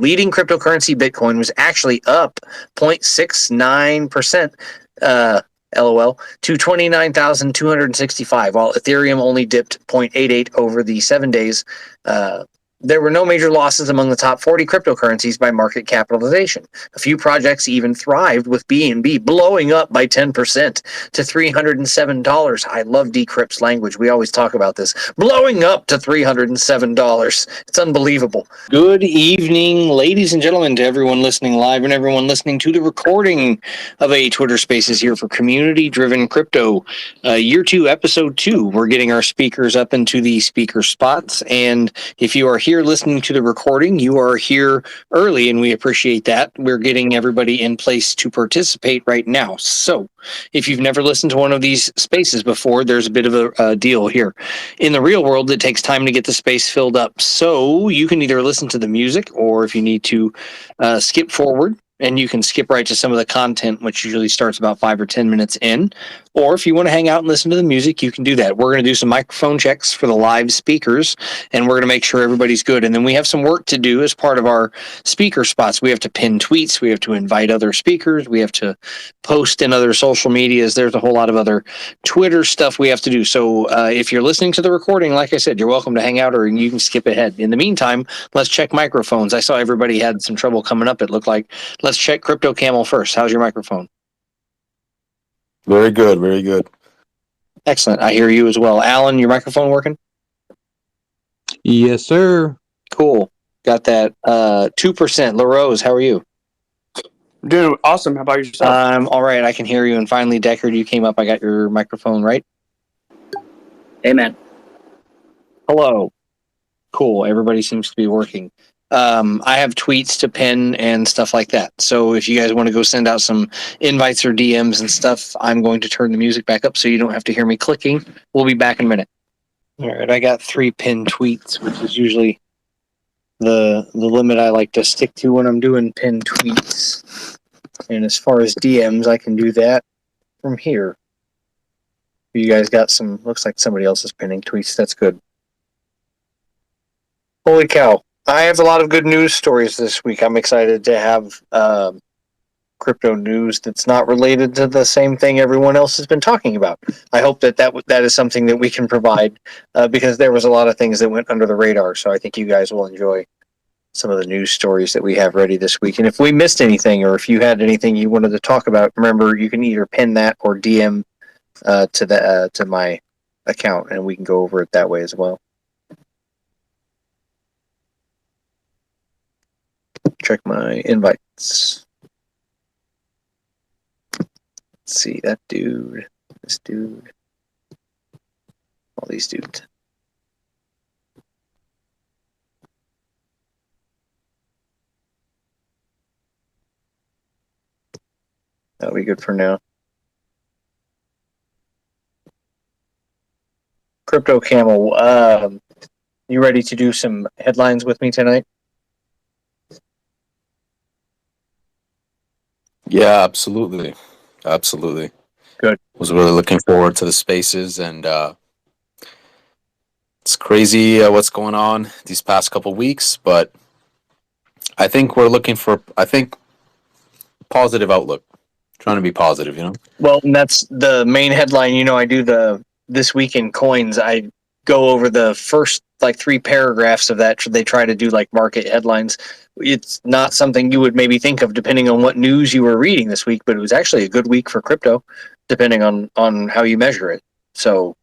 Leading cryptocurrency Bitcoin was actually up 0.69%, LOL, to 29,265, while Ethereum only dipped 0.88 over the 7 days. There were no major losses among the top 40 cryptocurrencies by market capitalization. A few projects even thrived, with BNB blowing up by 10% to $307. I love Decrypt's language. We always talk about this. Blowing up to $307. It's unbelievable. Good evening, ladies and gentlemen, to everyone listening live and everyone listening to the recording of a Twitter Spaces here for Community-Driven Crypto. Year 2, Episode 2. We're getting our speakers up into the speaker spots, and if you are here listening to the recording, you are here early, and we appreciate that. We're getting everybody in place to participate right now. So if you've never listened to one of these spaces before, there's a bit of a deal here. In the real world, it takes time to get the space filled up. So you can either listen to the music, or if you need to skip forward, and you can skip right to some of the content, which usually starts about 5 or 10 minutes in. Or if you want to hang out and listen to the music, you can do that. We're going to do some microphone checks for the live speakers, and we're going to make sure everybody's good. And then we have some work to do as part of our speaker spots. We have to pin tweets. We have to invite other speakers. We have to post in other social medias. There's a whole lot of other Twitter stuff we have to do. So if you're listening to the recording, like I said, you're welcome to hang out, or you can skip ahead. In the meantime, let's check microphones. I saw everybody had some trouble coming up, it looked like. Let's check Crypto Camel first. How's your microphone? Very good, very good. Excellent. I hear you as well. Alan, your microphone working? Yes, sir. Cool. Got that. 2%. LaRose, how are you? Doing awesome. How about yourself? I'm all right. I can hear you. And finally, Deckard, you came up. I got your microphone right. Amen. Hello. Cool. Everybody seems to be working. I have tweets to pin and stuff like that. So if you guys want to go send out some invites or DMs and stuff, I'm going to turn the music back up so you don't have to hear me clicking. We'll be back in a minute. All right. I got 3 pinned tweets, which is usually the limit I like to stick to when I'm doing pinned tweets. And as far as DMs, I can do that from here. You guys got some, looks like somebody else is pinning tweets. That's good. Holy cow. I have a lot of good news stories this week. I'm excited to have crypto news that's not related to the same thing everyone else has been talking about. I hope that is something that we can provide because there was a lot of things that went under the radar. So I think you guys will enjoy some of the news stories that we have ready this week. And if we missed anything, or if you had anything you wanted to talk about, remember you can either pin that or DM to my account, and we can go over it that way as well. Check my invites. Let's see, that dude, this dude, all these dudes. That'll be good for now. Crypto Camel, you ready to do some headlines with me tonight? Yeah, absolutely. Absolutely. Good. Was really looking forward to the spaces, and it's crazy what's going on these past couple weeks, but I think we're looking for, positive outlook. Trying to be positive, you know? Well, and that's the main headline. You know, I do the This Week in Coins. I go over the first like 3 paragraphs of that. They try to do like market headlines. It's not something you would maybe think of depending on what news you were reading this week, but it was actually a good week for crypto, depending on how you measure it. So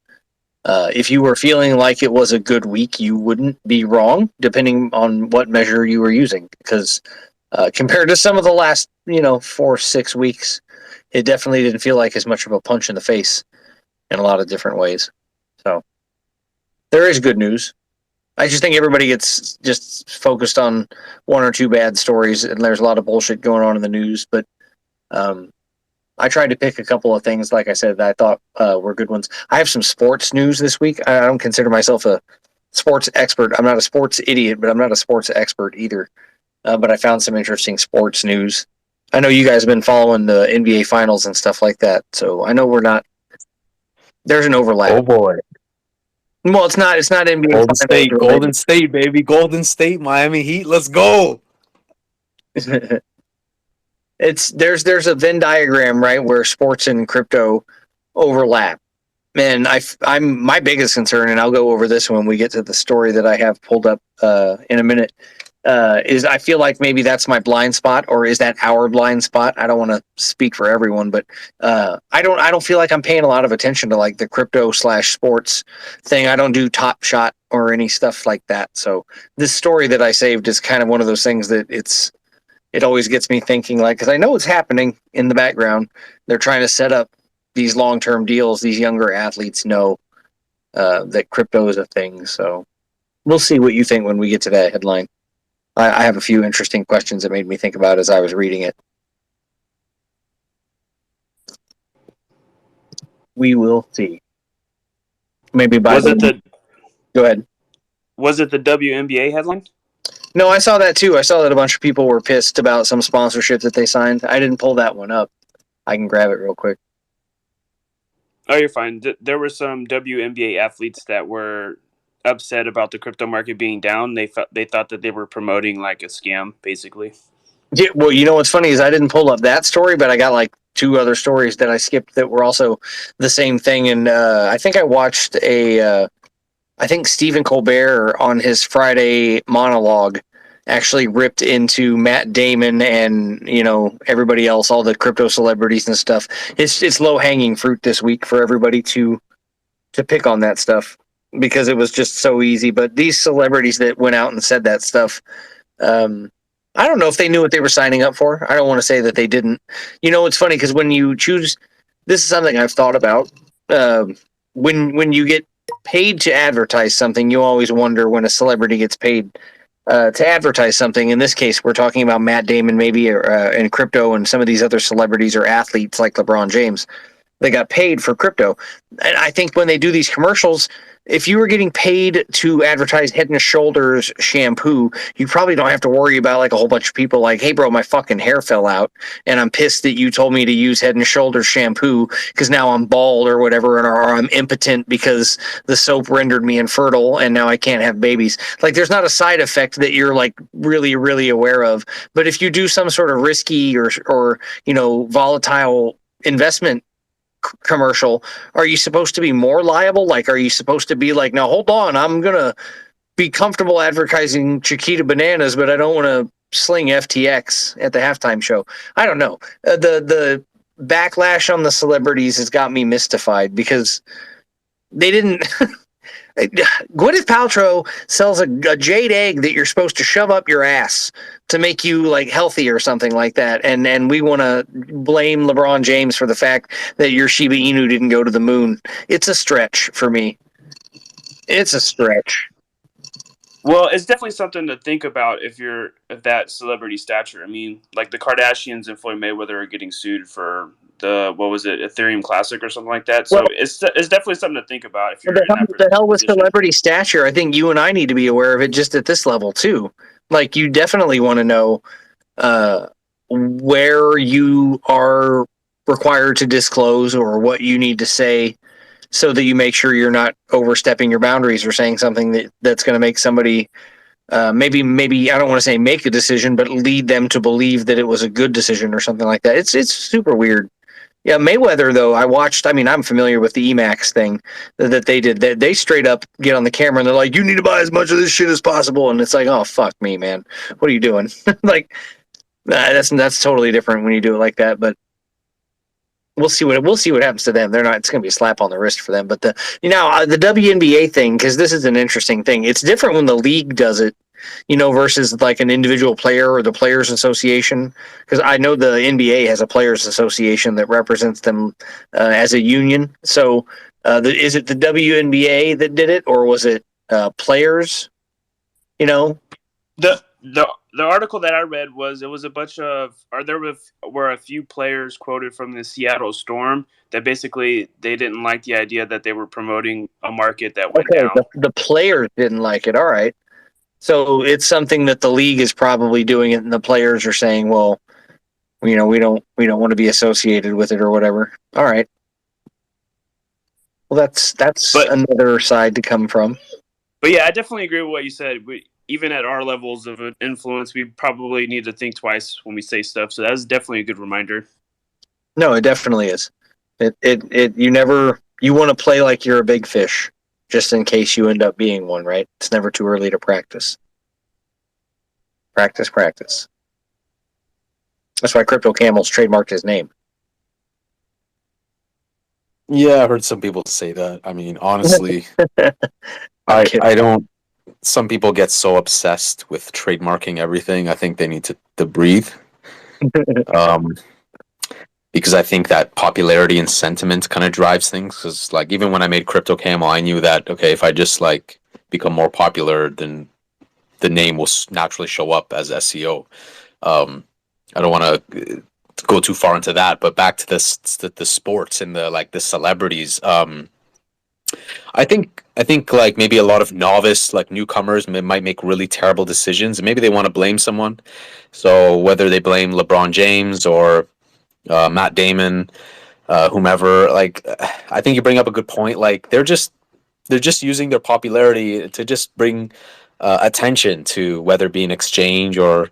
if you were feeling like it was a good week, you wouldn't be wrong, depending on what measure you were using. Because compared to some of the last, 4-6 weeks, it definitely didn't feel like as much of a punch in the face in a lot of different ways. So there is good news. I just think everybody gets just focused on 1 or 2 bad stories, and there's a lot of bullshit going on in the news. But I tried to pick a couple of things, like I said, that I thought were good ones. I have some sports news this week. I don't consider myself a sports expert. I'm not a sports idiot, but I'm not a sports expert either. But I found some interesting sports news. I know you guys have been following the NBA finals and stuff like that, so I know we're not. There's an overlap. Oh boy. Well, it's not NBA. Golden State, baby. Golden State, Miami Heat. Let's go. There's a Venn diagram, right, where sports and crypto overlap. And I'm my biggest concern, and I'll go over this when we get to the story that I have pulled up in a minute. Is I feel like maybe that's my blind spot, or is that our blind spot? I don't want to speak for everyone, but I don't feel like I'm paying a lot of attention to like the crypto/sports thing. I don't do Top Shot or any stuff like that. So this story that I saved is kind of one of those things that it always gets me thinking, like, because I know it's happening in the background. They're trying to set up these long-term deals. These younger athletes know that crypto is a thing. So we'll see what you think when we get to that headline. I have a few interesting questions that made me think about as I was reading it. We will see. Maybe by Go ahead. Was it the WNBA headline? No, I saw that too. I saw that a bunch of people were pissed about some sponsorship that they signed. I didn't pull that one up. I can grab it real quick. Oh, you're fine. There were some WNBA athletes that were upset about the crypto market being down. They thought that they were promoting like a scam, basically. Yeah, well, you know what's funny is I didn't pull up that story, but I got like two other stories that I skipped that were also the same thing. And I think I watched I think Stephen Colbert on his Friday monologue actually ripped into Matt Damon and everybody else, all the crypto celebrities and stuff. It's low hanging fruit this week for everybody to pick on that stuff because it was just so easy. But these celebrities that went out and said that stuff, I don't know if they knew what they were signing up for. I don't want to say that they didn't. It's funny because when you choose, this is something I've thought about. When you get paid to advertise something, you always wonder when a celebrity gets paid to advertise something. In this case, we're talking about Matt Damon, maybe, and crypto, and some of these other celebrities or athletes like LeBron James. They got paid for crypto. And I think when they do these commercials, if you were getting paid to advertise Head and Shoulders shampoo, you probably don't have to worry about like a whole bunch of people like, hey, bro, my fucking hair fell out and I'm pissed that you told me to use Head and Shoulders shampoo because now I'm bald or whatever, or I'm impotent because the soap rendered me infertile and now I can't have babies. Like, there's not a side effect that you're like really, really aware of. But if you do some sort of risky or volatile investment commercial, are you supposed to be more liable? Like, are you supposed to be like, now hold on, I'm gonna be comfortable advertising Chiquita bananas, but I don't want to sling FTX at the halftime show? I don't know. The backlash on the celebrities has got me mystified because they didn't. Gwyneth Paltrow sells a jade egg that you're supposed to shove up your ass to make you like healthy or something like that, and we want to blame LeBron James for the fact that your Shiba Inu didn't go to the moon. It's a stretch for me. It's a stretch. Well, it's definitely something to think about if you're of that celebrity stature. I mean, like the Kardashians and Floyd Mayweather are getting sued for what was it, Ethereum Classic or something like that. So it's definitely something to think about if you're in that the hell with position. celebrity stature. I think you and I need to be aware of it just at this level too. Like, you definitely want to know where you are required to disclose or what you need to say so that you make sure you're not overstepping your boundaries or saying something that's going to make somebody maybe I don't want to say make a decision, but lead them to believe that it was a good decision or something like that. It's super weird. Yeah, Mayweather though, I'm familiar with the Emacs thing that they did. They straight up get on the camera and they're like, "You need to buy as much of this shit as possible," and it's like, "Oh fuck me, man, what are you doing?" Like, that's totally different when you do it like that. But we'll see what happens to them. They're not. It's going to be a slap on the wrist for them. But the WNBA thing, because this is an interesting thing. It's different when the league does it, versus like an individual player or the Players Association. Because I know the NBA has a Players Association that represents them as a union. So is it the WNBA that did it, or was it players? The article that I read was it was a bunch of were a few players quoted from the Seattle Storm that basically they didn't like the idea that they were promoting a market that went down. The players didn't like it. All right. So it's something that the league is probably doing it, and the players are saying, "Well, we don't want to be associated with it or whatever." All right. Well, that's another side to come from. But yeah, I definitely agree with what you said. even at our levels of influence, we probably need to think twice when we say stuff. So that's definitely a good reminder. No, it definitely is. You want to play like you're a big fish, just in case you end up being one, right? It's never too early to practice. Practice. That's why Crypto Camel's trademarked his name. Yeah, I heard some people say that. I mean, honestly, I'm kidding. I don't. Some people get so obsessed with trademarking everything. I think they need to breathe. Um, because I think that popularity and sentiment kind of drives things. Because like even when I made Crypto Camel, I knew that okay, if I just like become more popular, then the name will naturally show up as SEO. I don't want to go too far into that, but back to the sports and the celebrities. I think like maybe a lot of novice like newcomers might make really terrible decisions, and maybe they want to blame someone. So whether they blame LeBron James or Matt Damon, whomever, like I think you bring up a good point. Like they're just using their popularity to just bring attention to whether it be an exchange or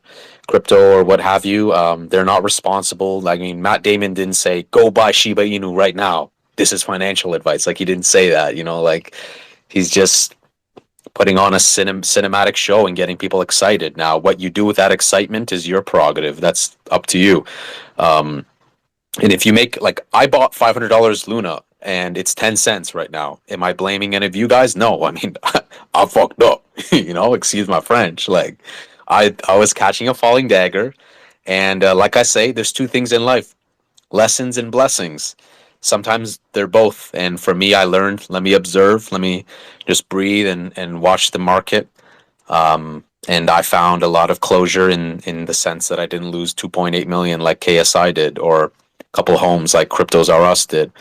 crypto or what have you. They're not responsible. Like, I mean, Matt Damon didn't say go buy Shiba Inu right now. This is financial advice. Like he didn't say that. Like he's just putting on a cinematic show and getting people excited. Now, what you do with that excitement is your prerogative. That's up to you. Um, and if you make like I bought $500 Luna and it's 10 cents right now. Am I blaming any of you guys? No. I mean, I fucked up. Excuse my French. Like I was catching a falling dagger, and like I say, there's two things in life: lessons and blessings. Sometimes they're both. And for me, I learned, let me observe, let me just breathe and watch the market. And I found a lot of closure in the sense that I didn't lose 2.8 million like KSI did, or a couple homes like Cryptos R Us did.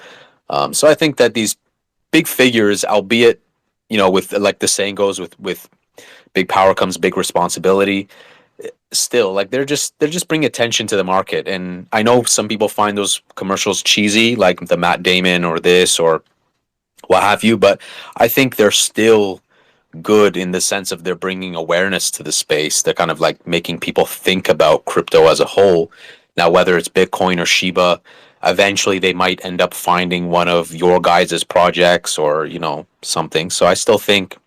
So I think that these big figures, albeit, with like the saying goes, with big power comes big responsibility. Still, like they're just bringing attention to the market. And I know some people find those commercials cheesy, like the Matt Damon or this or what have you, but I think they're still good in the sense of they're bringing awareness to the space. They're kind of like making people think about crypto as a whole. Now, whether it's Bitcoin or Shiba, eventually they might end up finding one of your guys' projects or, something. So I still think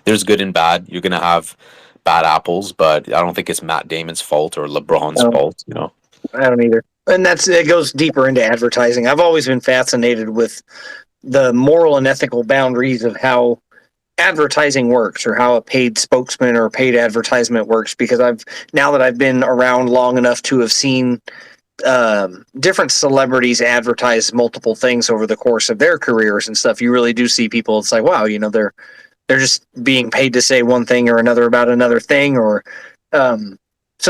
there's good and bad. You're going to have bad apples, but I don't think it's Matt Damon's fault or LeBron's fault. I don't either. And it goes deeper into advertising. I've always been fascinated with the moral and ethical boundaries of how advertising works, or how a paid spokesman or paid advertisement works, because now that I've been around long enough to have seen different celebrities advertise multiple things over the course of their careers and stuff, you really do see people, it's like, wow, they're just being paid to say one thing or another about another thing. Or so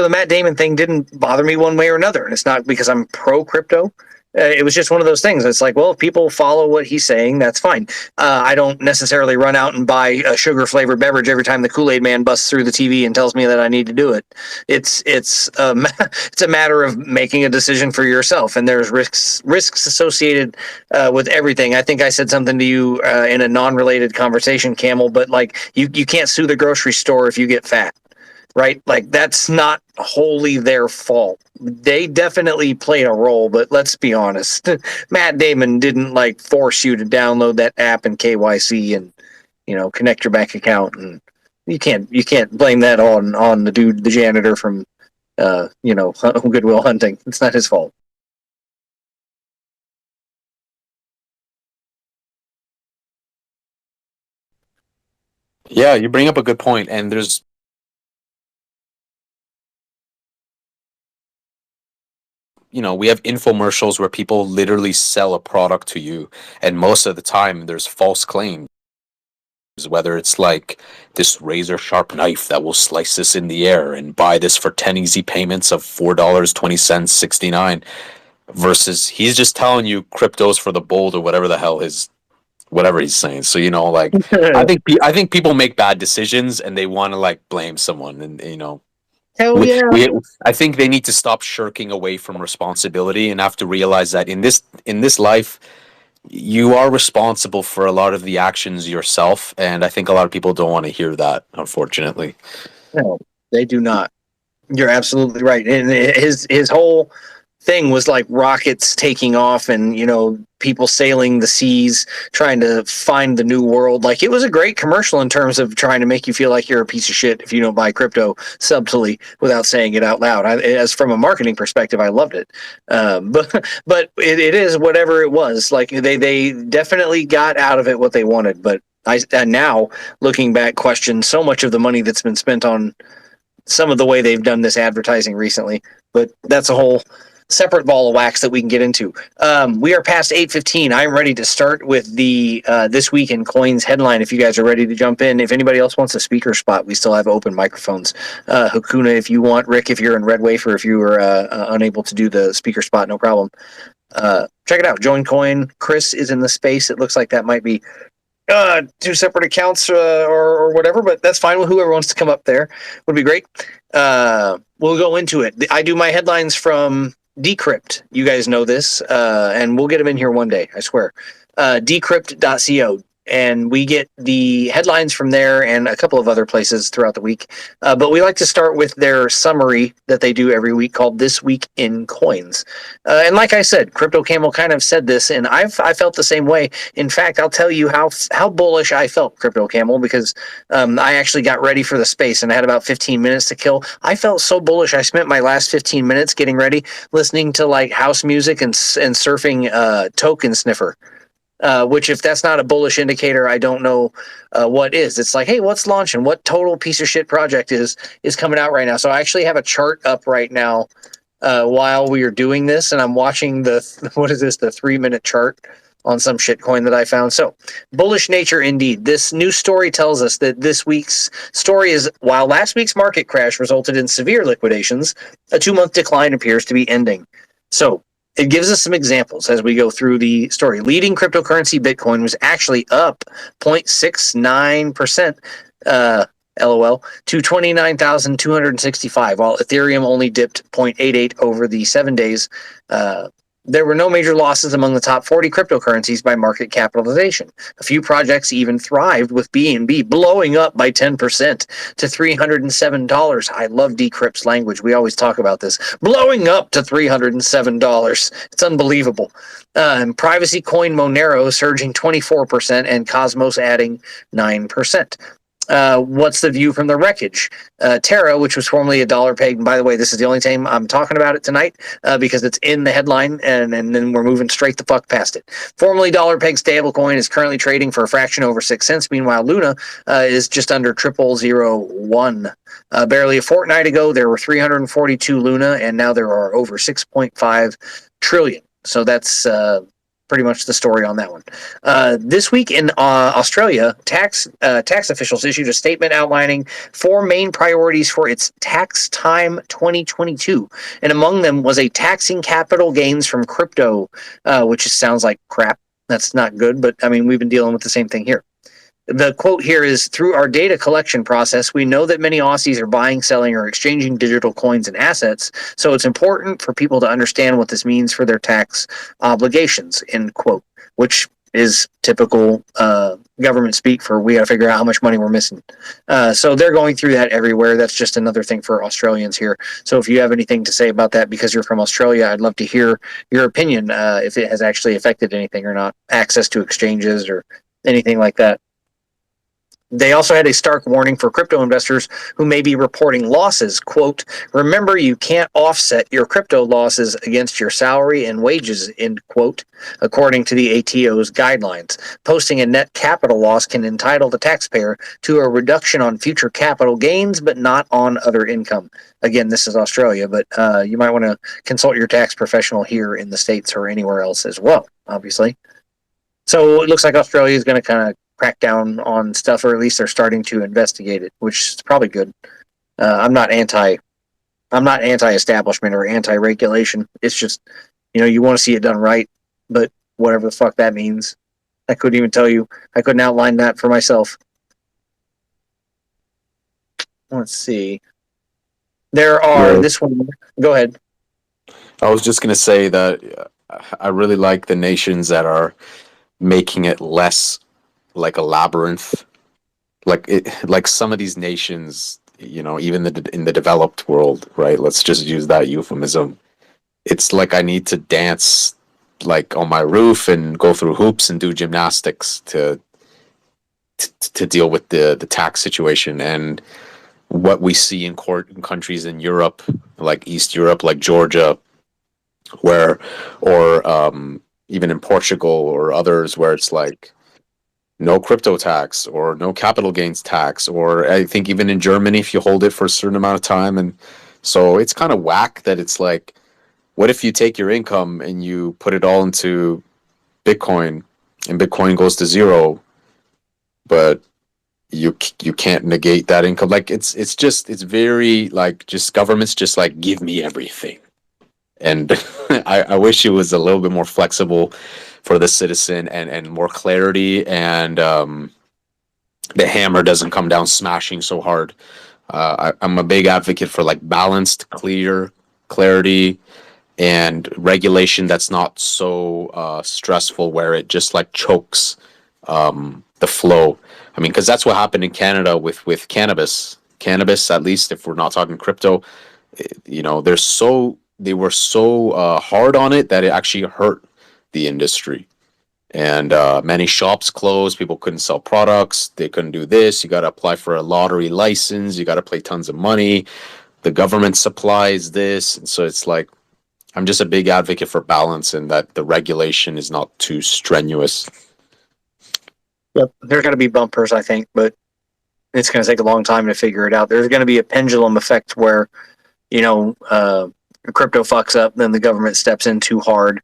the Matt Damon thing didn't bother me one way or another, and it's not because I'm pro crypto. It was just one of those things. It's like, well, if people follow what he's saying, that's fine. I don't necessarily run out and buy a sugar-flavored beverage every time the Kool-Aid Man busts through the TV and tells me that I need to do it. It's it's a matter of making a decision for yourself, and there's risks associated with everything. I think I said something to you in a non-related conversation, Camel, but like you can't sue the grocery store if you get fat. Right? Like, that's not wholly their fault. They definitely played a role, but let's be honest. Matt Damon didn't like force you to download that app and KYC and, connect your bank account. And you can't blame that on the dude, the janitor from, Goodwill Hunting. It's not his fault. Yeah, you bring up a good point, and we have infomercials where people literally sell a product to you, and most of the time there's false claims, whether it's like this razor sharp knife that will slice this in the air and buy this for 10 easy payments of $4.20 69, versus he's just telling you cryptos for the bold or whatever the hell whatever he's saying. So like I think people make bad decisions and they want to like blame someone, and Hell yeah. I think they need to stop shirking away from responsibility and have to realize that in this life, you are responsible for a lot of the actions yourself. And I think a lot of people don't want to hear that, unfortunately. No, they do not. You're absolutely right. And his whole thing was like rockets taking off and, people sailing the seas trying to find the new world. Like, it was a great commercial in terms of trying to make you feel like you're a piece of shit if you don't buy crypto subtly without saying it out loud. As from a marketing perspective, I loved it. But it is whatever it was. Like, they definitely got out of it what they wanted. But I now, looking back, question so much of the money that's been spent on some of the way they've done this advertising recently, but that's a whole separate ball of wax that we can get into. We are past 8:15. I'm ready to start with the This Week in Coins headline. If you guys are ready to jump in, if anybody else wants a speaker spot, we still have open microphones. Hakuna, if you want. Rick, if you're in Red Wafer, if you were unable to do the speaker spot, no problem. Check it out. Join Coin. Chris is in the space. It looks like that might be two separate accounts or whatever, but that's fine with whoever wants to come up there. Would be great. We'll go into it. I do my headlines from Decrypt. You guys know this, and we'll get them in here one day, I swear. Decrypt.co. And we get the headlines from there and a couple of other places throughout the week. But we like to start with their summary that they do every week called This Week in Coins. And like I said, Crypto Camel kind of said this, and I felt the same way. In fact, I'll tell you how bullish I felt, Crypto Camel, because I actually got ready for the space and I had about 15 minutes to kill. I felt so bullish. I spent my last 15 minutes getting ready, listening to like house music and surfing Token Sniffer. Which, if that's not a bullish indicator, I don't know what is. It's like, hey, what's launching? What total piece of shit project is coming out right now? So I actually have a chart up right now while we are doing this, and I'm watching the 3-minute chart on some shitcoin that I found. So, bullish nature indeed. This new story tells us that this week's story is, while last week's market crash resulted in severe liquidations, a 2-month decline appears to be ending. So, it gives us some examples as we go through the story. Leading cryptocurrency Bitcoin was actually up 0.69%, LOL, to 29,265, while Ethereum only dipped 0.88 over the 7 days. There were no major losses among the top 40 cryptocurrencies by market capitalization. A few projects even thrived, with BNB blowing up by 10% to $307. I love Decrypt's language. We always talk about this. Blowing up to $307. It's unbelievable. Privacy coin Monero surging 24% and Cosmos adding 9%. What's the view from the wreckage? Terra, which was formerly a dollar peg, and by the way, this is the only time I'm talking about it tonight because it's in the headline, and then we're moving straight the fuck past it. Formerly dollar peg stablecoin is currently trading for a fraction over 6 cents. Meanwhile, Luna is just under 0001. Barely a fortnight ago, there were 342 Luna, and now there are over 6.5 trillion. So that's pretty much the story on that one. This week in Australia, tax officials issued a statement outlining 4 main priorities for its Tax Time 2022, and among them was a taxing capital gains from crypto, which sounds like crap. That's not good, but I mean, we've been dealing with the same thing here. The quote here is, through our data collection process, we know that many Aussies are buying, selling, or exchanging digital coins and assets, so it's important for people to understand what this means for their tax obligations, end quote, which is typical government speak for we got to figure out how much money we're missing. So they're going through that everywhere. That's just another thing for Australians here. So if you have anything to say about that because you're from Australia, I'd love to hear your opinion if it has actually affected anything or not, access to exchanges or anything like that. They also had a stark warning for crypto investors who may be reporting losses. Quote, remember, you can't offset your crypto losses against your salary and wages, end quote, according to the ATO's guidelines. Posting a net capital loss can entitle the taxpayer to a reduction on future capital gains, but not on other income. Again, this is Australia, but you might want to consult your tax professional here in the States or anywhere else as well, obviously. So it looks like Australia is going to kind of crack down on stuff, or at least they're starting to investigate it, which is probably good. I'm not anti-establishment or anti-regulation. It's just, you want to see it done right, but whatever the fuck that means. I couldn't even tell you. I couldn't outline that for myself. Let's see. There are this one. Go ahead. I was just going to say that I really like the nations that are making it less like a labyrinth. Like some of these nations, even in the developed world, right? Let's just use that euphemism. It's like I need to dance like on my roof and go through hoops and do gymnastics to deal with the tax situation. And what we see in countries in Europe, like East Europe, like Georgia, where, or even in Portugal or others, where it's like no crypto tax or no capital gains tax, or I think even in Germany, if you hold it for a certain amount of time. And so it's kind of whack that it's like, what if you take your income and you put it all into Bitcoin and Bitcoin goes to zero, but you can't negate that income. Like it's very like just governments just like give me everything. And I wish it was a little bit more flexible for the citizen and more clarity, and the hammer doesn't come down smashing so hard. I'm a big advocate for like balanced, clear clarity and regulation that's not so stressful where it just like chokes the flow. I mean, because that's what happened in Canada with cannabis. Cannabis, at least if we're not talking crypto, they were so hard on it that it actually hurt the industry. And many shops closed. People couldn't sell products. They couldn't do this. You got to apply for a lottery license. You got to pay tons of money. The government supplies this, and so it's like I'm just a big advocate for balance and that the regulation is not too strenuous. Yep. There's going to be bumpers, I think, but it's going to take a long time to figure it out. There's going to be a pendulum effect where, crypto fucks up, then the government steps in too hard,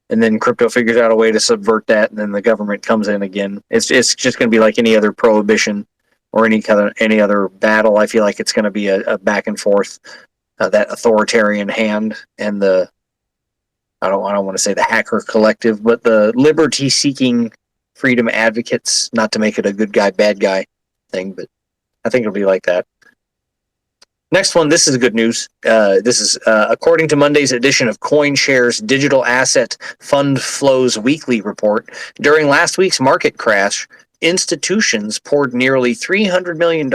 and then crypto figures out a way to subvert that, and then the government comes in again. It's just going to be like any other prohibition or any other battle. I feel like it's going to be a back and forth, that authoritarian hand and the I don't want to say the hacker collective, but the liberty-seeking freedom advocates. Not to make it a good guy, bad guy thing, but I think it'll be like that. Next one, this is good news. This is according to Monday's edition of CoinShares Digital Asset Fund Flows Weekly Report. During last week's market crash, institutions poured nearly $300 million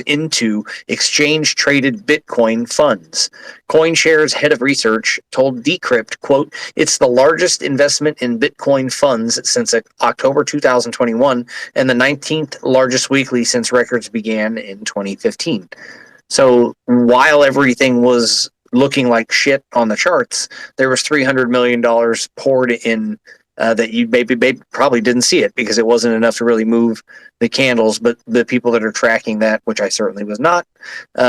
into exchange-traded Bitcoin funds. CoinShares head of research told Decrypt, quote, "It's the largest investment in Bitcoin funds since October 2021 and the 19th largest weekly since records began in 2015. So while everything was looking like shit on the charts, there was $300 million poured in that you maybe probably didn't see it because it wasn't enough to really move the candles. But the people that are tracking that, which I certainly was not,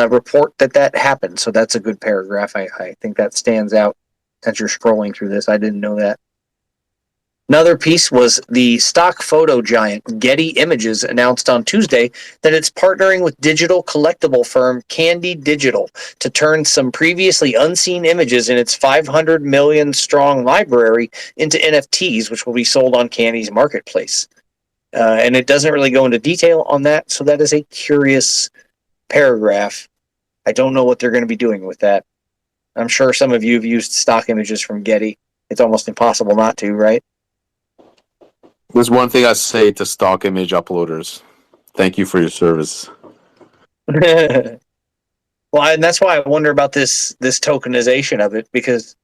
report that happened. So that's a good paragraph. I think that stands out as you're scrolling through this. I didn't know that. Another piece was the stock photo giant Getty Images announced on Tuesday that it's partnering with digital collectible firm Candy Digital to turn some previously unseen images in its 500 million strong library into NFTs, which will be sold on Candy's marketplace. And it doesn't really go into detail on that, so that is a curious paragraph. I don't know what they're going to be doing with that. I'm sure some of you have used stock images from Getty. It's almost impossible not to, right? There's one thing I say to stock image uploaders. Thank you for your service. Well, and that's why I wonder about this tokenization of it, because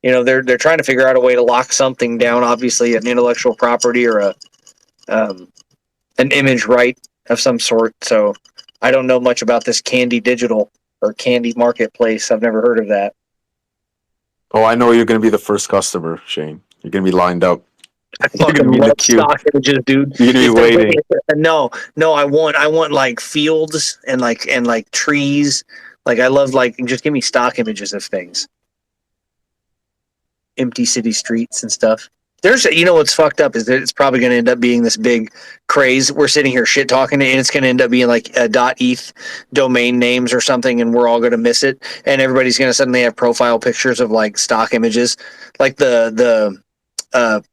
they're trying to figure out a way to lock something down, obviously an intellectual property or an image right of some sort. So I don't know much about this Candy Digital or Candy Marketplace. I've never heard of that. Oh, I know you're going to be the first customer, Shane. You're going to be lined up. I fucking love stock images, dude. You're gonna be waiting. No, I want like fields and like trees. Like I love just give me stock images of things. Empty city streets and stuff. There's what's fucked up is that it's probably going to end up being this big craze. We're sitting here shit talking, and it's going to end up being like .eth domain names or something, and we're all going to miss it. And everybody's going to suddenly have profile pictures of like stock images, like the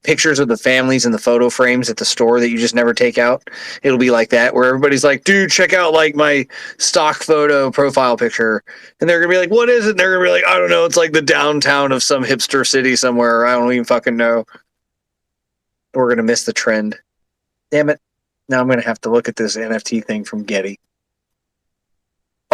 pictures of the families in the photo frames at the store that you just never take out. It'll be like that, where everybody's like, dude, check out like my stock photo profile picture. And they're going to be like, what is it? And they're going to be like, I don't know. It's like the downtown of some hipster city somewhere. I don't even fucking know. We're going to miss the trend. Damn it. Now I'm going to have to look at this NFT thing from Getty.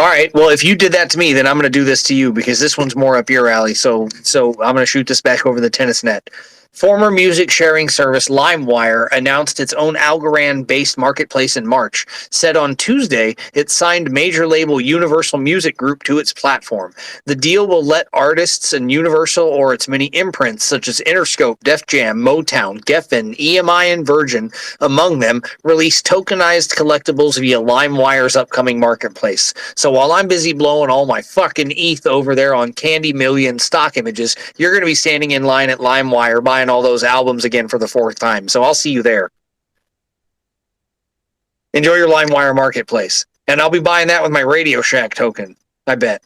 All right. Well, if you did that to me, then I'm going to do this to you because this one's more up your alley. So I'm going to shoot this back over the tennis net. Former music sharing service LimeWire announced its own Algorand-based marketplace in March. Said on Tuesday, it signed major label Universal Music Group to its platform. The deal will let artists and Universal or its many imprints such as Interscope, Def Jam, Motown, Geffen, EMI, and Virgin, among them, release tokenized collectibles via LimeWire's upcoming marketplace. So while I'm busy blowing all my fucking ETH over there on Candy Million stock images, you're going to be standing in line at LimeWire buying all those albums again for the fourth time. So I'll see you there. Enjoy your LimeWire marketplace. And I'll be buying that with my Radio Shack token. I bet.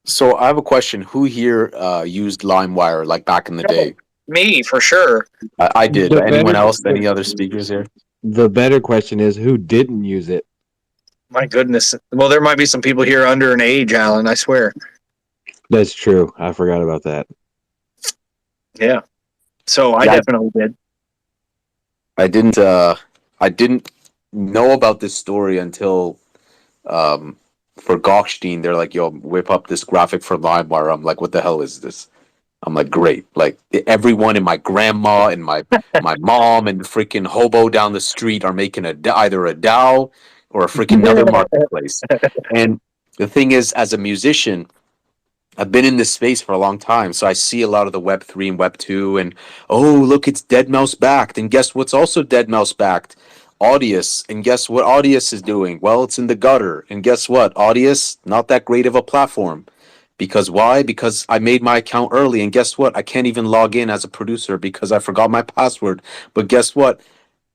So I have a question. Who here used LimeWire like back in the day? Me, for sure. I did. The Anyone better- else? Any other speakers here? The better question is who didn't use it? My goodness. Well, there might be some people here under an age, Alan, I swear. That's true. I forgot about that. Yeah. So I Yeah, definitely did. I didn't know about this story until for Gochstein, they're like, yo, whip up this graphic for LimeWire. I'm like, what the hell is this? I'm like, great. Like everyone and my grandma and my mom and the freaking hobo down the street are making either a DAO or a freaking another marketplace. And the thing is, as a musician, I've been in this space for a long time, so I see a lot of the Web3 and Web2, and oh, look, it's Deadmau5 backed. And guess what's also Deadmau5 backed? Audius. And guess what Audius is doing? Well, it's in the gutter. And guess what? Audius, not that great of a platform. Because why? Because I made my account early, and guess what? I can't even log in as a producer because I forgot my password. But guess what?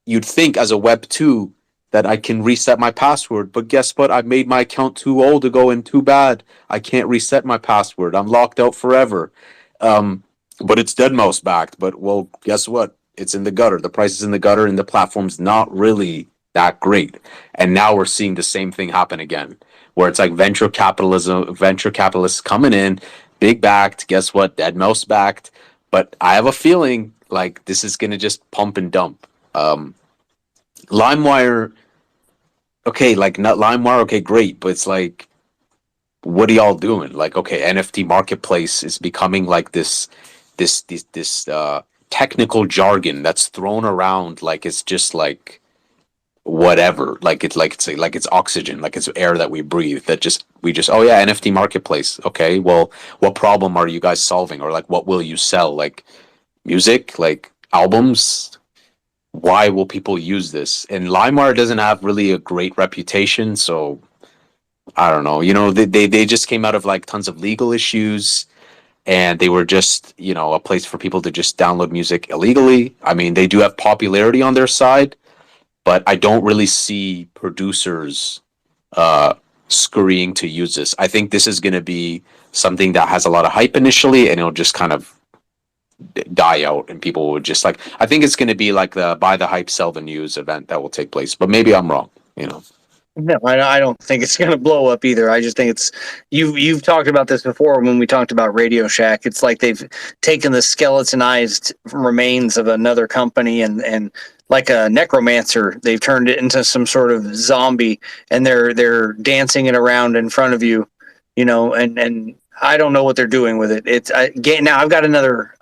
You'd think as a Web2 that I can reset my password, but guess what? I made my account too old ago, and too bad. I can't reset my password. I'm locked out forever. But it's Deadmau5 backed. But well, guess what? It's in the gutter. The price is in the gutter, and the platform's not really that great. And now we're seeing the same thing happen again, where it's like venture capitalists coming in, big backed. Guess what? Deadmau5 backed. But I have a feeling like this is gonna just pump and dump. LimeWire, okay, like not LimeWire, okay, great, but it's like, what are y'all doing? Like, okay, NFT marketplace is becoming like this technical jargon that's thrown around like it's just like whatever, like it's oxygen, like it's air that we breathe. That we just oh yeah, NFT marketplace. Okay, well, what problem are you guys solving, or like what will you sell? Like music, like albums. Why will people use this? And LimeWire doesn't have really a great reputation, so I don't know. You know, they just came out of like tons of legal issues, and they were just, you know, a place for people to just download music illegally. I mean, they do have popularity on their side, but I don't really see producers scurrying to use this. I think this is going to be something that has a lot of hype initially, and it'll just kind of die out, and people would just like, I think it's going to be like the buy the hype, sell the news event that will take place, but maybe I'm wrong, you know. No, I don't think it's going to blow up either. I just think it's you've talked about this before when we talked about Radio Shack. It's like they've taken the skeletonized remains of another company and like a necromancer, they've turned it into some sort of zombie, and they're dancing it around in front of you, you know, and I don't know what they're doing with it. Now I've got another.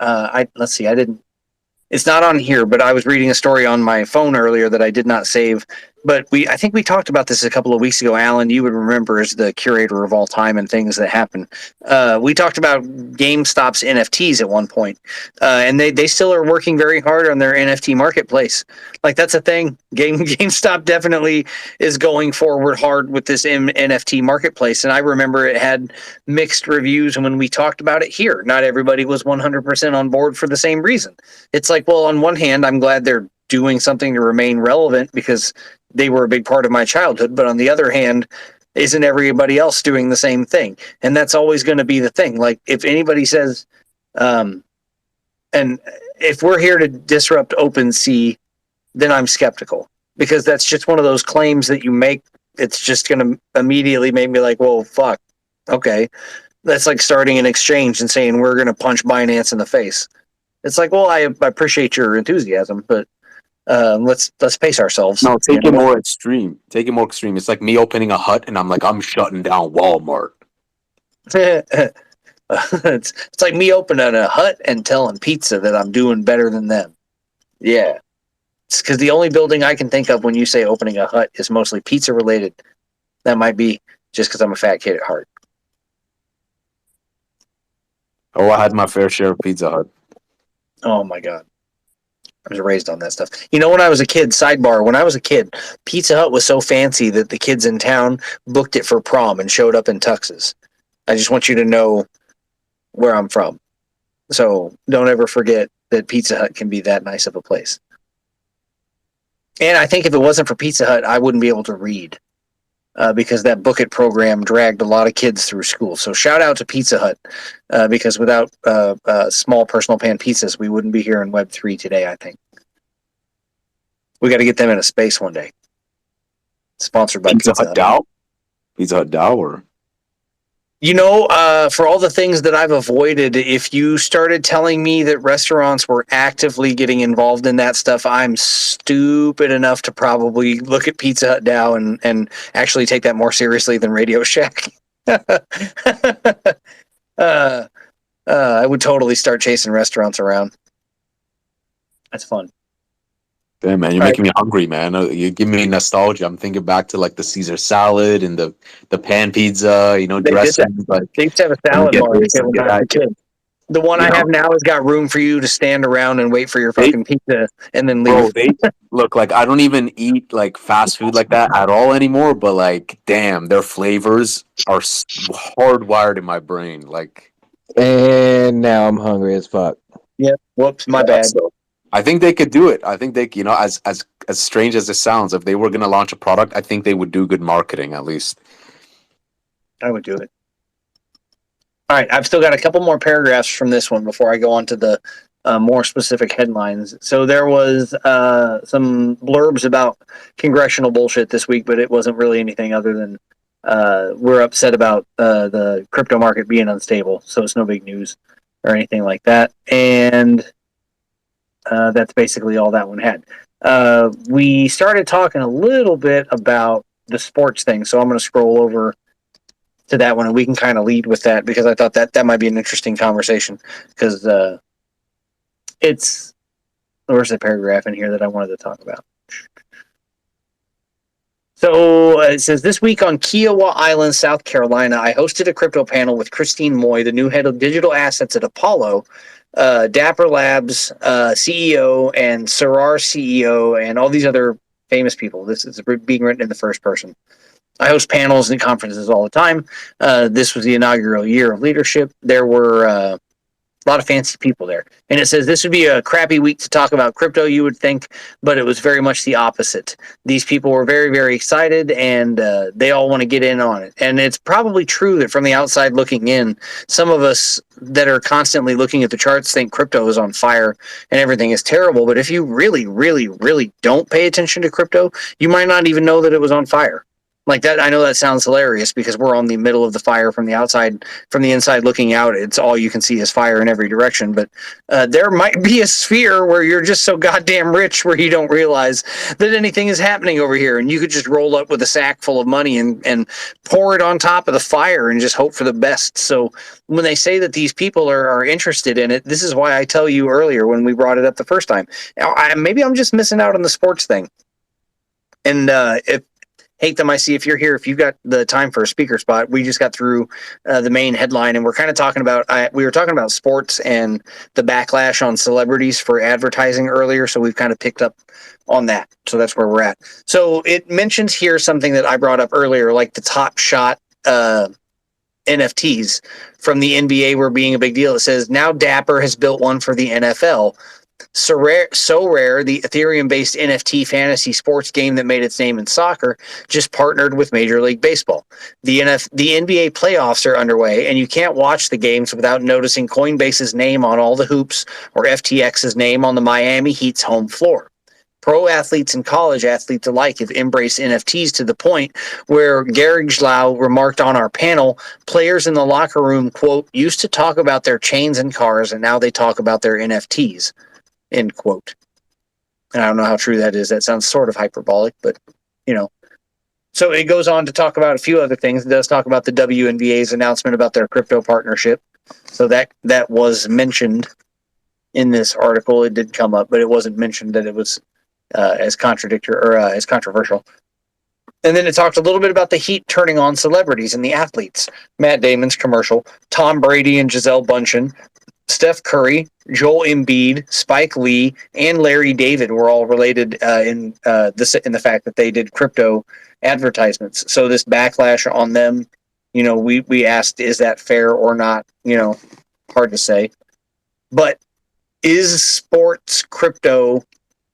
Let's see. It's not on here, but I was reading a story on my phone earlier that I did not save. But I think we talked about this a couple of weeks ago, Alan. You would remember as the curator of all time and things that happen. We talked about GameStop's NFTs at one point, and they still are working very hard on their NFT marketplace. Like that's a thing. GameStop definitely is going forward hard with this NFT marketplace, and I remember it had mixed reviews when we talked about it here. Not everybody was 100% on board for the same reason. It's like, well, on one hand, I'm glad they're doing something to remain relevant because they were a big part of my childhood. But on the other hand, isn't everybody else doing the same thing? And that's always going to be the thing. Like if anybody says, and if we're here to disrupt OpenSea, then I'm skeptical, because that's just one of those claims that you make. It's just going to immediately make me like, well, fuck. Okay. That's like starting an exchange and saying we're going to punch Binance in the face. It's like, well, I appreciate your enthusiasm, but Let's pace ourselves. No, take You it know? more extreme. Take it more extreme. It's like me opening a hut and I'm like, I'm shutting down Walmart. It's like me opening a hut and telling pizza that I'm doing better than them. Yeah. It's because the only building I can think of when you say opening a hut is mostly pizza related. That might be just because I'm a fat kid at heart. Oh, I had my fair share of Pizza Hut. Oh my God. I was raised on that stuff. You know, when I was a kid, sidebar, when I was a kid, Pizza Hut was so fancy that the kids in town booked it for prom and showed up in tuxes. I just want you to know where I'm from. So don't ever forget that Pizza Hut can be that nice of a place. And I think if it wasn't for Pizza Hut, I wouldn't be able to read because that Book It program dragged a lot of kids through school. So shout out to Pizza Hut because without small personal pan pizzas, we wouldn't be here in Web3 today, I think. We got to get them in a space one day. Sponsored by Pizza Hut. DAO? Pizza Hut DAO or? You know, for all the things that I've avoided, if you started telling me that restaurants were actively getting involved in that stuff, I'm stupid enough to probably look at Pizza Hut now and actually take that more seriously than Radio Shack. I would totally start chasing restaurants around. That's fun. Damn, man, you're making me hungry, man. You give me nostalgia. I'm thinking back to like the Caesar salad and the pan pizza, you know, They did that. dressings. Like, They used to have a let me salad get bar this, let me when get I was a that. kid. The one You I know? have now has got room for you to stand around and wait for your They- fucking pizza and then leave. Bro, they look like I don't even eat like fast food like that at all anymore. But like, damn, their flavors are hardwired in my brain. Like, And now I'm hungry as fuck. Yep. Whoops, my yeah, bad. so I think they could do it. I think they, you know, as strange as it sounds, if they were gonna launch a product, I think they would do good marketing at least. I would do it. All right, I've still got a couple more paragraphs from this one before I go on to the more specific headlines. So there was some blurbs about congressional bullshit this week, but it wasn't really anything other than we're upset about the crypto market being unstable. So it's no big news or anything like that. And that's basically all that one had. We started talking a little bit about the sports thing, so I'm going to scroll over to that one and we can kind of lead with that because I thought that might be an interesting conversation because it's where's the paragraph in here that I wanted to talk about. So it says this week on Kiowa Island, South Carolina, I hosted a crypto panel with Christine Moy, the new head of digital assets at Apollo, Dapper Labs CEO, and Sarar CEO, and all these other famous people. This is being written in the first person. I host panels and conferences all the time. This was the inaugural year of leadership. There were a lot of fancy people there. And it says this would be a crappy week to talk about crypto, you would think, but it was very much the opposite. These people were very, very excited and they all want to get in on it. And it's probably true that from the outside looking in, some of us that are constantly looking at the charts think crypto is on fire and everything is terrible. But if you really, really, really don't pay attention to crypto, you might not even know that it was on fire. Like that, I know that sounds hilarious because we're on the middle of the fire from the outside, from the inside looking out. It's all you can see is fire in every direction. But there might be a sphere where you're just so goddamn rich where you don't realize that anything is happening over here, and you could just roll up with a sack full of money and pour it on top of the fire and just hope for the best. So when they say that these people are interested in it, this is why I tell you earlier when we brought it up the first time. Now, maybe I'm just missing out on the sports thing. And if hate them, I see if you're here, if you've got the time for a speaker spot, we just got through the main headline and we're kind of talking about, we were talking about sports and the backlash on celebrities for advertising earlier. So we've kind of picked up on that. So that's where we're at. So it mentions here something that I brought up earlier, like the Top Shot NFTs from the NBA were being a big deal. It says now Dapper has built one for the NFL. So Rare, the Ethereum-based NFT fantasy sports game that made its name in soccer, just partnered with Major League Baseball. The NBA playoffs are underway, and you can't watch the games without noticing Coinbase's name on all the hoops or FTX's name on the Miami Heat's home floor. Pro athletes and college athletes alike have embraced NFTs to the point where Gariglau remarked on our panel, players in the locker room, quote, used to talk about their chains and cars, and now they talk about their NFTs. End quote. And I don't know how true that is. That sounds sort of hyperbolic, but you know. So it goes on to talk about a few other things. It does talk about the WNBA's announcement about their crypto partnership. So that was mentioned in this article. It did come up, but it wasn't mentioned that it was as contradictory or as controversial. And then it talked a little bit about the heat turning on celebrities and the athletes. Matt Damon's commercial, Tom Brady and Gisele Bündchen, Steph Curry, Joel Embiid, Spike Lee, and Larry David were all related in the fact that they did crypto advertisements. So this backlash on them, we asked, is that fair or not? Hard to say. But is sports crypto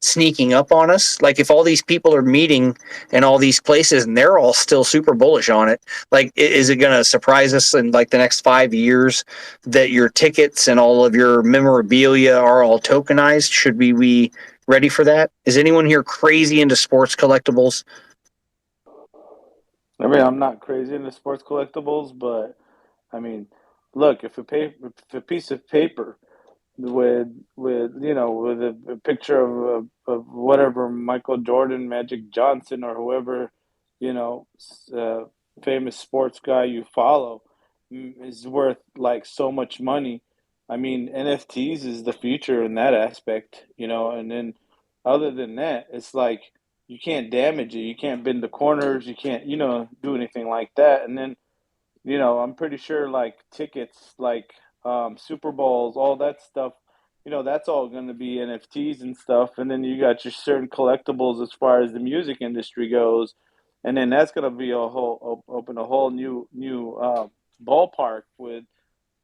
sneaking up on us? Like, if all these people are meeting in all these places and they're all still super bullish on it, like, is it going to surprise us in like the next 5 years that your tickets and all of your memorabilia are all tokenized? Should we be ready for that? Is anyone here crazy into sports collectibles? I mean, I'm not crazy into sports collectibles, but I mean, look, if a piece of paper with a picture of whatever Michael Jordan, Magic Johnson, or whoever, famous sports guy you follow, is worth like so much money. I mean, NFTs is the future in that aspect, and then other than that, it's like you can't damage it, you can't bend the corners, you can't, do anything like that. And then, I'm pretty sure like tickets, like Super Bowls, all that stuff, that's all going to be NFTs and stuff. And then you got your certain collectibles as far as the music industry goes, and then that's going to be open a whole new ballpark with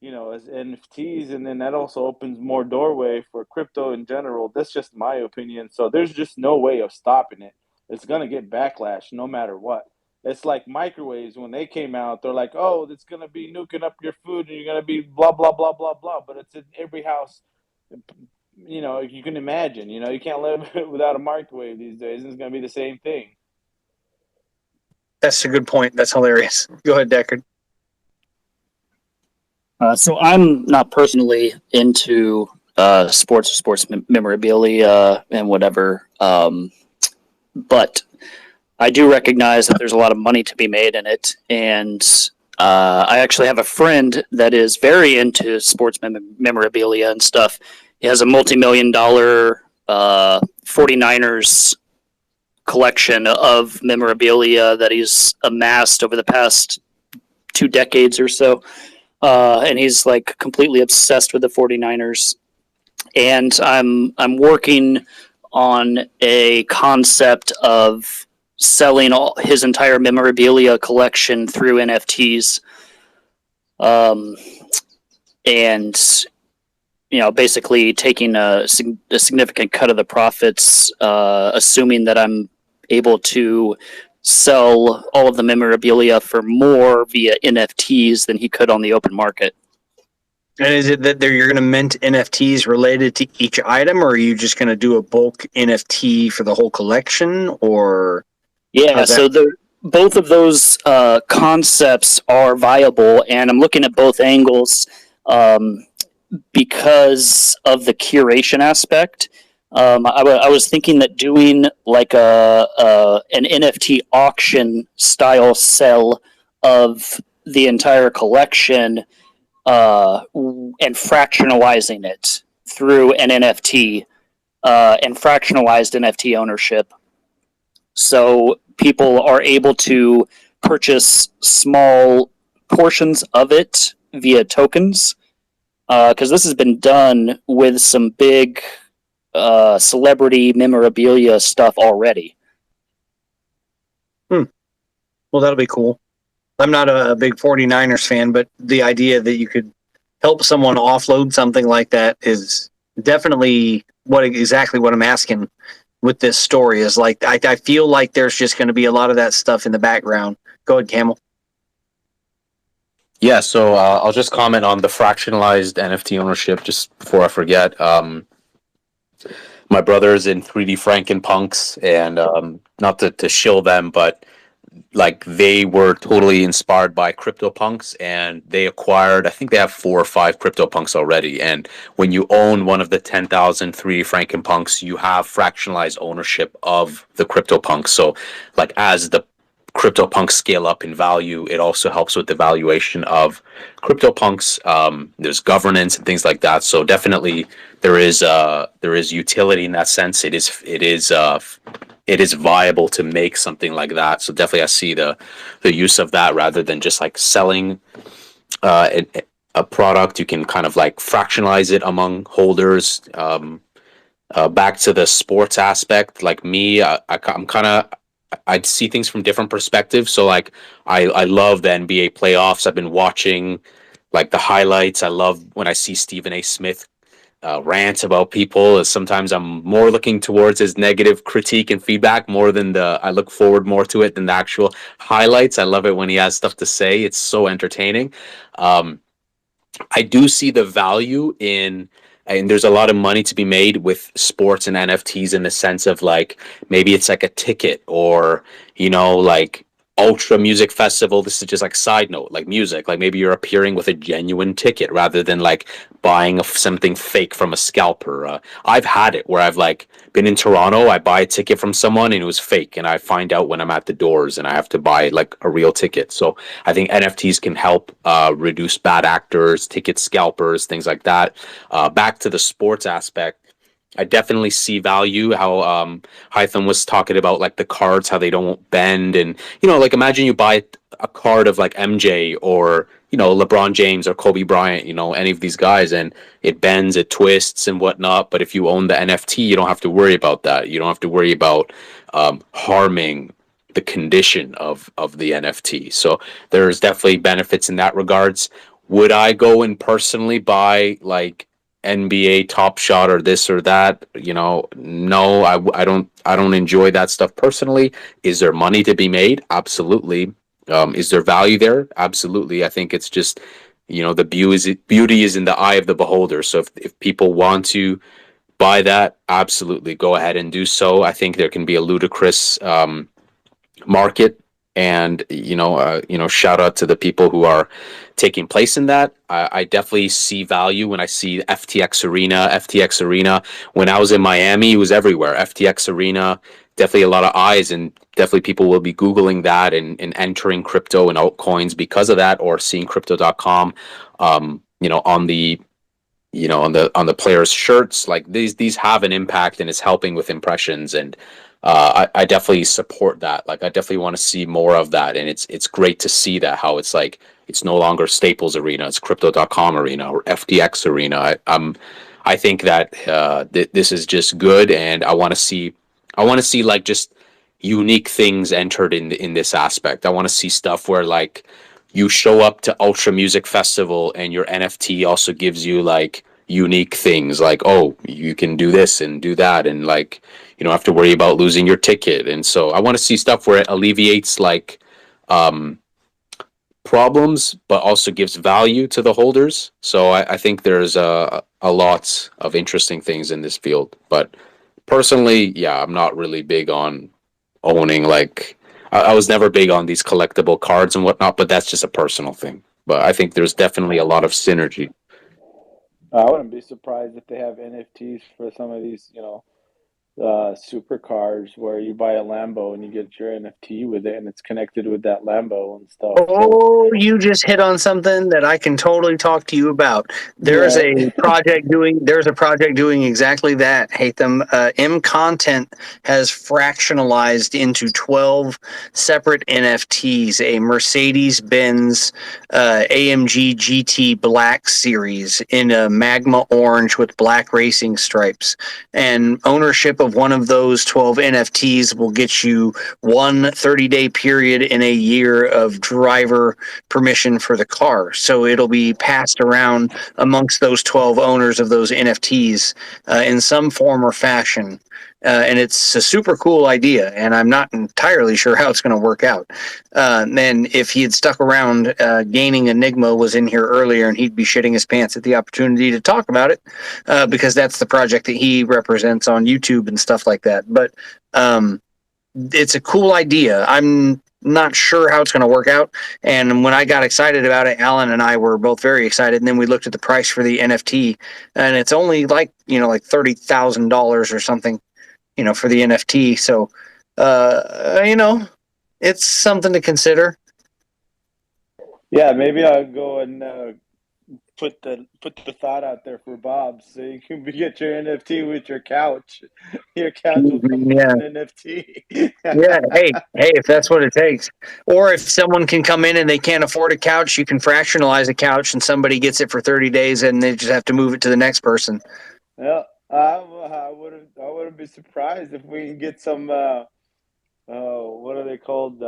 as NFTs, and then that also opens more doorway for crypto in general. That's just my opinion. So there's just no way of stopping it. It's going to get backlash no matter what. It's like microwaves when they came out. They're like, oh, it's going to be nuking up your food and you're going to be blah, blah, blah, blah, blah. But it's in every house, you can imagine. You can't live without a microwave these days. And it's going to be the same thing. That's a good point. That's hilarious. Go ahead, Deckard. So I'm not personally into sports memorabilia and whatever, but I do recognize that there's a lot of money to be made in it, and I actually have a friend that is very into sports memorabilia and stuff. He has a multi-million-dollar 49ers collection of memorabilia that he's amassed over the past 2 decades or so. And he's like completely obsessed with the 49ers. And I'm working on a concept of selling his entire memorabilia collection through NFTs. And basically taking a significant cut of the profits, assuming that I'm able to sell all of the memorabilia for more via NFTs than he could on the open market. And is it that you're going to mint NFTs related to each item, or are you just going to do a bulk NFT for the whole collection? Or so both of those concepts are viable, and I'm looking at both angles because of the curation aspect. I was thinking that doing like an NFT auction style sell of the entire collection and fractionalizing it through an NFT and fractionalized NFT ownership. So people are able to purchase small portions of it via tokens, because this has been done with some big celebrity memorabilia stuff already. Well, that'll be cool. I'm not a big 49ers fan, but the idea that you could help someone offload something like that is definitely exactly what I'm asking with this story. Is like, I feel like there's just going to be a lot of that stuff in the background. Go ahead, Camel. Yeah, so I'll just comment on the fractionalized NFT ownership just before I forget. My brother's in 3D Frankenpunks, and not to shill them, but like they were totally inspired by CryptoPunks, and they acquired, I think they have 4 or 5 CryptoPunks already. And when you own one of the 10,000 3D Frankenpunks, you have fractionalized ownership of the CryptoPunks. So like as the CryptoPunks scale up in value, it also helps with the valuation of CryptoPunks. There's governance and things like that. So definitely there is utility in that sense. It is viable to make something like that. So definitely I see the use of that rather than just like selling a product. You can kind of like fractionalize it among holders. Back to the sports aspect, like me, I'm kind of, I see things from different perspectives. So like I love the NBA playoffs. I've been watching like the highlights. I love when I see Stephen A. Smith rant about people. Sometimes I'm more looking towards his negative critique and feedback more than I look forward more to it than the actual highlights. I love it when he has stuff to say. It's so entertaining. Um, I do see the value in, and there's a lot of money to be made with sports and NFTs in the sense of like maybe it's like a ticket or, like Ultra Music Festival. This is just like side note, like music, like maybe you're appearing with a genuine ticket rather than like buying something fake from a scalper. I've had it where I've like been in Toronto, I buy a ticket from someone and it was fake, and I find out when I'm at the doors and I have to buy like a real ticket. So I think NFTs can help reduce bad actors, ticket scalpers, things like that. Back to the sports aspect, I definitely see value. How Hytham was talking about like the cards, how they don't bend, and like imagine you buy a card of like MJ or LeBron James or Kobe Bryant, any of these guys, and it bends, it twists, and whatnot. But if you own the NFT, you don't have to worry about that. You don't have to worry about harming the condition of the NFT. So there's definitely benefits in that regards. Would I go and personally buy like NBA Top Shot or this or that? No, I don't enjoy that stuff personally. Is there money to be made? Absolutely. Is there value there? Absolutely. I think it's just the beauty is in the eye of the beholder. So if people want to buy that, absolutely go ahead and do so. I think there can be a ludicrous market, and shout out to the people who are taking place in that. I definitely see value when I see FTX Arena. When I was in Miami, it was everywhere. FTX Arena, definitely a lot of eyes, and definitely people will be googling that and entering crypto and altcoins because of that, or seeing crypto.com on the on the players' shirts. Like these have an impact, and it's helping with impressions. And I definitely support that. Like I definitely want to see more of that, and it's great to see that, how it's like it's no longer Staples Arena, it's Crypto.com Arena or FTX Arena. I think that this is just good, and I want to see like just unique things entered in this aspect. I want to see stuff where like you show up to Ultra Music Festival and your NFT also gives you like unique things, like, oh, you can do this and do that, and like you don't have to worry about losing your ticket. And so I want to see stuff where it alleviates like problems but also gives value to the holders. So I think there's a lot of interesting things in this field. But personally, yeah, I'm not really big on owning like I was never big on these collectible cards and whatnot, but that's just a personal thing. But I think there's definitely a lot of synergy. I wouldn't be surprised if they have NFTs for some of these, supercars where you buy a Lambo and you get your NFT with it and it's connected with that Lambo and stuff. So Oh, you just hit on something that I can totally talk to you about. There's yeah, a project doing exactly that. Hatham, M Content has fractionalized into 12 separate NFTs, a Mercedes-Benz AMG GT Black Series in a magma orange with black racing stripes. And ownership of one of those 12 NFTs will get you one 30-day period in a year of driver permission for the car. So it'll be passed around amongst those 12 owners of those NFTs in some form or fashion. And it's a super cool idea, and I'm not entirely sure how it's going to work out. And if he had stuck around, Gaining Enigma was in here earlier, and he'd be shitting his pants at the opportunity to talk about it, because that's the project that he represents on YouTube and stuff like that. But it's a cool idea. I'm not sure how it's going to work out. And when I got excited about it, Alan and I were both very excited. And then we looked at the price for the NFT, and it's only like $30,000 or something, for the NFT. So, it's something to consider. Yeah, maybe I'll go and put the thought out there for Bob, so you can get your NFT with your couch. Your couch will come with Yeah. an NFT. Yeah. Hey, if that's what it takes. Or if someone can come in and they can't afford a couch, you can fractionalize a couch and somebody gets it for 30 days and they just have to move it to the next person. Yeah, I wouldn't be surprised if we can get some. What are they called?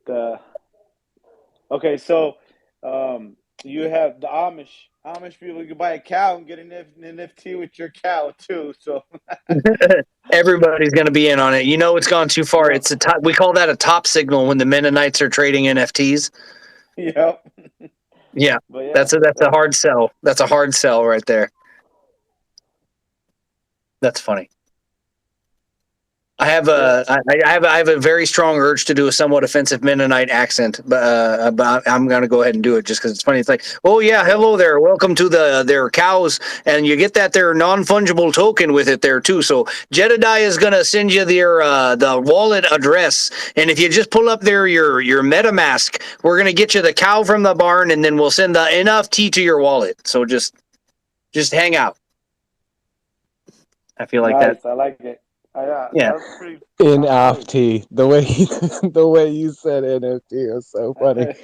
The Okay, so you have the Amish people. You can buy a cow and get an NFT with your cow too. So Everybody's going to be in on it. It's gone too far. yeah, It's we call that a top signal when the Mennonites are trading NFTs. yep. Yeah, But yeah, that's a hard sell. That's a hard sell right there. That's funny. I have I have a very strong urge to do a somewhat offensive Mennonite accent, but I'm going to go ahead and do it just because it's funny. It's like, oh yeah, hello there, welcome to their cows, and you get their non-fungible token with it there too. So Jedediah is going to send you their the wallet address, and if you just pull up your MetaMask, we're going to get you the cow from the barn, and then we'll send the NFT to your wallet. So just hang out. I feel like nice. that. I like it. Yeah. That's pretty. NFT. The way you said NFT was so funny.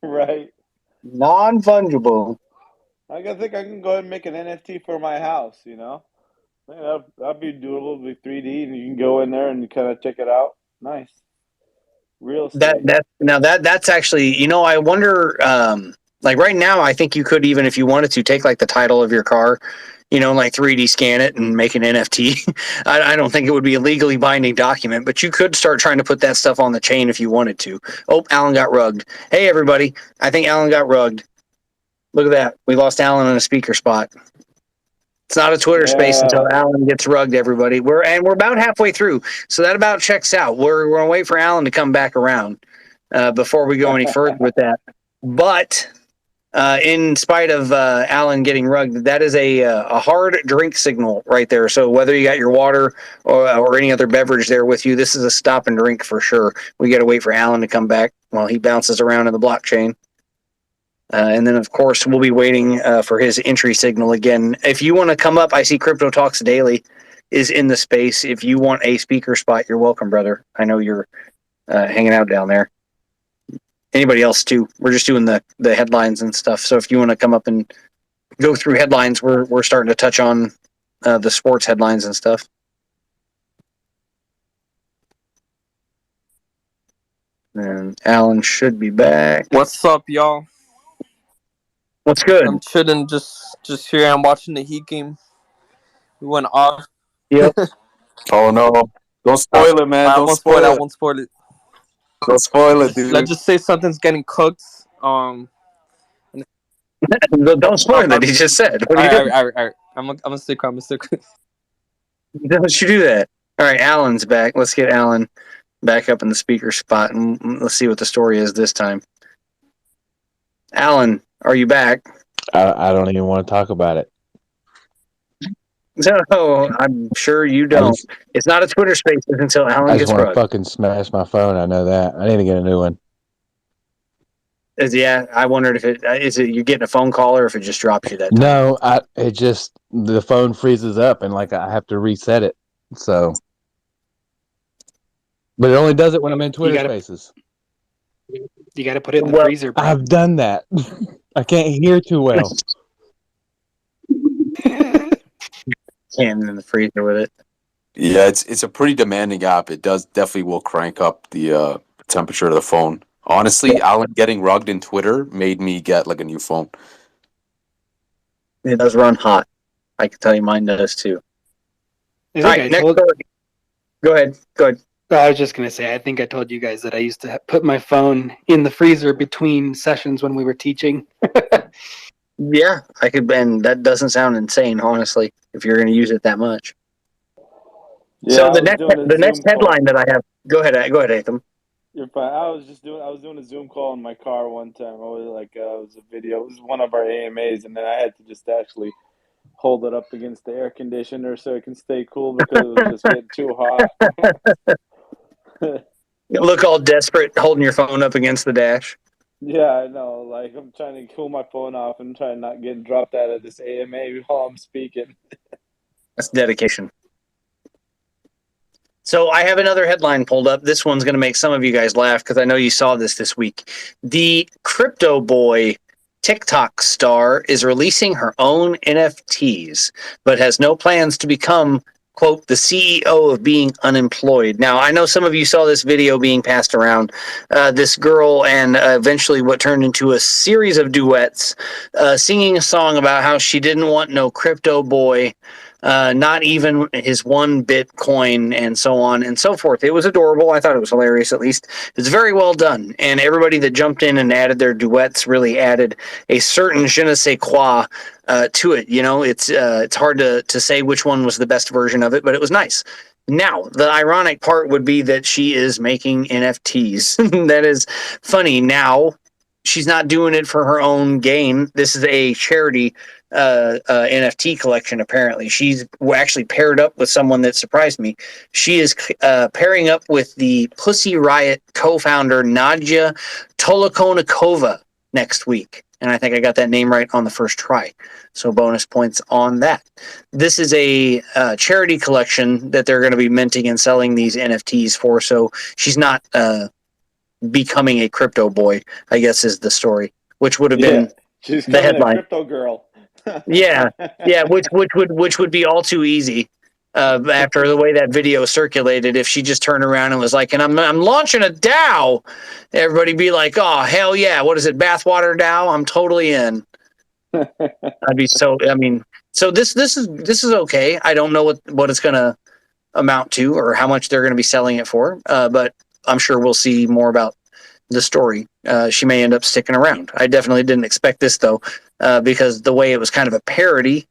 Right. Non-fungible. I think I can go ahead and make an NFT for my house. Yeah, that'd be doable with 3D, and you can go in there and kind of check it out. Nice. Real estate. That's actually, I wonder, like right now, I think you could, even if you wanted to, take like the title of your car, like 3D scan it and make an NFT. I don't think it would be a legally binding document, but you could start trying to put that stuff on the chain if you wanted to. Oh, Alan got rugged. Hey, everybody. I think Alan got rugged. Look at that. We lost Alan in a speaker spot. It's not a Twitter space Yeah. until Alan gets rugged, everybody. We're about halfway through, so that about checks out. We're going to wait for Alan to come back around before we go any further with that. But in spite of Alan getting rugged, that is a hard drink signal right there. So whether you got your water or any other beverage there with you, this is a stop and drink for sure. We got to wait for Alan to come back while he bounces around in the blockchain. And then, of course, we'll be waiting for his entry signal again. If you want to come up, I see Crypto Talks Daily is in the space. If you want a speaker spot, you're welcome, brother. I know you're hanging out down there. Anybody else, too. We're just doing the headlines and stuff. So if you want to come up and go through headlines, we're starting to touch on the sports headlines and stuff. And Alan should be back. What's up, y'all? What's good? I'm chilling, just here. I'm watching the Heat game. We went off. Yep. Oh no! Don't spoil it, man! I Don't won't spoil it. spoil I it! won't spoil it. Don't spoil it, dude. Let's just say something's getting cooked. Don't spoil it. He just said. What are you doing? All right. I'm gonna stick. Don't you do that? All right, Alan's back. Let's get Alan back up in the speaker spot, and let's see what the story is this time. Alan, are you back? I don't even want to talk about it. No, I'm sure you don't. It's not a Twitter Spaces until Alan I gets just want to rugged. fucking smash my phone. I know that. I need to get a new one. Yeah, I wondered if is it you getting a phone call or if it just drops you that time. No, it just the phone freezes up and like I have to reset it. So, but it only does it when I'm in Twitter Spaces. You got to put it in the freezer, bro. I've done that. I can't hear too well. Can't in the freezer with it. Yeah, it's a pretty demanding app. It definitely will crank up the temperature of the phone. Honestly, Alan getting rugged in Twitter made me get like a new phone. It does run hot. I can tell you mine does too. All right, next story. Go ahead. I was just going to say, I think I told you guys that I used to put my phone in the freezer between sessions when we were teaching. Yeah, I could, and that doesn't sound insane, honestly, if you're going to use it that much. Yeah, So I was doing a the next Zoom call. headline that I have. Go ahead, Atham. You're fine. I was doing a Zoom call in my car one time. I was like, it was a video. It was one of our AMAs, and then I had to just actually hold it up against the air conditioner so it can stay cool because it was just getting too hot. You look all desperate, holding your phone up against the dash. Yeah, I know. Like I'm trying to cool my phone off and trying not getting dropped out of this AMA while I'm speaking. That's dedication. So I have another headline pulled up. This one's going to make some of you guys laugh because I know you saw this week. The Crypto Boy TikTok star is releasing her own NFTs, but has no plans to become, quote, the CEO of being unemployed. Now, I know some of you saw this video being passed around. This girl and eventually what turned into a series of duets singing a song about how she didn't want no crypto boy, not even his one Bitcoin, and so on and so forth. It was adorable. I thought it was hilarious, at least. It's very well done. And everybody that jumped in and added their duets really added a certain je ne sais quoi to it. You know, it's hard to say which one was the best version of it, but it was nice. Now, the ironic part would be that she is making NFTs. That is funny. Now, she's not doing it for her own gain. This is a charity NFT collection, apparently. She's actually paired up with someone that surprised me. She is pairing up with the Pussy Riot co-founder Nadia Tolokonikova next week. And I think I got that name right on the first try. So bonus points on that. This is a charity collection that they're going to be minting and selling these NFTs for. So she's not becoming a crypto boy, I guess is the story, which would have been she's the headline. A crypto girl. Yeah, which would be all too easy. After the way that video circulated, if she just turned around and was like, "And I'm launching a DAO," everybody be like, "Oh hell yeah! What is it, bathwater DAO? I'm totally in." I'd be so. I mean, so this is okay. I don't know what it's gonna amount to or how much they're gonna be selling it for, but I'm sure we'll see more about the story. She may end up sticking around. I definitely didn't expect this though, because the way it was kind of a parody.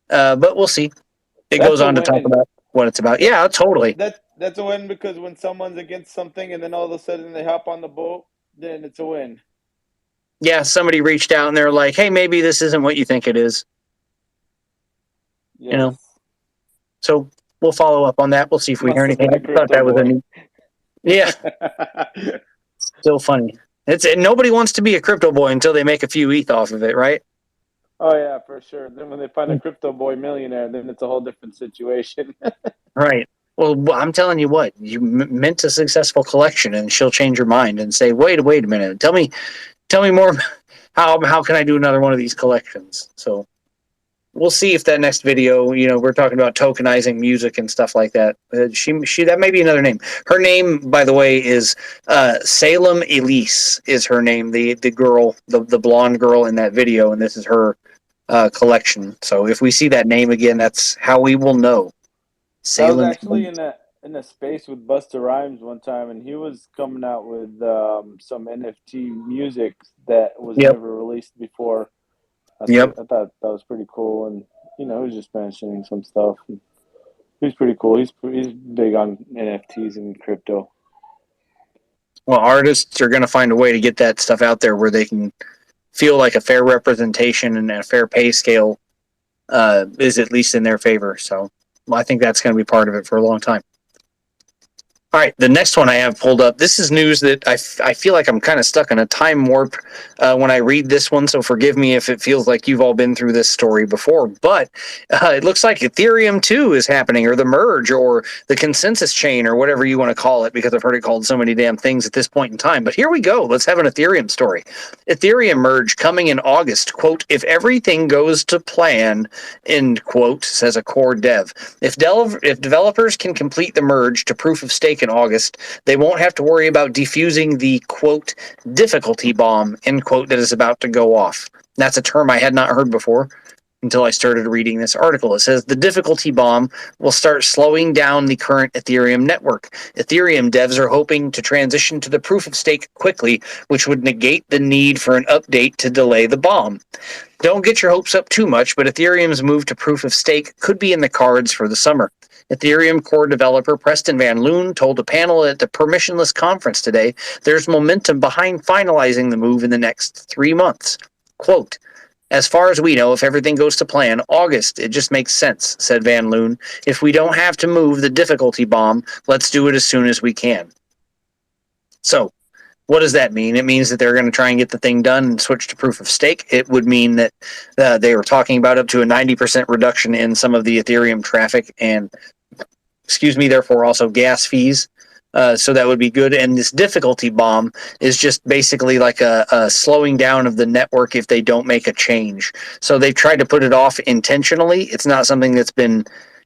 But we'll see. It goes on to talk about what it's about. Yeah, totally. That's a win because when someone's against something and then all of a sudden they hop on the boat, then it's a win. Yeah, somebody reached out and they're like, "Hey, maybe this isn't what you think it is." Yes. You know. So we'll follow up on that. We'll see if we hear anything. I thought that was a neat. Yeah. Still funny. Nobody wants to be a crypto boy until they make a few ETH off of it, right? Oh yeah, for sure. Then when they find a crypto boy millionaire, then it's a whole different situation. Right. Well, I'm telling you what, you mint a successful collection, and she'll change your mind and say, "Wait a minute, tell me more. How can I do another one of these collections?" So we'll see if that next video, we're talking about tokenizing music and stuff like that. She that may be another name. Her name, by the way, is Salem Elise. Is her name? The girl, the blonde girl in that video, and this is her collection. So if we see that name again, that's how we will know. I was actually in a space with Busta Rhymes one time, and he was coming out with some NFT music that was never released before. I thought that was pretty cool, and he was just mentioning some stuff. He's pretty cool. He's big on NFTs and crypto. Well, artists are going to find a way to get that stuff out there where they can feel like a fair representation and a fair pay scale is at least in their favor. So I think that's going to be part of it for a long time. All right, the next one I have pulled up. This is news that I feel like I'm kind of stuck in a time warp when I read this one, so forgive me if it feels like you've all been through this story before. But it looks like Ethereum 2 is happening, or the merge, or the consensus chain, or whatever you want to call it, because I've heard it called so many damn things at this point in time. But here we go. Let's have an Ethereum story. Ethereum merge coming in August. Quote, "If everything goes to plan," end quote, says a core dev. If developers can complete the merge to proof of stake in August, they won't have to worry about defusing the, quote, difficulty bomb, end quote, that is about to go off. That's a term I had not heard before until I started reading this article. It says the difficulty bomb will start slowing down the current Ethereum network. Ethereum devs are hoping to transition to the proof of stake quickly, which would negate the need for an update to delay the bomb. Don't get your hopes up too much, but Ethereum's move to proof of stake could be in the cards for the summer. Ethereum core developer Preston Van Loon told a panel at the Permissionless conference today there's momentum behind finalizing the move in the next 3 months. Quote, as far as we know, if everything goes to plan, August, it just makes sense, said Van Loon. If we don't have to move the difficulty bomb, let's do it as soon as we can. So, what does that mean? It means that they're going to try and get the thing done and switch to proof of stake. It would mean that they were talking about up to a 90% reduction in some of the Ethereum traffic and, therefore also gas fees. So that would be good. And this difficulty bomb is just basically like a slowing down of the network if they don't make a change. So they've tried to put it off intentionally. It's not something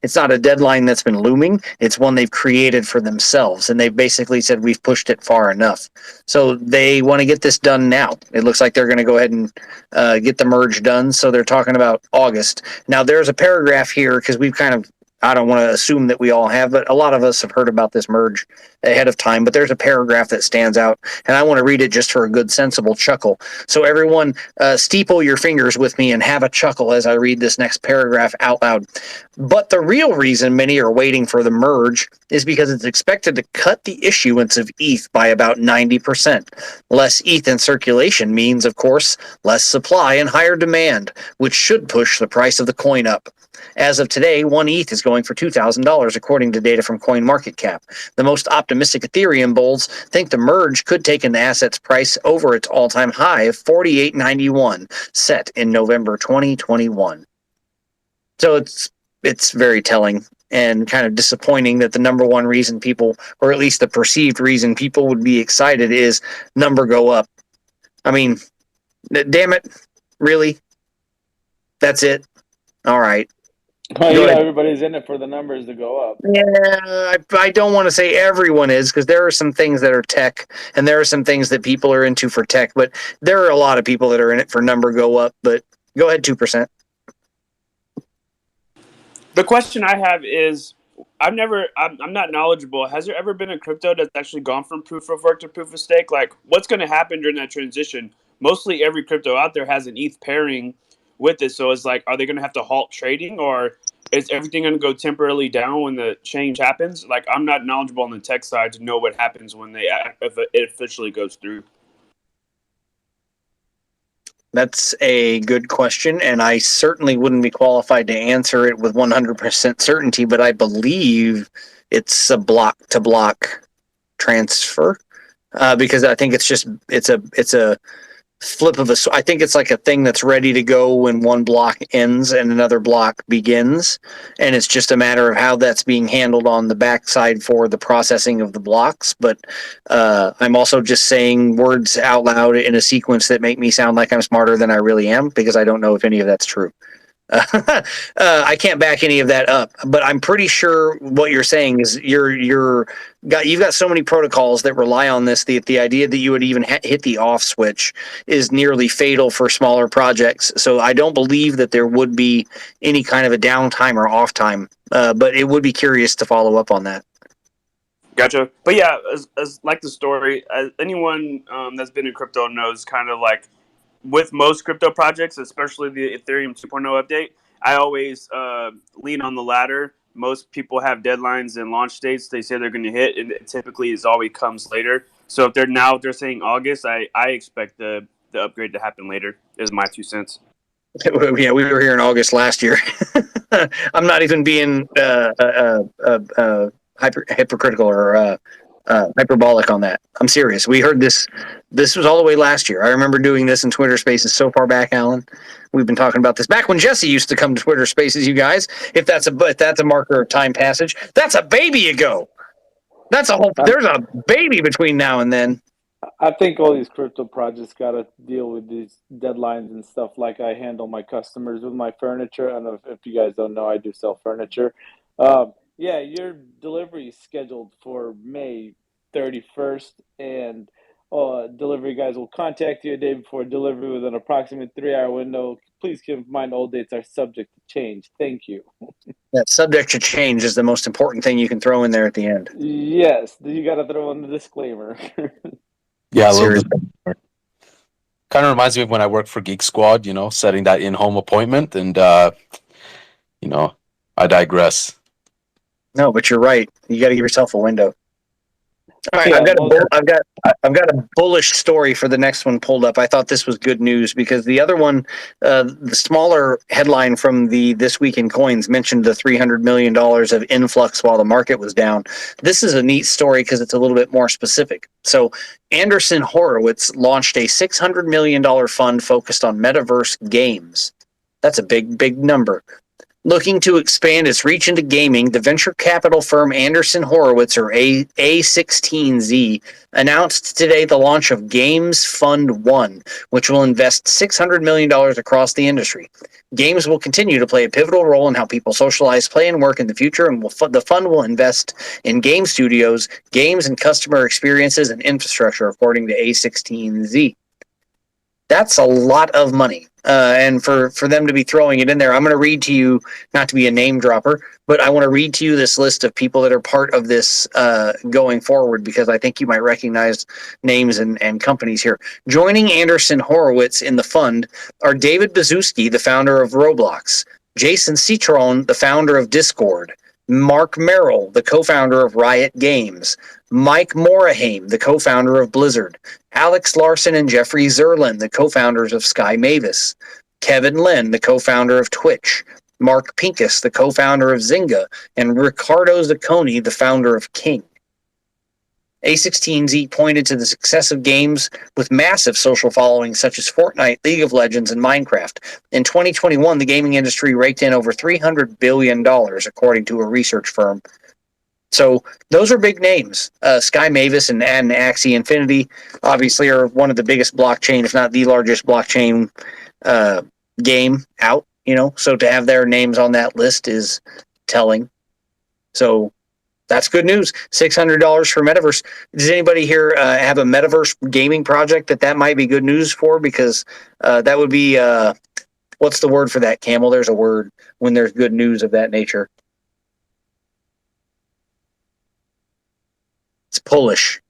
it's not a deadline that's been looming. It's one they've created for themselves. And they've basically said we've pushed it far enough. So they want to get this done now. It looks like they're going to go ahead and get the merge done. So they're talking about August. Now there's a paragraph here because we've kind of, I don't want to assume that we all have, but a lot of us have heard about this merge ahead of time. But there's a paragraph that stands out, and I want to read it just for a good, sensible chuckle. So everyone, steeple your fingers with me and have a chuckle as I read this next paragraph out loud. But the real reason many are waiting for the merge is because it's expected to cut the issuance of ETH by about 90%. Less ETH in circulation means, of course, less supply and higher demand, which should push the price of the coin up. As of today, 1 ETH is going for $2,000, according to data from CoinMarketCap. The most optimistic Ethereum bulls think the merge could take an asset's price over its all-time high of $48.91, set in November 2021. So it's very telling and kind of disappointing that the number one reason people, or at least the perceived reason people would be excited, is number go up. I mean, damn it, really? That's it? All right. Well, everybody's in it for the numbers to go up. Yeah, I don't want to say everyone is, because there are some things that are tech, and there are some things that people are into for tech, but there are a lot of people that are in it for number go up. But go ahead, 2%. The question I have is, I'm not knowledgeable. Has there ever been a crypto that's actually gone from proof of work to proof of stake? Like, what's going to happen during that transition? Mostly every crypto out there has an ETH pairing with it. So it's like, are they going to have to halt trading, or is everything going to go temporarily down when the change happens? Like, I'm not knowledgeable on the tech side to know what happens when if it officially goes through. That's a good question, and I certainly wouldn't be qualified to answer it with 100% certainty, but I believe it's a block-to-block transfer, because I think it's a flip of I think it's like a thing that's ready to go when one block ends and another block begins, and it's just a matter of how that's being handled on the backside for the processing of the blocks. But I'm also just saying words out loud in a sequence that make me sound like I'm smarter than I really am, because I don't know if any of that's true. I can't back any of that up, but I'm pretty sure what you're saying is you've got so many protocols that rely on this. The idea that you would even hit the off switch is nearly fatal for smaller projects. So I don't believe that there would be any kind of a downtime or off time, but it would be curious to follow up on that. Gotcha. But yeah, as like the story, anyone that's been in crypto knows, kind of like with most crypto projects, especially the Ethereum 2.0 update, I always lean on the latter. Most people have deadlines and launch dates they say they're going to hit, and it typically is always comes later. So if they're saying August, I expect the upgrade to happen later, is my 2 cents. Yeah, we were here in August last year. I'm not even being hypercritical or hyperbolic on that. I'm serious. We heard this was all the way last year. I remember doing this in Twitter Spaces so far back, Alan. We've been talking about this back when Jesse used to come to Twitter Spaces, you guys. If that's a marker of time passage, that's a baby ago. There's a baby between now and then. I think all these crypto projects got to deal with these deadlines and stuff. Like I handle my customers with my furniture. I don't know if you guys don't know, I do sell furniture. Yeah, your delivery is scheduled for May 31st, and delivery guys will contact you a day before delivery with an approximate 3-hour window. Please keep in mind all dates are subject to change. Thank you. That subject to change is the most important thing you can throw in there at the end. Yes, you got to throw in the disclaimer. Yeah, a little bit. Kind of reminds me of when I worked for Geek Squad, setting that in-home appointment, and I digress. No, but you're right. You got to give yourself a window. All right, Yeah, I've got a bullish story for the next one pulled up. I thought this was good news because the other one, the smaller headline from the This Week in Coins mentioned the $300 million of influx while the market was down. This is a neat story because it's a little bit more specific. So Anderson Horowitz launched a $600 million fund focused on metaverse games. That's a big number. Looking to expand its reach into gaming, the venture capital firm Anderson Horowitz, or A16Z, announced today the launch of Games Fund 1, which will invest $600 million across the industry. Games will continue to play a pivotal role in how people socialize, play, and work in the future, and the fund will invest in game studios, games, and customer experiences and infrastructure, according to A16Z. That's a lot of money. And for them to be throwing it in there, I'm going to read to you, not to be a name dropper, but I want to read to you this list of people that are part of this going forward, because I think you might recognize names and companies here. Joining Anderson Horowitz in the fund are David Baszucki, the founder of Roblox, Jason Citron, the founder of Discord, Mark Merrill, the co-founder of Riot Games, Mike Moraheim, the co-founder of Blizzard, Alex Larson and Jeffrey Zerlin, the co-founders of Sky Mavis, Kevin Lin, the co-founder of Twitch, Mark Pincus, the co-founder of Zynga, and Ricardo Zacconi, the founder of King. A16Z pointed to the success of games with massive social followings such as Fortnite, League of Legends, and Minecraft. In 2021, the gaming industry raked in over $300 billion, according to a research firm. So those are big names. Sky Mavis and Axie Infinity obviously are one of the biggest blockchain, if not the largest blockchain game out. So to have their names on that list is telling. So that's good news. $600 for Metaverse. Does anybody here have a Metaverse gaming project that might be good news for? Because that would be what's the word for that, Camel? There's a word when there's good news of that nature. It's Polish,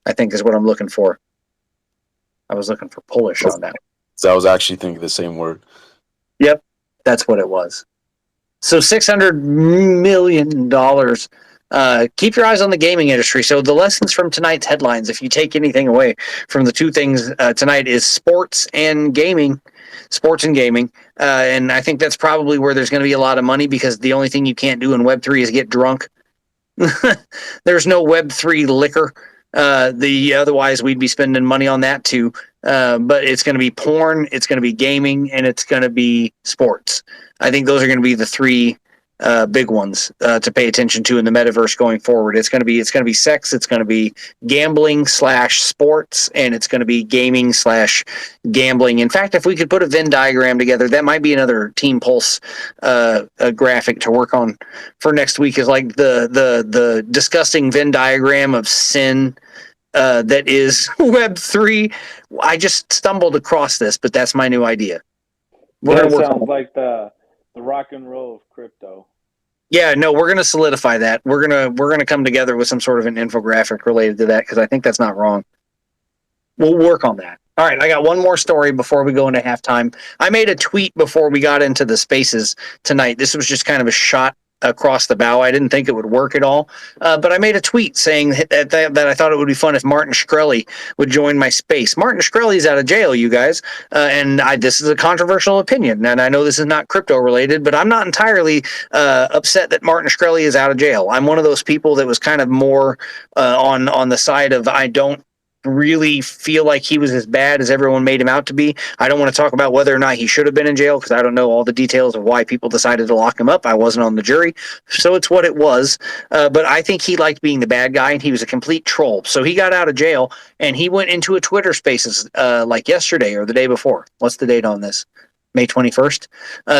I think, is what I'm looking for. I was looking for Polish on that. So I was actually thinking the same word. Yep, that's what it was. So $600 million. Keep your eyes on the gaming industry. So the lessons from tonight's headlines, if you take anything away from the two things tonight, is sports and gaming. And I think that's probably where there's going to be a lot of money, because the only thing you can't do in Web3 is get drunk. There's no Web3 liquor. Otherwise we'd be spending money on that too. But it's going to be porn, it's going to be gaming, and it's going to be sports. I think those are going to be the three big ones to pay attention to in the metaverse going forward. It's going to be sex, it's going to be gambling / sports, and it's going to be gaming / gambling. In fact, if we could put a Venn diagram together, that might be another Team Pulse graphic to work on for next week, is like the disgusting Venn diagram of sin that is Web3. I just stumbled across this, but that's my new idea. That sounds like the rock and roll of crypto. Yeah, no, we're going to solidify that. We're going to come together with some sort of an infographic related to that, because I think that's not wrong. We'll work on that. All right, I got one more story before we go into halftime. I made a tweet before we got into the spaces tonight. This was just kind of a shot across the bow. I didn't think it would work at all, but I made a tweet saying that I thought it would be fun if Martin Shkreli would join my space. Martin Shkreli's out of jail, you guys, and this is a controversial opinion, and I know this is not crypto related, but I'm not entirely upset that Martin Shkreli is out of jail. I'm one of those people that was kind of more on the side of, I don't really feel like he was as bad as everyone made him out to be. I don't want to talk about whether or not he should have been in jail, because I don't know all the details of why people decided to lock him up. I wasn't on the jury, so it's what it was. But I think he liked being the bad guy, and he was a complete troll. So he got out of jail, and he went into a Twitter Spaces like yesterday or the day before. What's the date on this? May 21st.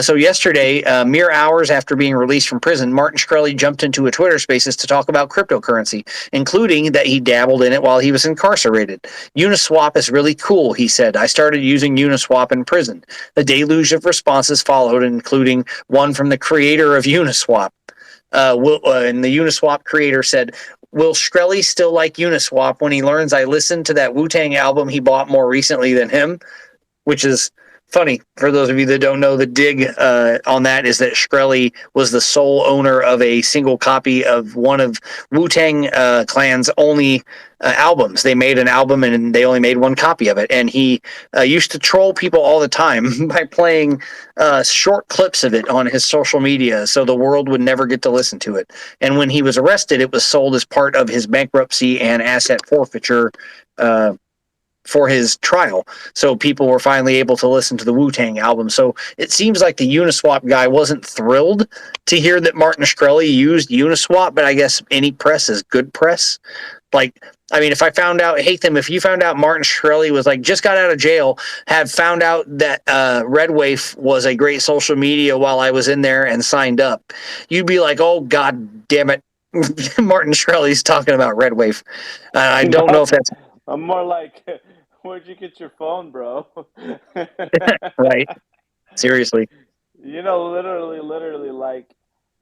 So yesterday, mere hours after being released from prison, Martin Shkreli jumped into a Twitter Spaces to talk about cryptocurrency, including that he dabbled in it while he was incarcerated. Uniswap is really cool, he said. I started using Uniswap in prison. A deluge of responses followed, including one from the creator of Uniswap. And the Uniswap creator said, "Will Shkreli still like Uniswap when he learns I listened to that Wu-Tang album he bought more recently than him?" Which is funny for those of you that don't know, the dig on that is that Shkreli was the sole owner of a single copy of one of Wu-Tang Clan's only albums. They made an album and they only made one copy of it, and he used to troll people all the time by playing short clips of it on his social media so the world would never get to listen to it. And when he was arrested, it was sold as part of his bankruptcy and asset forfeiture for his trial. So people were finally able to listen to the Wu-Tang album. So it seems like the Uniswap guy wasn't thrilled to hear that Martin Shkreli used Uniswap, but I guess any press is good press. Like, I mean, if I found out, Hatham, if you found out Martin Shkreli was like, just got out of jail, have found out that Red Wave was a great social media while I was in there and signed up, you'd be like, oh, God damn it. Martin Shkreli's talking about Red Wave. I don't know if that's I'm more like, where'd you get your phone, bro? right. Seriously. You know, literally, like,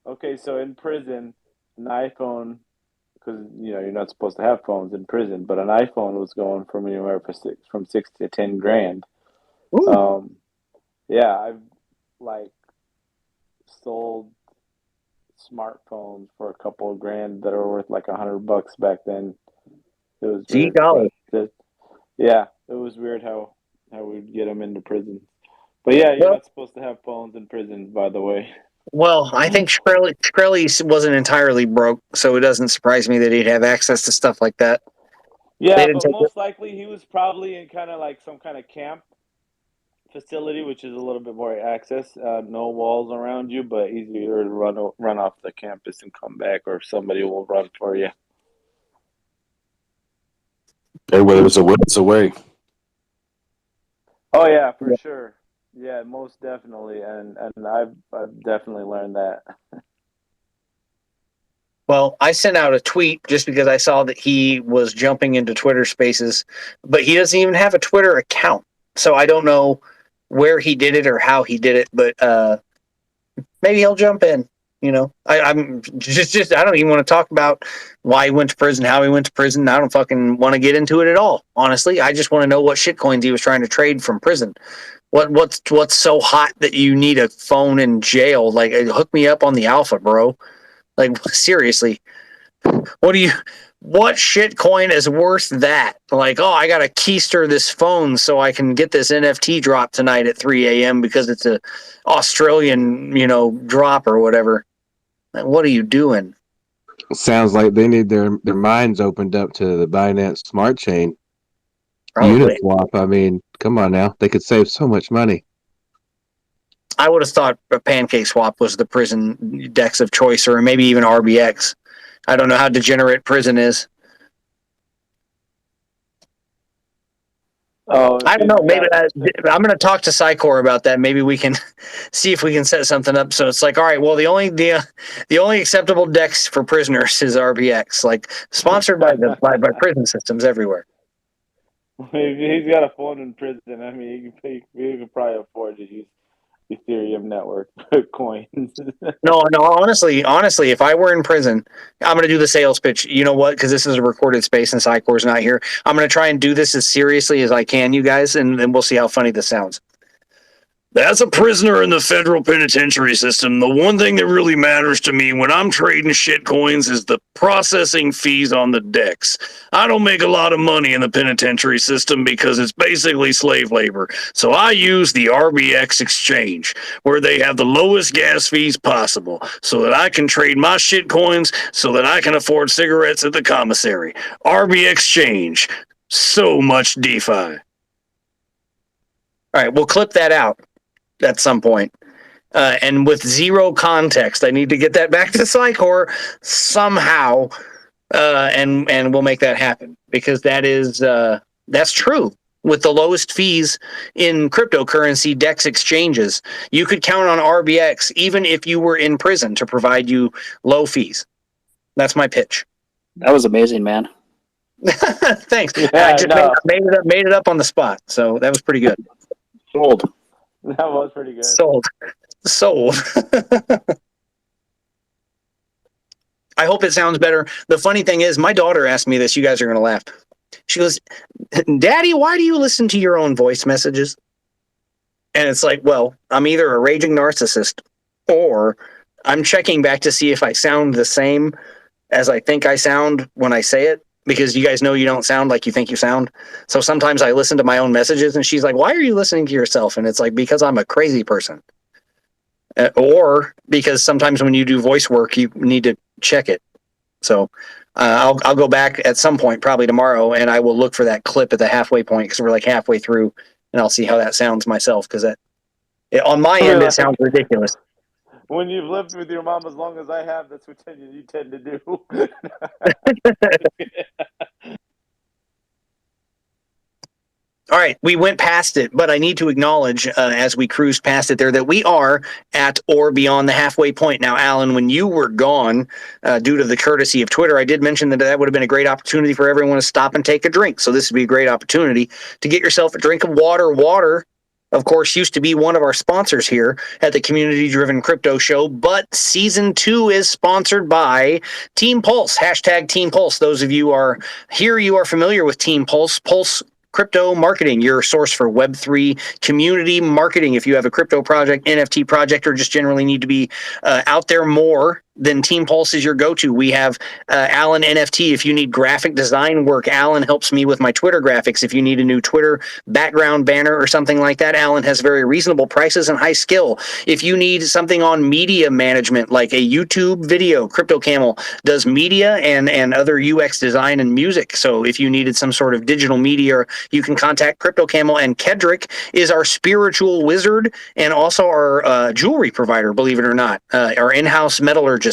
okay, so in prison, an iPhone, because you know you're not supposed to have phones in prison, but an iPhone was going from anywhere from 6 to 10 grand. Ooh. Yeah, I've like sold smartphones for a couple of grand that are worth like $100 back then. It was Gee weird, golly. but yeah, it was weird how we'd get them into prison. But yeah, you're Well, not supposed to have phones in prison, by the way. well, I think Shkreli wasn't entirely broke, so it doesn't surprise me that he'd have access to stuff like that. They Yeah, didn't but take it. most likely he was probably in kind of like some kind of camp facility, which is a little bit more access. No walls around you, but easier to run off the campus and come back, or somebody will run for you. Hey, where there's a will, there's a way. Oh yeah, for sure. Yeah, most definitely, and I've definitely learned that. Well, I sent out a tweet just because I saw that he was jumping into Twitter Spaces, but he doesn't even have a Twitter account, so I don't know where he did it or how he did it. But maybe he'll jump in. You know, I'm just I don't even want to talk about why he went to prison, how he went to prison. I don't fucking want to get into it at all. Honestly, I just want to know what shitcoins he was trying to trade from prison. What's so hot that you need a phone in jail? Like, hook me up on the alpha, bro. Like, seriously, what shit coin is worth that? Like, oh, I gotta keister this phone so I can get this NFT drop tonight at 3 a.m. because it's a Australian, drop or whatever. Like, what are you doing? Sounds like they need their minds opened up to the Binance Smart Chain. Probably. Uniswap. I mean, come on now. They could save so much money. I would have thought a Pancake Swap was the prison dex of choice, or maybe even RBX. I don't know how degenerate prison is. Oh, I don't know. Maybe yeah. I'm going to talk to Psycor about that. Maybe we can see if we can set something up. So it's like, all right, well, the only acceptable dex for prisoners is RBX, like sponsored by by prison systems everywhere. He's got a phone in prison. I mean, he could probably afford to use Ethereum network coins. No. Honestly, if I were in prison, I'm going to do the sales pitch. You know what? Because this is a recorded space and Psycor's not here. I'm going to try and do this as seriously as I can, you guys, and then we'll see how funny this sounds. As a prisoner in the federal penitentiary system, the one thing that really matters to me when I'm trading shit coins is the processing fees on the DEX. I don't make a lot of money in the penitentiary system because it's basically slave labor. So I use the RBX exchange, where they have the lowest gas fees possible, so that I can trade my shit coins so that I can afford cigarettes at the commissary. RBX exchange. So much DeFi. All right, we'll clip that out at some point. And with zero context, I need to get that back to Psycor somehow, and we'll make that happen, because that's true. With the lowest fees in cryptocurrency DEX exchanges, you could count on RBX even if you were in prison to provide you low fees. That's my pitch. That was amazing, man. Thanks. Yeah, I just no. made it up on the spot, so that was pretty good. Sold. That was pretty good. Sold. I hope it sounds better. The funny thing is, my daughter asked me this. You guys are going to laugh. She goes, Daddy, why do you listen to your own voice messages? And it's like, well, I'm either a raging narcissist or I'm checking back to see if I sound the same as I think I sound when I say it, because you guys know you don't sound like you think you sound. So sometimes I listen to my own messages and she's like, why are you listening to yourself? And it's like, because I'm a crazy person. Or because sometimes when you do voice work, you need to check it. So I'll go back at some point, probably tomorrow, and I will look for that clip at the halfway point because we're like halfway through, and I'll see how that sounds myself, because on my end it sounds ridiculous. When you've lived with your mom as long as I have, that's what you tend to do. All right, we went past it, but I need to acknowledge as we cruised past it there that we are at or beyond the halfway point. Now, Alan, when you were gone, due to the courtesy of Twitter, I did mention that would have been a great opportunity for everyone to stop and take a drink. So this would be a great opportunity to get yourself a drink of water. Water, of course, used to be one of our sponsors here at the Community Driven Crypto Show, but Season 2 is sponsored by Team Pulse, hashtag Team Pulse. Those of you are here, you are familiar with Team Pulse. Pulse Crypto Marketing, your source for Web3 community marketing. If you have a crypto project, NFT project, or just generally need to be out there more, then Team Pulse is your go-to. We have Alan NFT. If you need graphic design work, Alan helps me with my Twitter graphics. If you need a new Twitter background banner or something like that, Alan has very reasonable prices and high skill. If you need something on media management, like a YouTube video, Crypto Camel does media and other UX design and music. So if you needed some sort of digital media, you can contact Crypto Camel. And Kedrick is our spiritual wizard and also our jewelry provider, believe it or not, our in-house metallurgist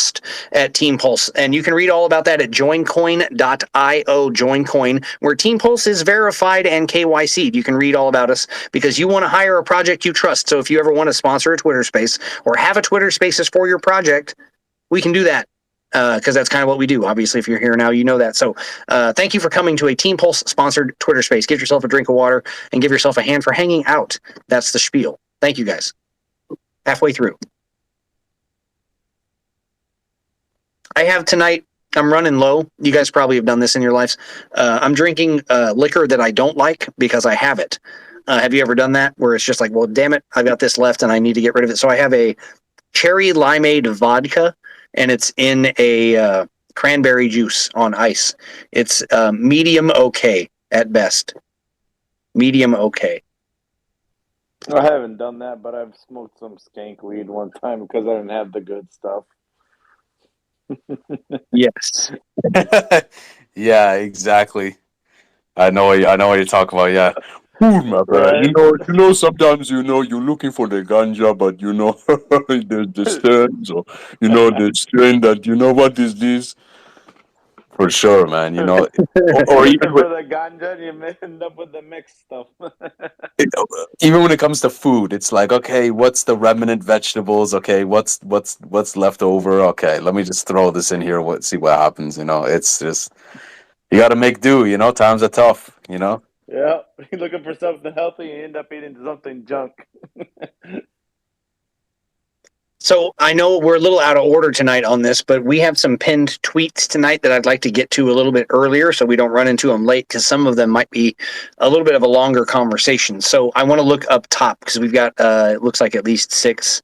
at Team Pulse. And you can read all about that at joincoin.io, joincoin, where Team Pulse is verified and KYC'd. You can read all about us because you want to hire a project you trust. So if you ever want to sponsor a Twitter space or have a Twitter spaces for your project, we can do that. Because that's kind of what we do. Obviously, if you're here now, you know that. So thank you for coming to a Team Pulse sponsored Twitter space. Get yourself a drink of water and give yourself a hand for hanging out. That's the spiel. Thank you, guys. Halfway through. I have tonight, I'm running low. You guys probably have done this in your lives. I'm drinking liquor that I don't like because I have it. Have you ever done that? Where it's just like, well, damn it, I've got this left and I need to get rid of it. So I have a cherry limeade vodka, and it's in a cranberry juice on ice. It's medium okay at best. Medium okay. I haven't done that, but I've smoked some skank weed one time because I didn't have the good stuff. Yes. Yeah, exactly. I know what you're talking about. Yeah. Ooh, my bad. Right. You know, sometimes you're looking for the ganja, but there's the stems, or the strain that what is this? For sure, man. Or Looking even for the ganja, and you end up with the mixed stuff. even when it comes to food, it's like, okay, what's the remnant vegetables? Okay, what's left over? Okay, let me just throw this in here. See what happens. It's just you got to make do. Times are tough. Yeah, you're looking for something healthy, you end up eating something junk. So I know we're a little out of order tonight on this, but we have some pinned tweets tonight that I'd like to get to a little bit earlier so we don't run into them late, because some of them might be a little bit of a longer conversation. So I want to look up top because we've got, it looks like at least 6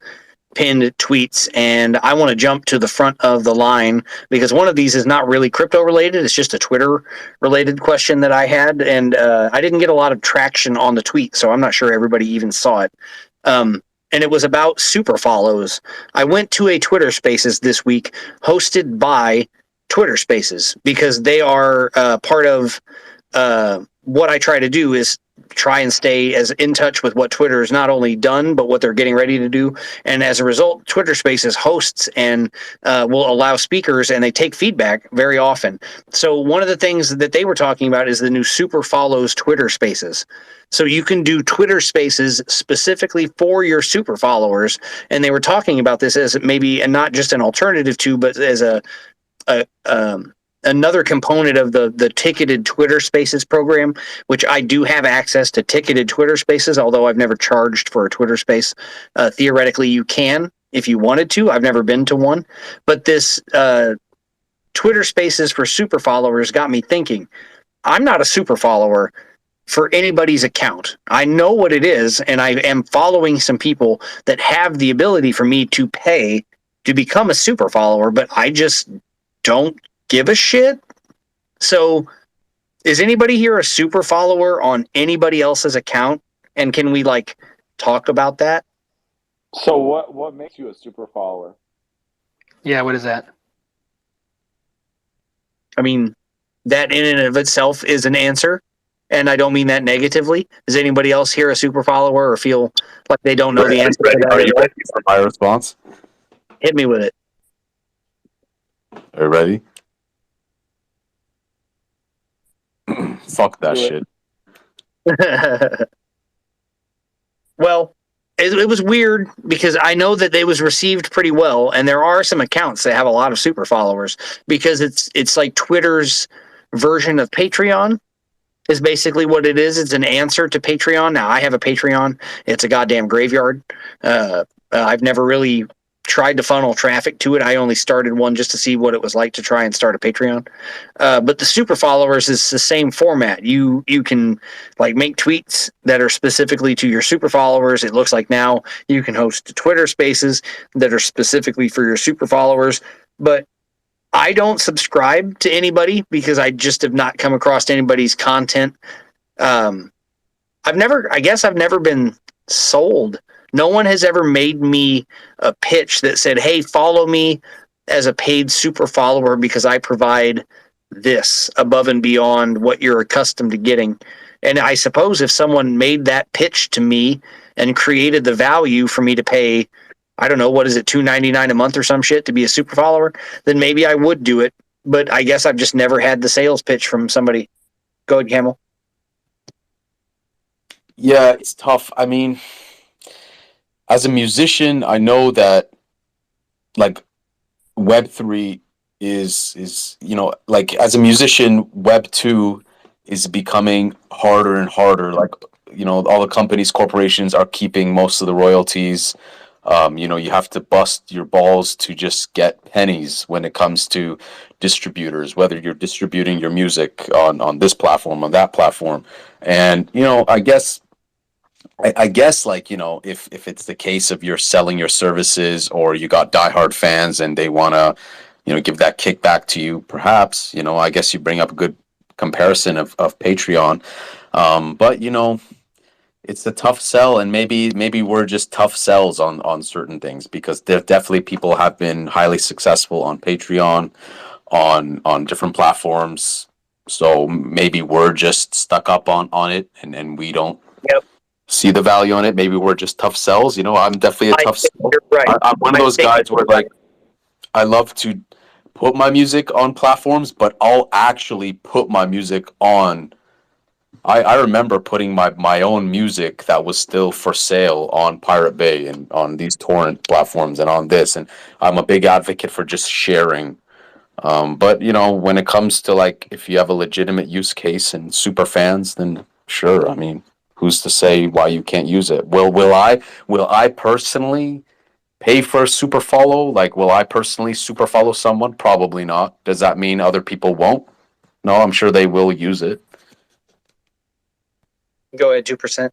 pinned tweets, and I want to jump to the front of the line because one of these is not really crypto related. It's just a Twitter related question that I had, and I didn't get a lot of traction on the tweet, so I'm not sure everybody even saw it. And it was about super follows. I went to a Twitter Spaces this week hosted by Twitter Spaces because they are part of what I try to do is try and stay as in touch with what Twitter has not only done, but what they're getting ready to do. And as a result, Twitter Spaces hosts and will allow speakers, and they take feedback very often. So one of the things that they were talking about is the new Super Follows Twitter Spaces. So you can do Twitter Spaces specifically for your super followers. And they were talking about this as maybe, and not just an alternative to, but as another component of the ticketed Twitter Spaces program, which I do have access to ticketed Twitter Spaces, although I've never charged for a Twitter Space. Theoretically, you can if you wanted to. I've never been to one. But this Twitter Spaces for super followers got me thinking. I'm not a super follower. for anybody's account. I know what it is, and I am following some people that have the ability for me to pay to become a super follower, but I just don't give a shit. So, is anybody here a super follower on anybody else's account? And can we like talk about that? So what makes you a super follower? Yeah, what is that? I mean, that in and of itself is an answer, and I don't mean that negatively. Is anybody else here a super follower or feel like they don't know the answer to that? Are you ready for my response? Hit me with it. Are you ready? Fuck that Do it. shit. Well, it was weird because I know that it was received pretty well, and there are some accounts that have a lot of super followers because it's like Twitter's version of Patreon is basically what it is. It's an answer to Patreon. Now, I have a Patreon. It's a goddamn graveyard. I've never really tried to funnel traffic to it. I only started one just to see what it was like to try and start a Patreon. But the super followers is the same format. You can like make tweets that are specifically to your super followers. It looks like now you can host Twitter spaces that are specifically for your super followers. But I don't subscribe to anybody because I just have not come across anybody's content. I guess I've never been sold. No one has ever made me a pitch that said, hey, follow me as a paid super follower because I provide this above and beyond what you're accustomed to getting. And I suppose if someone made that pitch to me and created the value for me to pay, I don't know, what is it, $2.99 a month or some shit to be a super follower, then maybe I would do it. But I guess I've just never had the sales pitch from somebody. Go ahead, Camel. Yeah, it's tough. I mean, as a musician, I know that like Web3 is like as a musician, Web2 is becoming harder and harder. Like, all the companies, corporations are keeping most of the royalties. You have to bust your balls to just get pennies when it comes to distributors, whether you're distributing your music on this platform, on that platform. And, I guess like, if it's the case of you're selling your services or you got diehard fans and they want to, give that kickback to you, perhaps, I guess you bring up a good comparison of Patreon. But, it's a tough sell, and maybe we're just tough sells on certain things because there definitely people have been highly successful on Patreon, on different platforms. So maybe we're just stuck up on it and we don't Yep. see the value on it. Maybe we're just tough sells. I'm definitely a I tough think sell. you're right. I'm one of I those think guys where like I love to put my music on platforms, but I'll actually put my music on. I remember putting my own music that was still for sale on Pirate Bay and on these torrent platforms and on this. And I'm a big advocate for just sharing. But when it comes to like if you have a legitimate use case and super fans, then sure. I mean, who's to say why you can't use it? Will I personally pay for a super follow? Like, will I personally super follow someone? Probably not. Does that mean other people won't? No, I'm sure they will use it. Go ahead, 2%.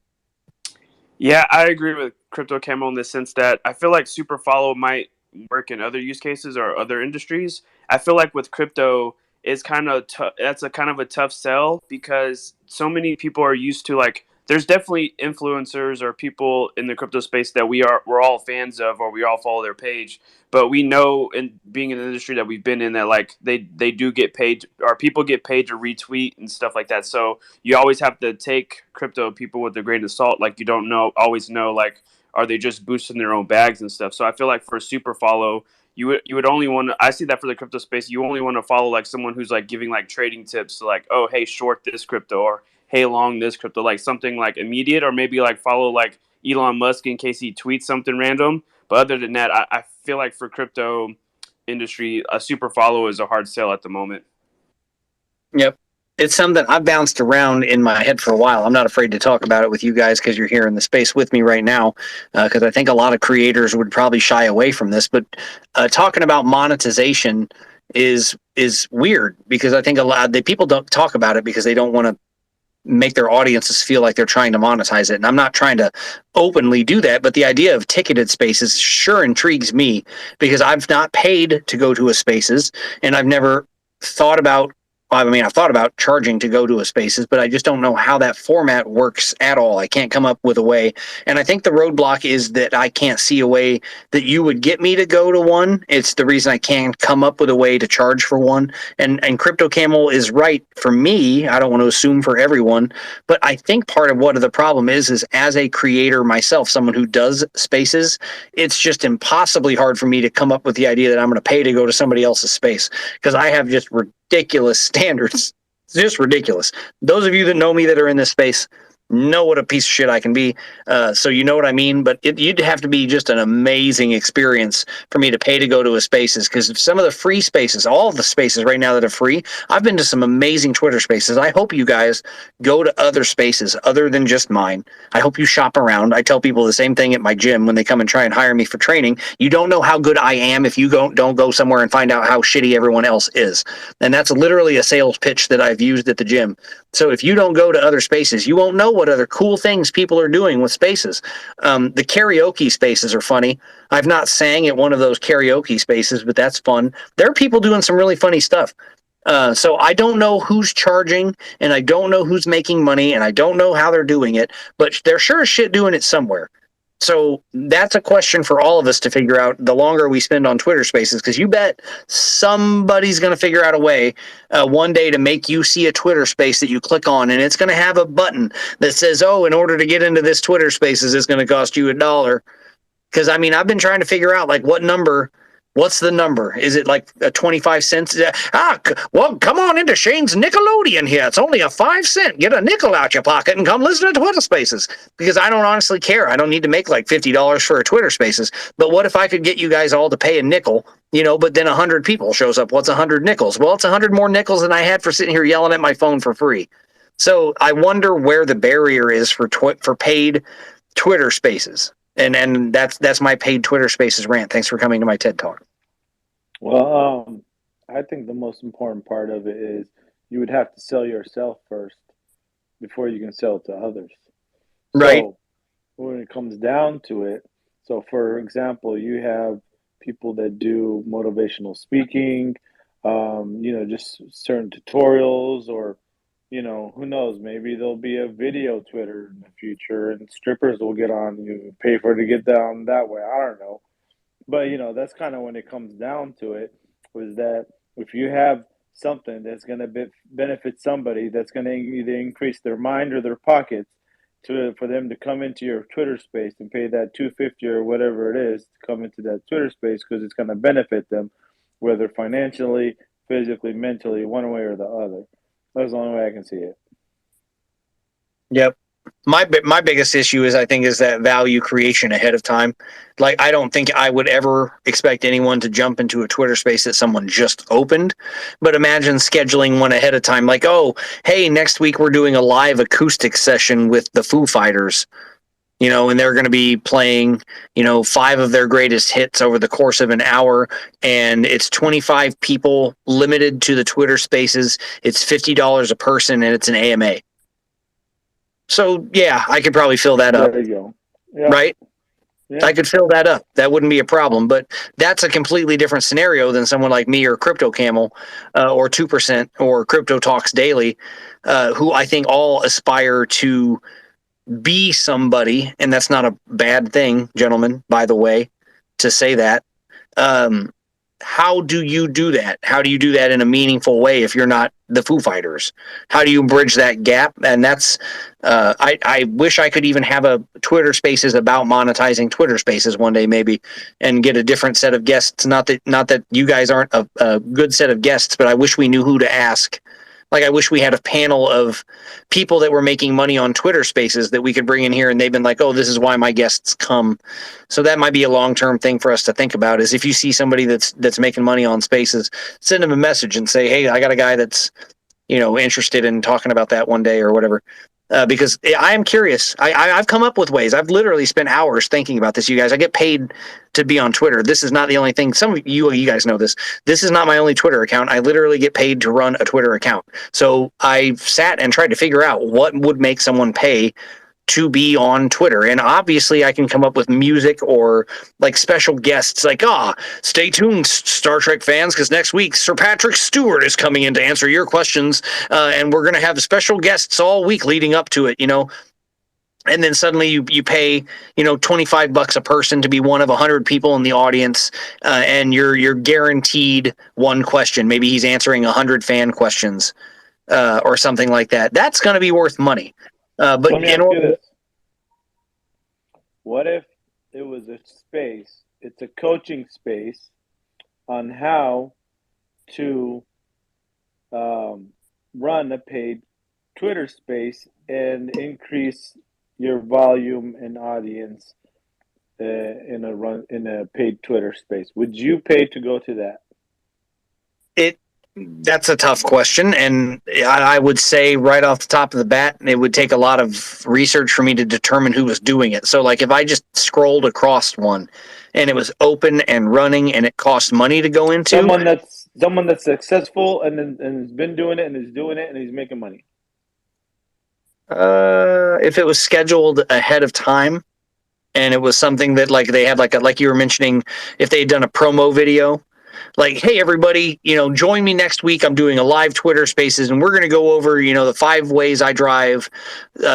Yeah, I agree with Crypto Camel in the sense that I feel like super follow might work in other use cases or other industries. I feel like with crypto, it's kind of that's a kind of a tough sell because so many people are used to like. There's definitely influencers or people in the crypto space that we're all fans of or we all follow their page, but we know in being in the industry that we've been in that like they do get paid or people get paid to retweet and stuff like that. So you always have to take crypto people with a grain of salt. Like you don't always know like are they just boosting their own bags and stuff. So I feel like for super follow, you would only want to. I see that for the crypto space, you only want to follow like someone who's like giving like trading tips, so like oh hey short this crypto or hey long this crypto, like something like immediate, or maybe like follow like Elon Musk in case he tweets something random. But other than that, I feel like for crypto industry, a super follow is a hard sell at the moment. Yep. It's something I've bounced around in my head for a while. I'm not afraid to talk about it with you guys because you're here in the space with me right now. Because I think a lot of creators would probably shy away from this. But talking about monetization is weird because I think a lot of people don't talk about it because they don't want to make their audiences feel like they're trying to monetize it. And I'm not trying to openly do that, but the idea of ticketed spaces sure intrigues me because I've not paid to go to a spaces, and I've never thought about, I mean, I've thought about charging to go to a spaces, but I just don't know how that format works at all. I can't come up with a way. And I think the roadblock is that I can't see a way that you would get me to go to one. It's the reason I can't come up with a way to charge for one. And Crypto Camel is right for me. I don't want to assume for everyone, but I think part of what the problem is as a creator myself, someone who does spaces, it's just impossibly hard for me to come up with the idea that I'm going to pay to go to somebody else's space because I have just ridiculous standards. It's just ridiculous. Those of you that know me that are in this space know what a piece of shit I can be. So you know what I mean? But you'd have to be just an amazing experience for me to pay to go to a spaces, because some of the free spaces, all of the spaces right now that are free, I've been to some amazing Twitter spaces. I hope you guys go to other spaces other than just mine. I hope you shop around. I tell people the same thing at my gym when they come and try and hire me for training. You don't know how good I am if you don't go somewhere and find out how shitty everyone else is. And that's literally a sales pitch that I've used at the gym. So if you don't go to other spaces, you won't know what other cool things people are doing with spaces. The karaoke spaces are funny. I've not sang at one of those karaoke spaces, but that's fun. There are people doing some really funny stuff. So I don't know who's charging, and I don't know who's making money, and I don't know how they're doing it, but they're sure as shit doing it somewhere. So that's a question for all of us to figure out the longer we spend on Twitter spaces, because you bet somebody's going to figure out a way one day to make you see a Twitter space that you click on, and it's going to have a button that says, oh, in order to get into this Twitter spaces, it's going to cost you $1. Because, I mean, I've been trying to figure out, like, what's the number? Is it like 25 cents? Well, come on into Shane's Nickelodeon here. It's only a 5 cent. Get a nickel out your pocket and come listen to Twitter Spaces. Because I don't honestly care. I don't need to make like $50 for a Twitter Spaces. But what if I could get you guys all to pay a nickel, but then 100 people shows up? What's 100 nickels? Well, it's 100 more nickels than I had for sitting here yelling at my phone for free. So I wonder where the barrier is for paid Twitter Spaces. And that's my paid Twitter Spaces rant. Thanks for coming to my TED Talk. Well, I think the most important part of it is you would have to sell yourself first before you can sell it to others. Right. So when it comes down to it, so for example, you have people that do motivational speaking, just certain tutorials, or who knows, maybe there'll be a video Twitter in the future and strippers will get on, you pay for it to get down that way. I don't know. But, that's kind of when it comes down to it, was that if you have something that's going to benefit somebody, that's going to either increase their mind or their pockets for them to come into your Twitter space and pay that $250 or whatever it is to come into that Twitter space, because it's going to benefit them, whether financially, physically, mentally, one way or the other. That's the only way I can see it. Yep. My biggest issue is that value creation ahead of time. Like, I don't think I would ever expect anyone to jump into a Twitter space that someone just opened. But imagine scheduling one ahead of time. Like, oh, hey, next week we're doing a live acoustic session with the Foo Fighters. And they're going to be playing, 5 of their greatest hits over the course of an hour. And it's 25 people limited to the Twitter spaces. It's $50 a person, and it's an AMA. So, yeah, I could probably fill that up. There you go. Yeah. Right? Yeah. I could fill that up. That wouldn't be a problem. But that's a completely different scenario than someone like me or Crypto Camel or 2% or Crypto Talks Daily, who I think all aspire to be somebody. And that's not a bad thing, gentlemen, by the way, to say that. How do you do that? How do you do that in a meaningful way if you're not the Foo Fighters? How do you bridge that gap? And that's, I wish I could even have a Twitter Spaces about monetizing Twitter Spaces one day, maybe, and get a different set of guests. Not that you guys aren't a good set of guests, but I wish we knew who to ask. Like, I wish we had a panel of people that were making money on Twitter Spaces that we could bring in here, and they've been like, oh, this is why my guests come. So that might be a long-term thing for us to think about, is if you see somebody that's making money on Spaces, send them a message and say, hey, I got a guy that's, interested in talking about that one day or whatever. because I am curious. I've come up with ways. I've literally spent hours thinking about this, you guys. I get paid to be on Twitter. This is not the only thing. Some of you guys know this. This is not my only Twitter account. I literally get paid to run a Twitter account. So I sat and tried to figure out what would make someone pay to be on Twitter. And obviously I can come up with music or like special guests like, stay tuned, Star Trek fans, because next week Sir Patrick Stewart is coming in to answer your questions. And we're going to have special guests all week leading up to it, and then suddenly you pay, $25 a person to be one of 100 people in the audience. And you're guaranteed one question. Maybe he's answering 100 fan questions, or something like that. That's going to be worth money. But Let me ask you this. What if it was a space, it's a coaching space on how to run a paid Twitter space and increase your volume and audience in a paid Twitter space? Would you pay to go to that? That's a tough question, and I would say right off the top of the bat, it would take a lot of research for me to determine who was doing it. So, like, if I just scrolled across one, and it was open and running, and it cost money to go into, someone that's successful and has been doing it and is doing it and he's making money. If it was scheduled ahead of time, and it was something that like they had like you were mentioning, if they had done a promo video. Like, hey, everybody, join me next week. I'm doing a live Twitter Spaces, and we're going to go over, the 5 ways I drive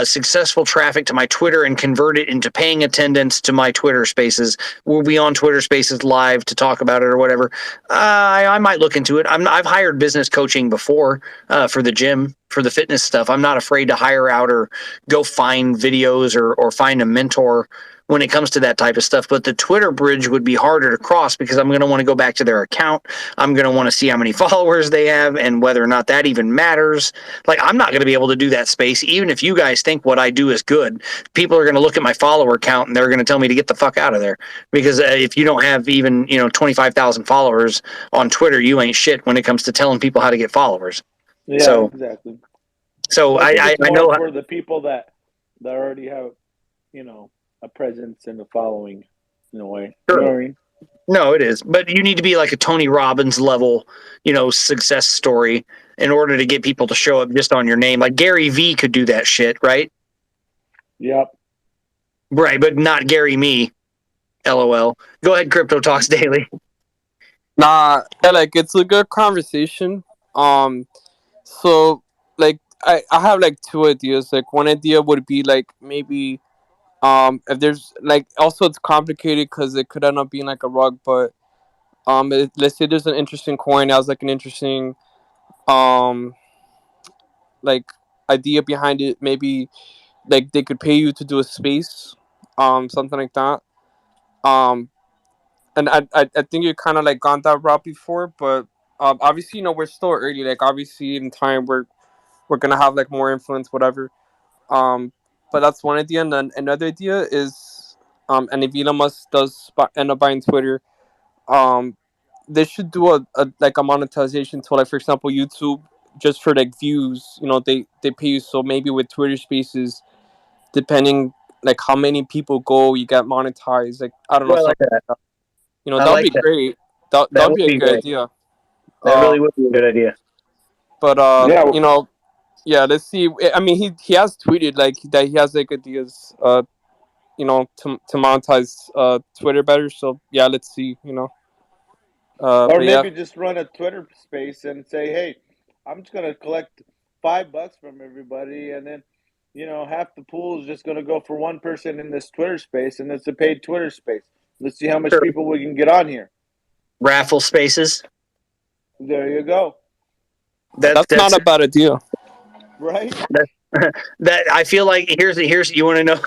successful traffic to my Twitter and convert it into paying attendance to my Twitter Spaces. We'll be on Twitter Spaces live to talk about it or whatever. I might look into it. I've hired business coaching before for the gym, for the fitness stuff. I'm not afraid to hire out or go find videos or find a mentor when it comes to that type of stuff. But the Twitter bridge would be harder to cross because I'm going to want to go back to their account. I'm going to want to see how many followers they have and whether or not that even matters. Like, I'm not going to be able to do that space. Even if you guys think what I do is good, people are going to look at my follower count and they're going to tell me to get the fuck out of there. Because if you don't have even, 25,000 followers on Twitter, you ain't shit when it comes to telling people how to get followers. Yeah, so, exactly. So I know for the people that already have, a presence and a following in a way. Sure. You know what I mean? No, it is. But you need to be like a Tony Robbins level, success story in order to get people to show up just on your name. Like Gary V could do that shit, right? Yep. Right, but not Gary Me. LOL. Go ahead, Crypto Talks Daily. Nah, like it's a good conversation. So like I have like 2 ideas. Like one idea would be like maybe if there's like also it's complicated because it could end up being like a rug, but let's say there's an interesting coin has like an interesting like idea behind it. Maybe like they could pay you to do a space, something like that. Um, and I think you kind of like gone that route before, but obviously we're still early. Like obviously in time we're gonna have like more influence, whatever. But that's one idea, and then another idea is and if Elon Musk does end up buying Twitter, they should do a like a monetization tool, like for example YouTube, just for like views. They pay you, so maybe with Twitter Spaces, depending like how many people go, you get monetized. Like I don't know, Well, I like something that. like that. I That'd like be that. great. That That'd would be a be good great. idea. That really would be a good idea. But yeah, let's see. I mean, he has tweeted like that he has like ideas, to monetize Twitter better. So yeah, let's see. Or But yeah, maybe just run a Twitter space and say, hey, I'm just gonna collect $5 from everybody, and then half the pool is just gonna go for one person in this Twitter space, and it's a paid Twitter space. Let's see how much Sure. people we can get on here. Raffle spaces. There you go. that's not a bad idea. Right? That I feel like here's you want to know.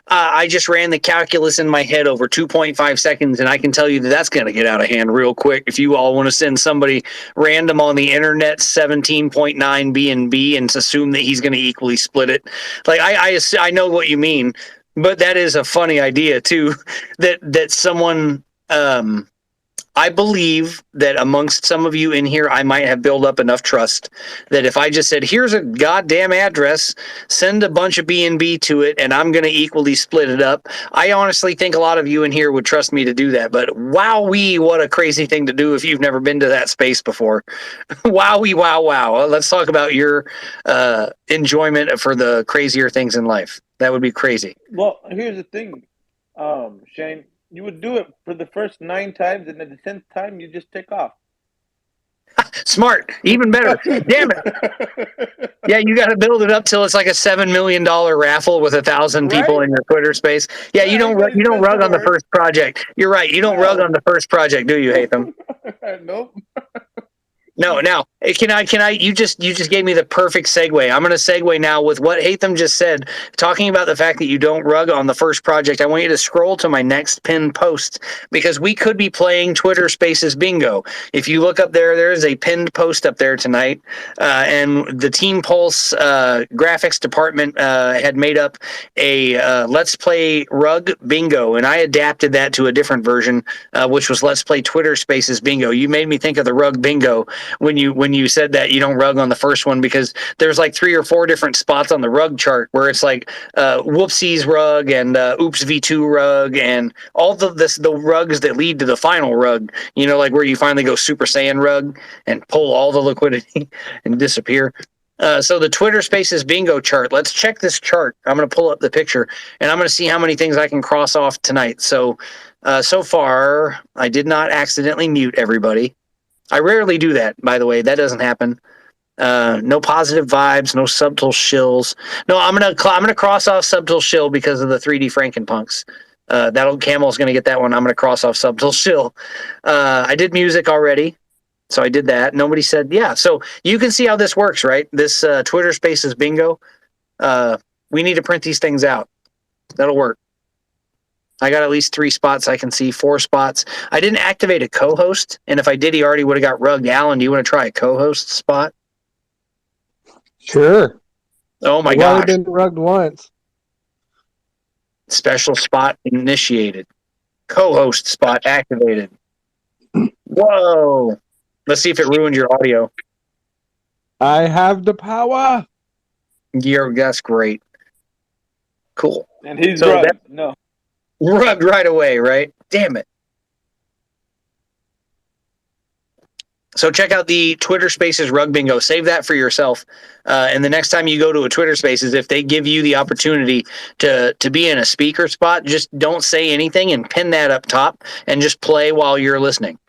I just ran the calculus in my head over 2.5 seconds, and I can tell you that's going to get out of hand real quick. If you all want to send somebody random on the internet 17.9 BNB and assume that he's going to equally split it, like I know what you mean, but that is a funny idea too. That someone I believe that amongst some of you in here, I might have built up enough trust that if I just said, here's a goddamn address, send a bunch of BNB to it, and I'm going to equally split it up. I honestly think a lot of you in here would trust me to do that. But wowee, what a crazy thing to do if you've never been to that space before. Wowee, wow, wow. Well, let's talk about your enjoyment for the crazier things in life. That would be crazy. Well, here's the thing, Shane. You would do it for the first 9 times, and at the 10th time, you just take off. Smart, even better. Damn it. Yeah, you got to build it up till it's like a $7 million raffle with 1,000 people Right? in your Twitter space. Yeah, you don't everybody's rug on the work. first project. You're right. You don't rug No. on the first project, do you, Hatham? Nope. No, now can I? You just gave me the perfect segue. I'm going to segue now with what Hatham just said, talking about the fact that you don't rug on the first project. I want you to scroll to my next pinned post because we could be playing Twitter Spaces Bingo. If you look up there is a pinned post up there tonight, and the Team Pulse graphics department had made up a Let's Play Rug Bingo, and I adapted that to a different version, which was Let's Play Twitter Spaces Bingo. You made me think of the Rug Bingo when you said that you don't rug on the first one, because there's like 3 or 4 different spots on the rug chart where it's like whoopsies rug and oops v2 rug and all the rugs that lead to the final rug, like where you finally go Super Saiyan rug and pull all the liquidity and disappear. So the Twitter Spaces Bingo chart, let's check this chart. I'm going to pull up the picture and I'm going to see how many things I can cross off tonight. So far I did not accidentally mute everybody. I rarely do that, by the way. That doesn't happen. No positive vibes, no subtle shills. No, I'm gonna cross off subtle shill because of the 3D Frankenpunks. Camel's gonna get that one. I'm gonna cross off subtle shill. I did music already, so I did that. Nobody said yeah. So you can see how this works, right? This Twitter Spaces Bingo. We need to print these things out. That'll work. I got at least 3 spots I can see, 4 spots. I didn't activate a co-host, and if I did, he already would have got rugged. Alan, do you want to try a co-host spot? Sure. Oh my I've gosh. already been rugged once. Special spot initiated. Co-host spot activated. Whoa. Let's see if it ruined your audio. I have the power. That's great. Cool. And he's So rugged. No. Rugged right away, right? Damn it. So check out the Twitter Spaces Rug Bingo. Save that for yourself. And the next time you go to a Twitter Spaces, if they give you the opportunity to be in a speaker spot, just don't say anything and pin that up top and just play while you're listening.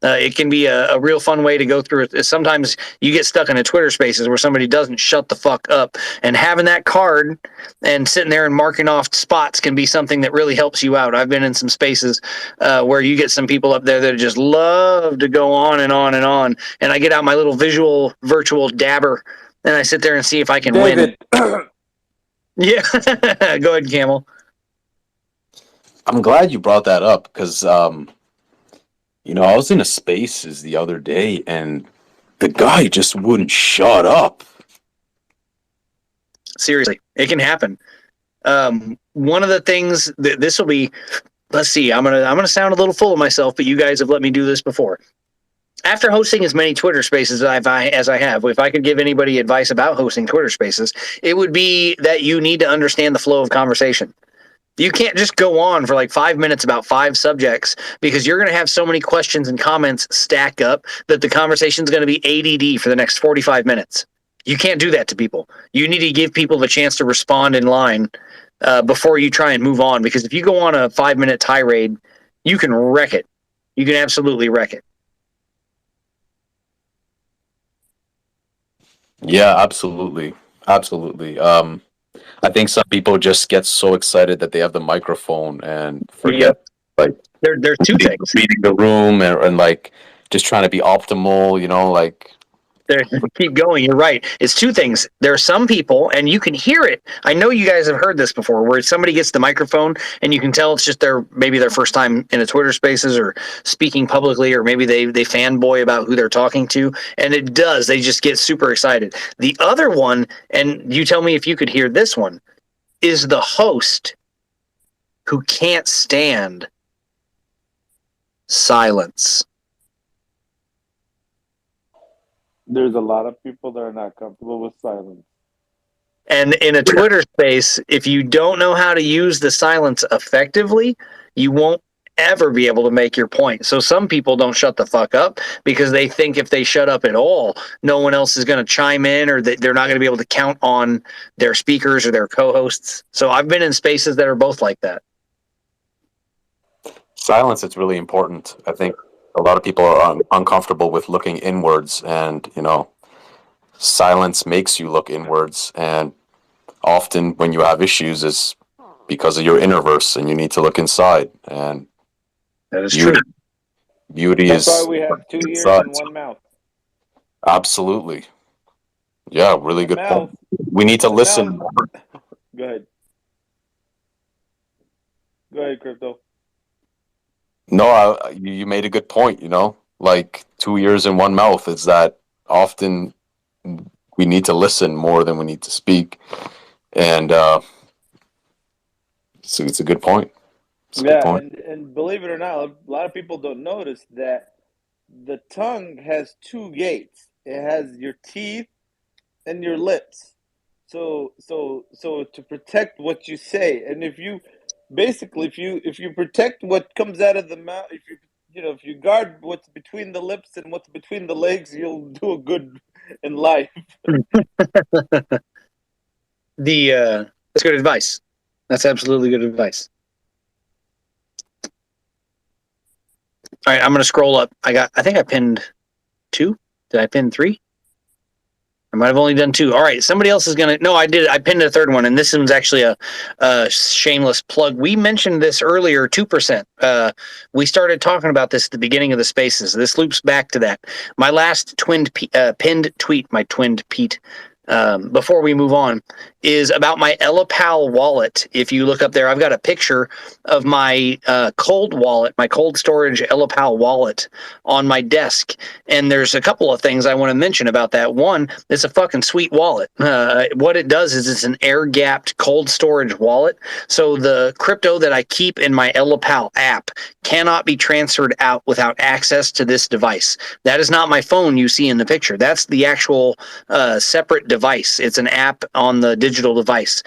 It can be a real fun way to go through it. Sometimes you get stuck in a Twitter Spaces where somebody doesn't shut the fuck up, and having that card and sitting there and marking off spots can be something that really helps you out. I've been in some spaces where you get some people up there that just love to go on and on and on, and I get out my little virtual dabber, and I sit there and see if I can win. Yeah, go ahead, Camel. I'm glad you brought that up because I was in a spaces the other day and the guy just wouldn't shut up. Seriously, it can happen. One of the things that this will be, let's see, I'm gonna sound a little full of myself, but you guys have let me do this before. After hosting as many Twitter Spaces as I have, if I could give anybody advice about hosting Twitter Spaces, it would be that you need to understand the flow of conversation. You can't just go on for like 5 minutes about 5 subjects because you're going to have so many questions and comments stack up that the conversation is going to be ADD for the next 45 minutes. You can't do that to people. You need to give people the chance to respond in line before you try and move on, because if you go on a 5-minute tirade, you can wreck it. You can absolutely wreck it. Yeah, absolutely. Absolutely. I think some people just get so excited that they have the microphone and forget like There's 2 things. reading the room and like just trying to be optimal, Keep going. You're right. It's 2 things. There are some people, and you can hear it. I know you guys have heard this before, where somebody gets the microphone and you can tell it's just maybe their first time in a Twitter Spaces or speaking publicly, or maybe they fanboy about who they're talking to, and it does. They just get super excited. The other one, and you tell me if you could hear this one, is the host who can't stand silence. There's a lot of people that are not comfortable with silence. And in a Twitter space, if you don't know how to use the silence effectively, you won't ever be able to make your point. So some people don't shut the fuck up because they think if they shut up at all, no one else is going to chime in, or that they're not going to be able to count on their speakers or their co-hosts. So I've been in spaces that are both like that. Silence is really important. I think a lot of people are uncomfortable with looking inwards, and silence makes you look inwards. And often when you have issues is because of your innerverse, and you need to look inside. And That is true. Beauty That's is why we have 2 ears inside. and 1 mouth. Absolutely. Yeah, really The good mouth. point. We need to The listen. mouth. Go ahead. Go ahead, Crypto. No, you made a good point, like 2 ears and 1 mouth is that often we need to listen more than we need to speak. And so it's a good point. It's a good Yeah, point. and believe it or not, a lot of people don't notice that the tongue has 2 gates. It has your teeth and your lips. So to protect what you say, and if you protect what comes out of the mouth, if you guard what's between the lips and what's between the legs, you'll do a good in life. That's good advice. That's absolutely good advice. All right, I'm going to scroll up. I think I pinned 2. Did I pin 3? I might have only done 2. All right, somebody else is going to... No, I did. I pinned a 3rd one, and this one's actually a shameless plug. We mentioned this earlier, 2%. We started talking about this at the beginning of the spaces. This loops back to that. My last pinned tweet, my twinned Pete, before we move on, is about my Ellipal wallet. If you look up there, I've got a picture of my cold wallet, my cold storage Ellipal wallet on my desk. And there's a couple of things I want to mention about that. One, it's a fucking sweet wallet. What it does is it's an air-gapped cold storage wallet. So the crypto that I keep in my Ellipal app cannot be transferred out without access to this device. That is not my phone you see in the picture. That's the actual separate device. It's an app on the digital device.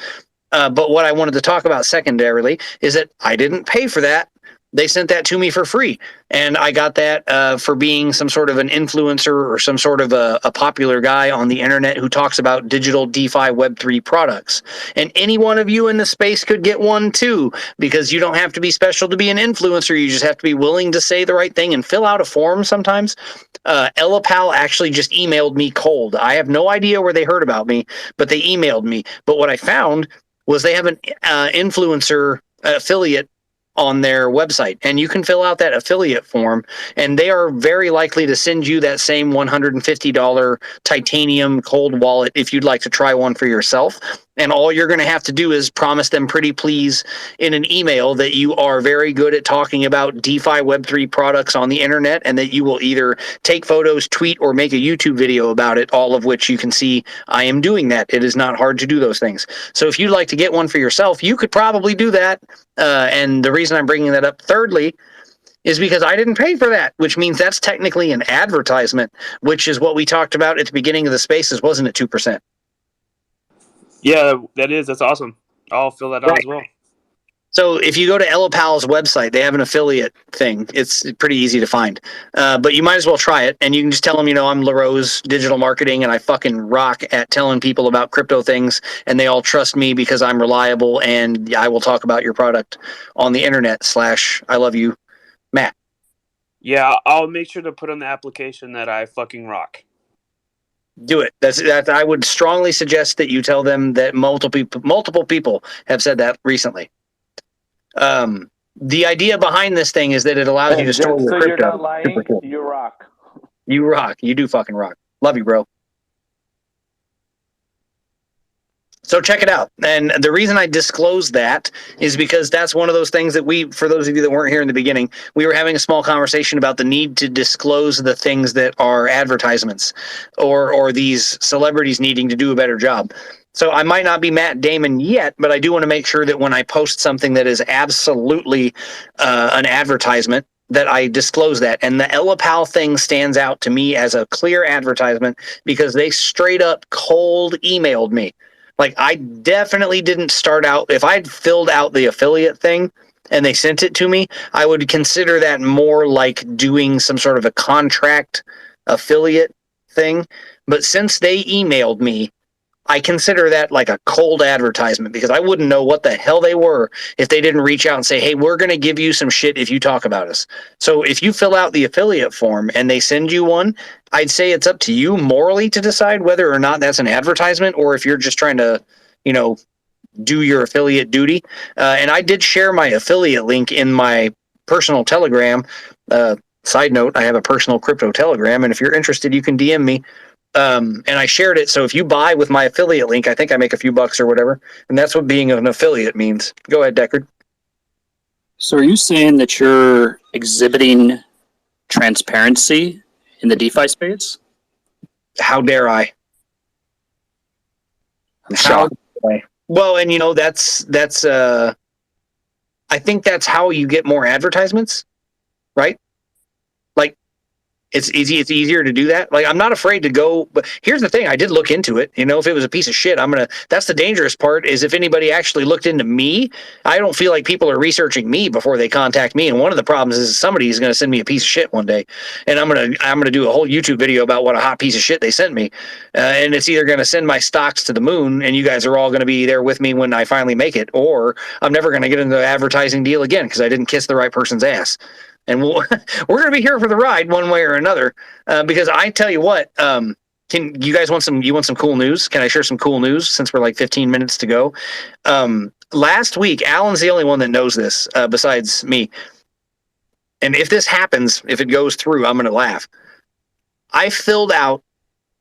But what I wanted to talk about secondarily is that I didn't pay for that. They sent that to me for free. And I got that for being some sort of an influencer or some sort of a popular guy on the internet who talks about digital DeFi Web3 products. And any one of you in the space could get one too, because you don't have to be special to be an influencer. You just have to be willing to say the right thing and fill out a form sometimes. Ellipal actually just emailed me cold. I have no idea where they heard about me, but they emailed me. But what I found was they have an influencer affiliate on their website, and you can fill out that affiliate form, and they are very likely to send you that same $150 titanium cold wallet if you'd like to try one for yourself. And all you're going to have to do is promise them pretty please in an email that you are very good at talking about DeFi Web3 products on the internet, and that you will either take photos, tweet, or make a YouTube video about it, all of which you can see I am doing that. It is not hard to do those things. So if you'd like to get one for yourself, you could probably do that. And the reason I'm bringing that up thirdly is because I didn't pay for that, which means that's technically an advertisement, which is what we talked about at the beginning of the spaces, wasn't it? 2%. Yeah, that is. That's awesome. I'll fill that out as well. So if you go to Ellipal's website, they have an affiliate thing. It's pretty easy to find. But you might as well try it, and you can just tell them, I'm LaRose Digital Marketing, and I fucking rock at telling people about crypto things, and they all trust me because I'm reliable, and I will talk about your product on the internet / I love you, Matt. Yeah, I'll make sure to put on the application that I fucking rock. Do it. That I would strongly suggest that you tell them that multiple people have said that recently. The idea behind this thing is that it allows you to store your So crypto. you're not lying. Cool. You rock. You rock. You do fucking rock. Love you, bro. So check it out. And the reason I disclose that is because that's one of those things that for those of you that weren't here in the beginning, we were having a small conversation about the need to disclose the things that are advertisements or these celebrities needing to do a better job. So I might not be Matt Damon yet, but I do want to make sure that when I post something that is absolutely an advertisement, that I disclose that. And the Elapal thing stands out to me as a clear advertisement because they straight up cold emailed me. Like, I definitely didn't start out, if I'd filled out the affiliate thing and they sent it to me, I would consider that more like doing some sort of a contract affiliate thing. But since they emailed me, I consider that like a cold advertisement because I wouldn't know what the hell they were if they didn't reach out and say, hey, we're going to give you some shit if you talk about us. So if you fill out the affiliate form and they send you one, I'd say it's up to you morally to decide whether or not that's an advertisement or if you're just trying to, you know, do your affiliate duty. And I did share my affiliate link in my personal Telegram. Side note, I have a personal crypto Telegram, and if you're interested, you can DM me. And I shared it. So if you buy with my affiliate link, I think I make a few bucks or whatever. And that's what being an affiliate means. Go ahead, Deckard. So are you saying that you're exhibiting transparency in the DeFi space? How dare I? I'm shocked. Well, and you know, that's I think that's how you get more advertisements, right? Like, it's easier to do that. Like, I'm not afraid to go, but here's the thing, I did look into it. You know, if it was a piece of shit, that's the dangerous part, is if anybody actually looked into me. I don't feel like people are researching me before they contact me. And one of the problems is somebody is going to send me a piece of shit one day, and I'm going to do a whole YouTube video about what a hot piece of shit they sent me. And it's either going to send my stocks to the moon and you guys are all going to be there with me when I finally make it, or I'm never going to get into the advertising deal again because I didn't kiss the right person's ass. And we're going to be here for the ride one way or another. Because I tell you what, can you guys want some cool news? Can I share some cool news since we're like 15 minutes to go? Last week, Alan's the only one that knows this besides me. And if this happens, if it goes through, I'm going to laugh. I filled out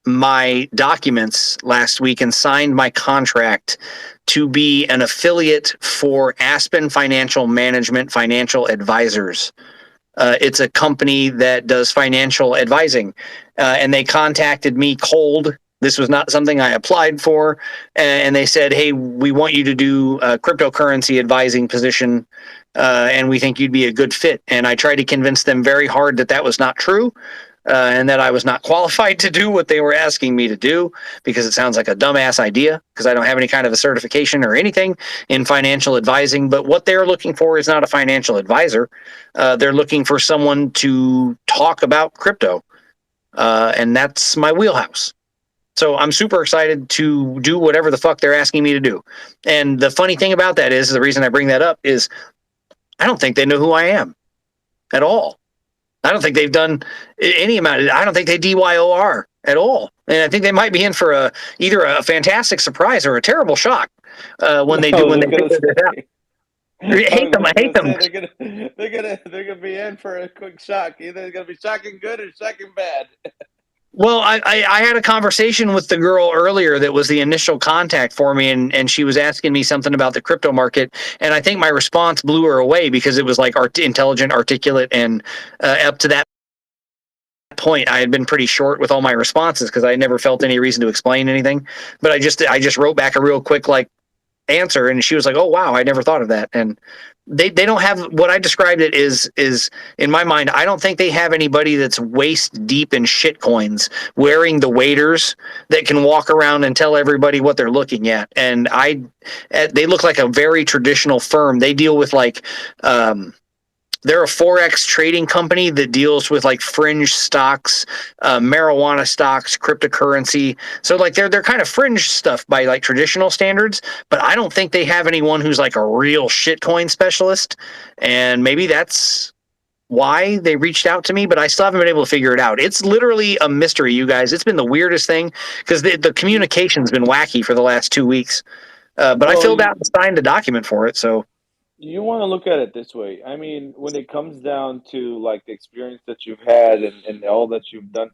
my documents last week and signed my contract to be an affiliate for Aspen Financial Management Financial Advisors. It's a company that does financial advising, and they contacted me cold. This was not something I applied for, and they said, hey, we want you to do a cryptocurrency advising position, and we think you'd be a good fit. And I tried to convince them very hard that that was not true, and that I was not qualified to do what they were asking me to do because it sounds like a dumbass idea because I don't have any kind of a certification or anything in financial advising. But what they're looking for is not a financial advisor. They're looking for someone to talk about crypto, and that's my wheelhouse. So I'm super excited to do whatever the fuck they're asking me to do. And the funny thing about that is, the reason I bring that up is I don't think they know who I am at all. I don't think they've done any amount. I don't think they DYOR at all. And I think they might be in for either a fantastic surprise or a terrible shock when they figure this out. I hate them. They're gonna be in for a quick shock. Either it's gonna be shocking good or shocking bad. Well, I had a conversation with the girl earlier that was the initial contact for me, and she was asking me something about the crypto market, and I think my response blew her away because it was like intelligent, articulate, and up to that point, I had been pretty short with all my responses because I never felt any reason to explain anything. But I just wrote back a real quick like answer, and she was like, "Oh wow, I never thought of that." And they don't have what I described it is in my mind. I don't think they have anybody that's waist deep in shit coins wearing the waders that can walk around and tell everybody what they're looking at. And they look like a very traditional firm. They deal with like they're a Forex trading company that deals with like fringe stocks, marijuana stocks, cryptocurrency. So like they're kind of fringe stuff by like traditional standards, but I don't think they have anyone who's like a real shitcoin specialist. And maybe that's why they reached out to me, but I still haven't been able to figure it out. It's literally a mystery, you guys. It's been the weirdest thing because the communication's been wacky for the last 2 weeks. But I filled out and signed a document for it, so. You want to look at it this way. I mean, when it comes down to like the experience that you've had and all that you've done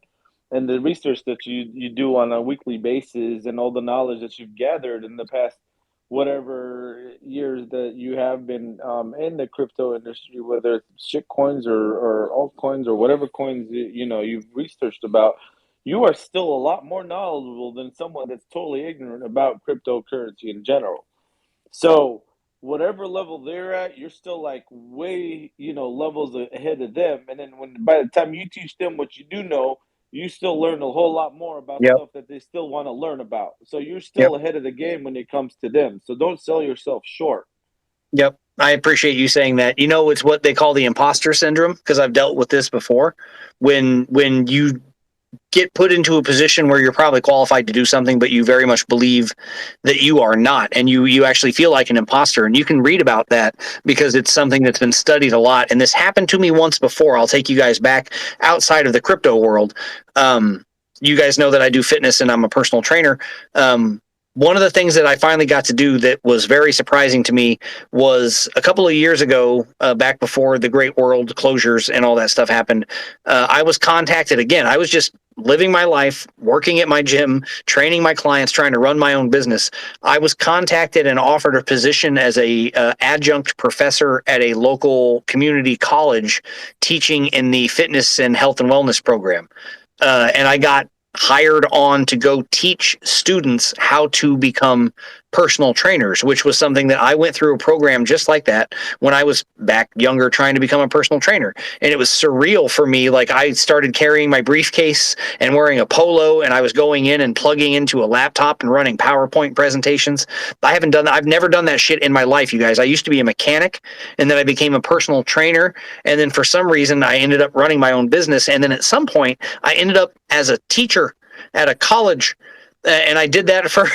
and the research that you do on a weekly basis and all the knowledge that you've gathered in the past whatever years that you have been in the crypto industry, whether it's shit coins or altcoins or whatever coins you've researched about, you are still a lot more knowledgeable than someone that's totally ignorant about cryptocurrency in general. So whatever level they're at, you're still like way, levels ahead of them. And then when by the time you teach them what you do know, you still learn a whole lot more about Yep. stuff that they still want to learn about. So you're Yep. still ahead of the game when it comes to them. So don't sell yourself short. Yep. I appreciate you saying that. It's what they call the imposter syndrome, because I've dealt with this before. When you get put into a position where you're probably qualified to do something, but you very much believe that you are not, and you actually feel like an imposter. And you can read about that because it's something that's been studied a lot. And this happened to me once before. I'll take you guys back outside of the crypto world. You guys know that I do fitness and I'm a personal trainer. One of the things that I finally got to do that was very surprising to me was a couple of years ago, back before the Great World closures and all that stuff happened. I was contacted again. I was just living my life, working at my gym, training my clients, trying to run my own business. I was contacted and offered a position as a adjunct professor at a local community college, teaching in the fitness and health and wellness program. And I got hired on to go teach students how to become personal trainers, which was something that I went through a program just like that when I was back younger trying to become a personal trainer. And it was surreal for me. Like, I started carrying my briefcase and wearing a polo, and I was going in and plugging into a laptop and running PowerPoint presentations. I haven't done that. I've never done that shit in my life, you guys. I used to be a mechanic, and then I became a personal trainer. And then for some reason, I ended up running my own business. And then at some point, I ended up as a teacher at a college. And I did that for,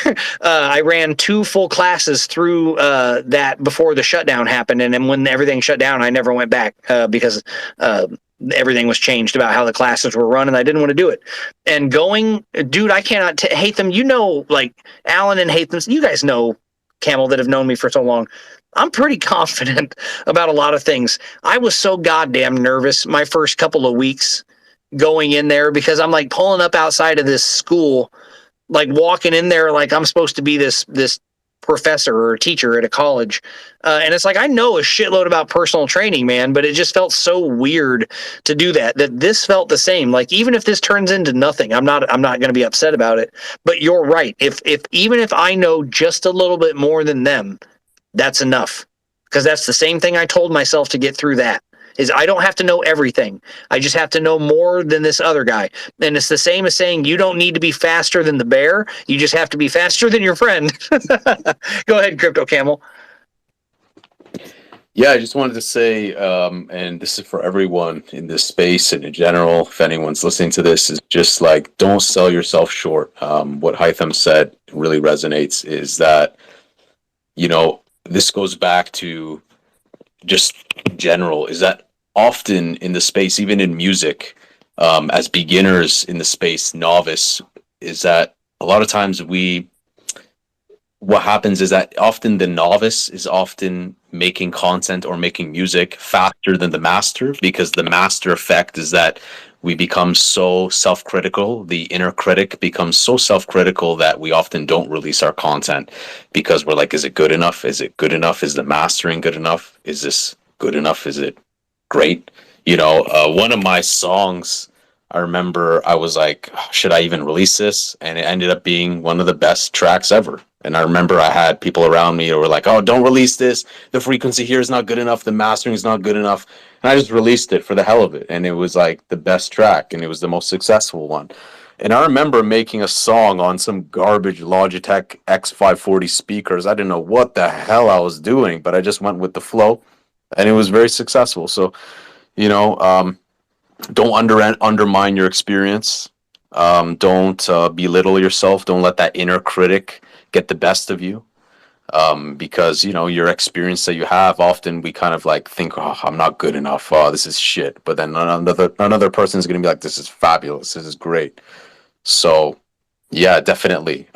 I ran 2 full classes through that before the shutdown happened. And then when everything shut down, I never went back because everything was changed about how the classes were run, and I didn't want to do it. And dude, I cannot hate them. Like Alan and hate them. You guys know, Camel, that have known me for so long. I'm pretty confident about a lot of things. I was so goddamn nervous my first couple of weeks going in there because I'm like pulling up outside of this school, like walking in there like I'm supposed to be this professor or teacher at a college. And it's like, I know a shitload about personal training, man, but it just felt so weird to do that this felt the same. Like, even if this turns into nothing, I'm not going to be upset about it. But you're right. If even if I know just a little bit more than them, that's enough. Because that's the same thing I told myself to get through that. Is I don't have to know everything. I just have to know more than this other guy. And it's the same as saying you don't need to be faster than the bear. You just have to be faster than your friend. Go ahead, Crypto Camel. Yeah, I just wanted to say, and this is for everyone in this space and in general, if anyone's listening to this, is just like, don't sell yourself short. What Hytham said really resonates, is that, this goes back to just general, is that often in the space, even in music, as beginners in the space, novice, is that a lot of times what happens is that often the novice is often making content or making music faster than the master, because the master effect is that we become so self-critical. The inner critic becomes so self-critical that we often don't release our content because we're like, is it good enough? Is it good enough? Is the mastering good enough? Is this good enough? Is it great? One of my songs, I remember I was like, should I even release this? And it ended up being one of the best tracks ever. And I remember I had people around me who were like, oh, don't release this. The frequency here is not good enough. The mastering is not good enough. And I just released it for the hell of it. And it was like the best track, and it was the most successful one. And I remember making a song on some garbage Logitech X540 speakers. I didn't know what the hell I was doing, but I just went with the flow, and it was very successful. So, don't undermine your experience. Don't belittle yourself. Don't let that inner critic get the best of you. Because your experience that you have, often we kind of like think, oh, I'm not good enough. Oh, this is shit. But then another person is going to be like, this is fabulous. This is great. So, yeah, definitely.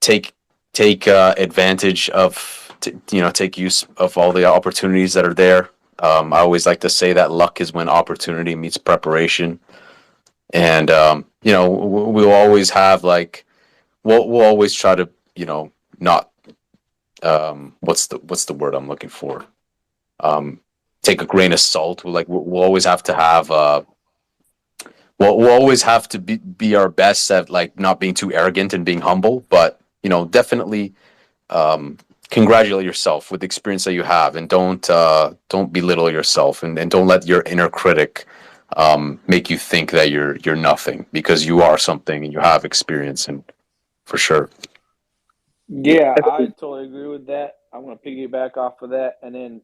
Take advantage of, take use of all the opportunities that are there. I always like to say that luck is when opportunity meets preparation. And, we'll always have like, we'll always try to, not, what's the word I'm looking for? Take a grain of salt. We'll always have to have, we'll always have to be our best at like not being too arrogant and being humble, but, definitely, congratulate yourself with the experience that you have, and don't belittle yourself, and don't let your inner critic make you think that you're nothing, because you are something and you have experience, and for sure. Yeah, I totally agree with that. I'm gonna piggyback off of that, and then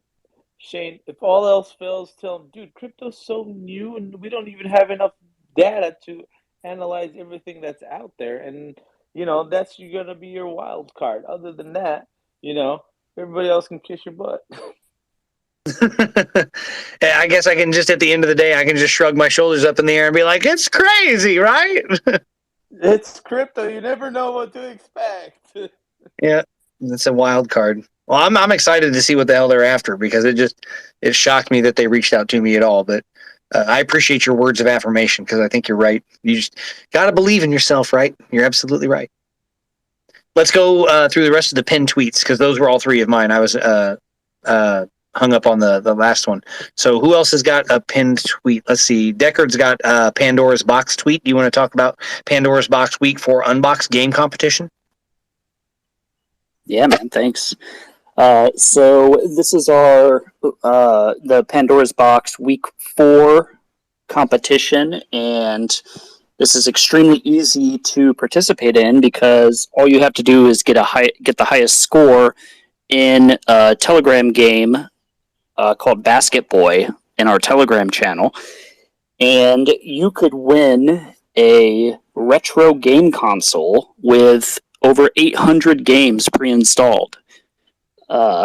Shane, if all else fails, tell him, dude, crypto's so new, and we don't even have enough data to analyze everything that's out there, and that's you're gonna be your wild card. Other than that, you know, everybody else can kiss your butt. I guess I can just, at the end of the day, I can just shrug my shoulders up in the air and be like, it's crazy, right? It's crypto. You never know what to expect. Yeah, that's a wild card. Well, I'm excited to see what the hell they're after, because it shocked me that they reached out to me at all. But I appreciate your words of affirmation, because I think you're right. You just got to believe in yourself, right? You're absolutely right. Let's go through the rest of the pinned tweets, because those were all three of mine. I was hung up on the last one. So who else has got a pinned tweet? Let's see. Deckard's got Pandora's Box tweet. Do you want to talk about Pandora's Box Week 4 Unbox game competition? Yeah, man, thanks. So this is our the Pandora's Box Week 4 competition, and this is extremely easy to participate in, because all you have to do is get the highest score in a Telegram game called Basket Boy in our Telegram channel, and you could win a retro game console with over 800 games pre-installed.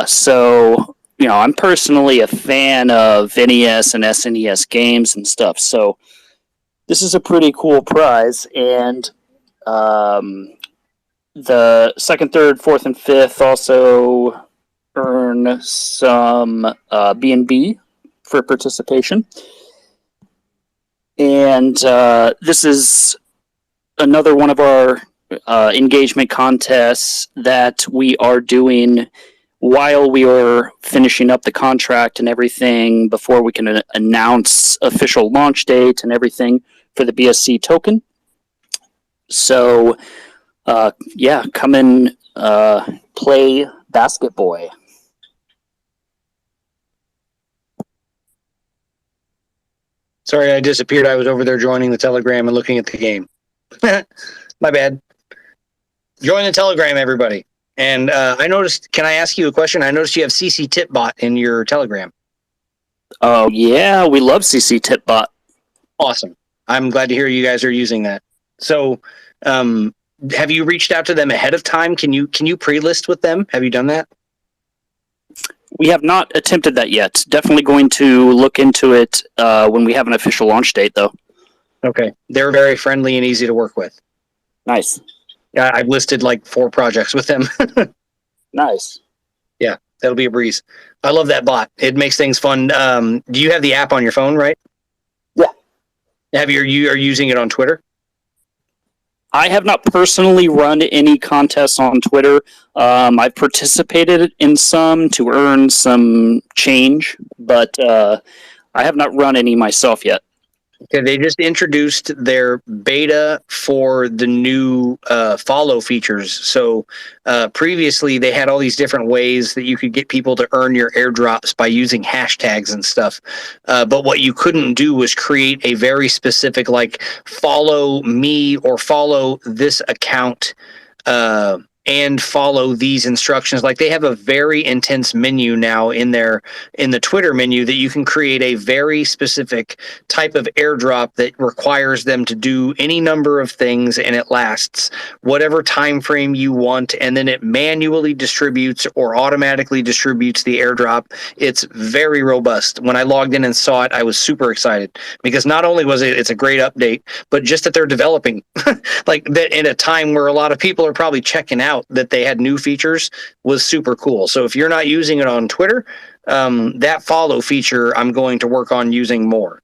So, I'm personally a fan of NES and SNES games and stuff, so this is a pretty cool prize, and the second, third, fourth, and fifth also earn some B&B for participation. And this is another one of our engagement contests that we are doing while we are finishing up the contract and everything, before we can announce official launch date and everything for the BSC token. So, come and play Basket Boy. Sorry, I disappeared. I was over there joining the Telegram and looking at the game. My bad. Join the Telegram, everybody. And I noticed, can I ask you a question? I noticed you have CC Tipbot in your Telegram. Oh, yeah, we love CC Tipbot. Awesome. I'm glad to hear you guys are using that. So, have you reached out to them ahead of time? Can you pre-list with them? Have you done that? We have not attempted that yet. Definitely going to look into it when we have an official launch date, though. Okay. They're very friendly and easy to work with. Nice. Yeah, I've listed like 4 projects with them. Nice. Yeah, that'll be a breeze. I love that bot. It makes things fun. Do you have the app on your phone, right? Yeah. Are you using it on Twitter? I have not personally run any contests on Twitter. I've participated in some to earn some change, but I have not run any myself yet. Okay, they just introduced their beta for the new follow features. So previously, they had all these different ways that you could get people to earn your airdrops by using hashtags and stuff. But what you couldn't do was create a very specific, like, follow me or follow this account and follow these instructions. Like, they have a very intense menu now in the Twitter menu that you can create a very specific type of airdrop that requires them to do any number of things, and it lasts whatever time frame you want, and then it manually distributes or automatically distributes the airdrop. It's very robust. When I logged in and saw it, I was super excited, because not only was it's a great update, but just that they're developing like that in a time where a lot of people are probably checking out, that they had new features was super cool. So if you're not using it on Twitter, that follow feature I'm going to work on using more.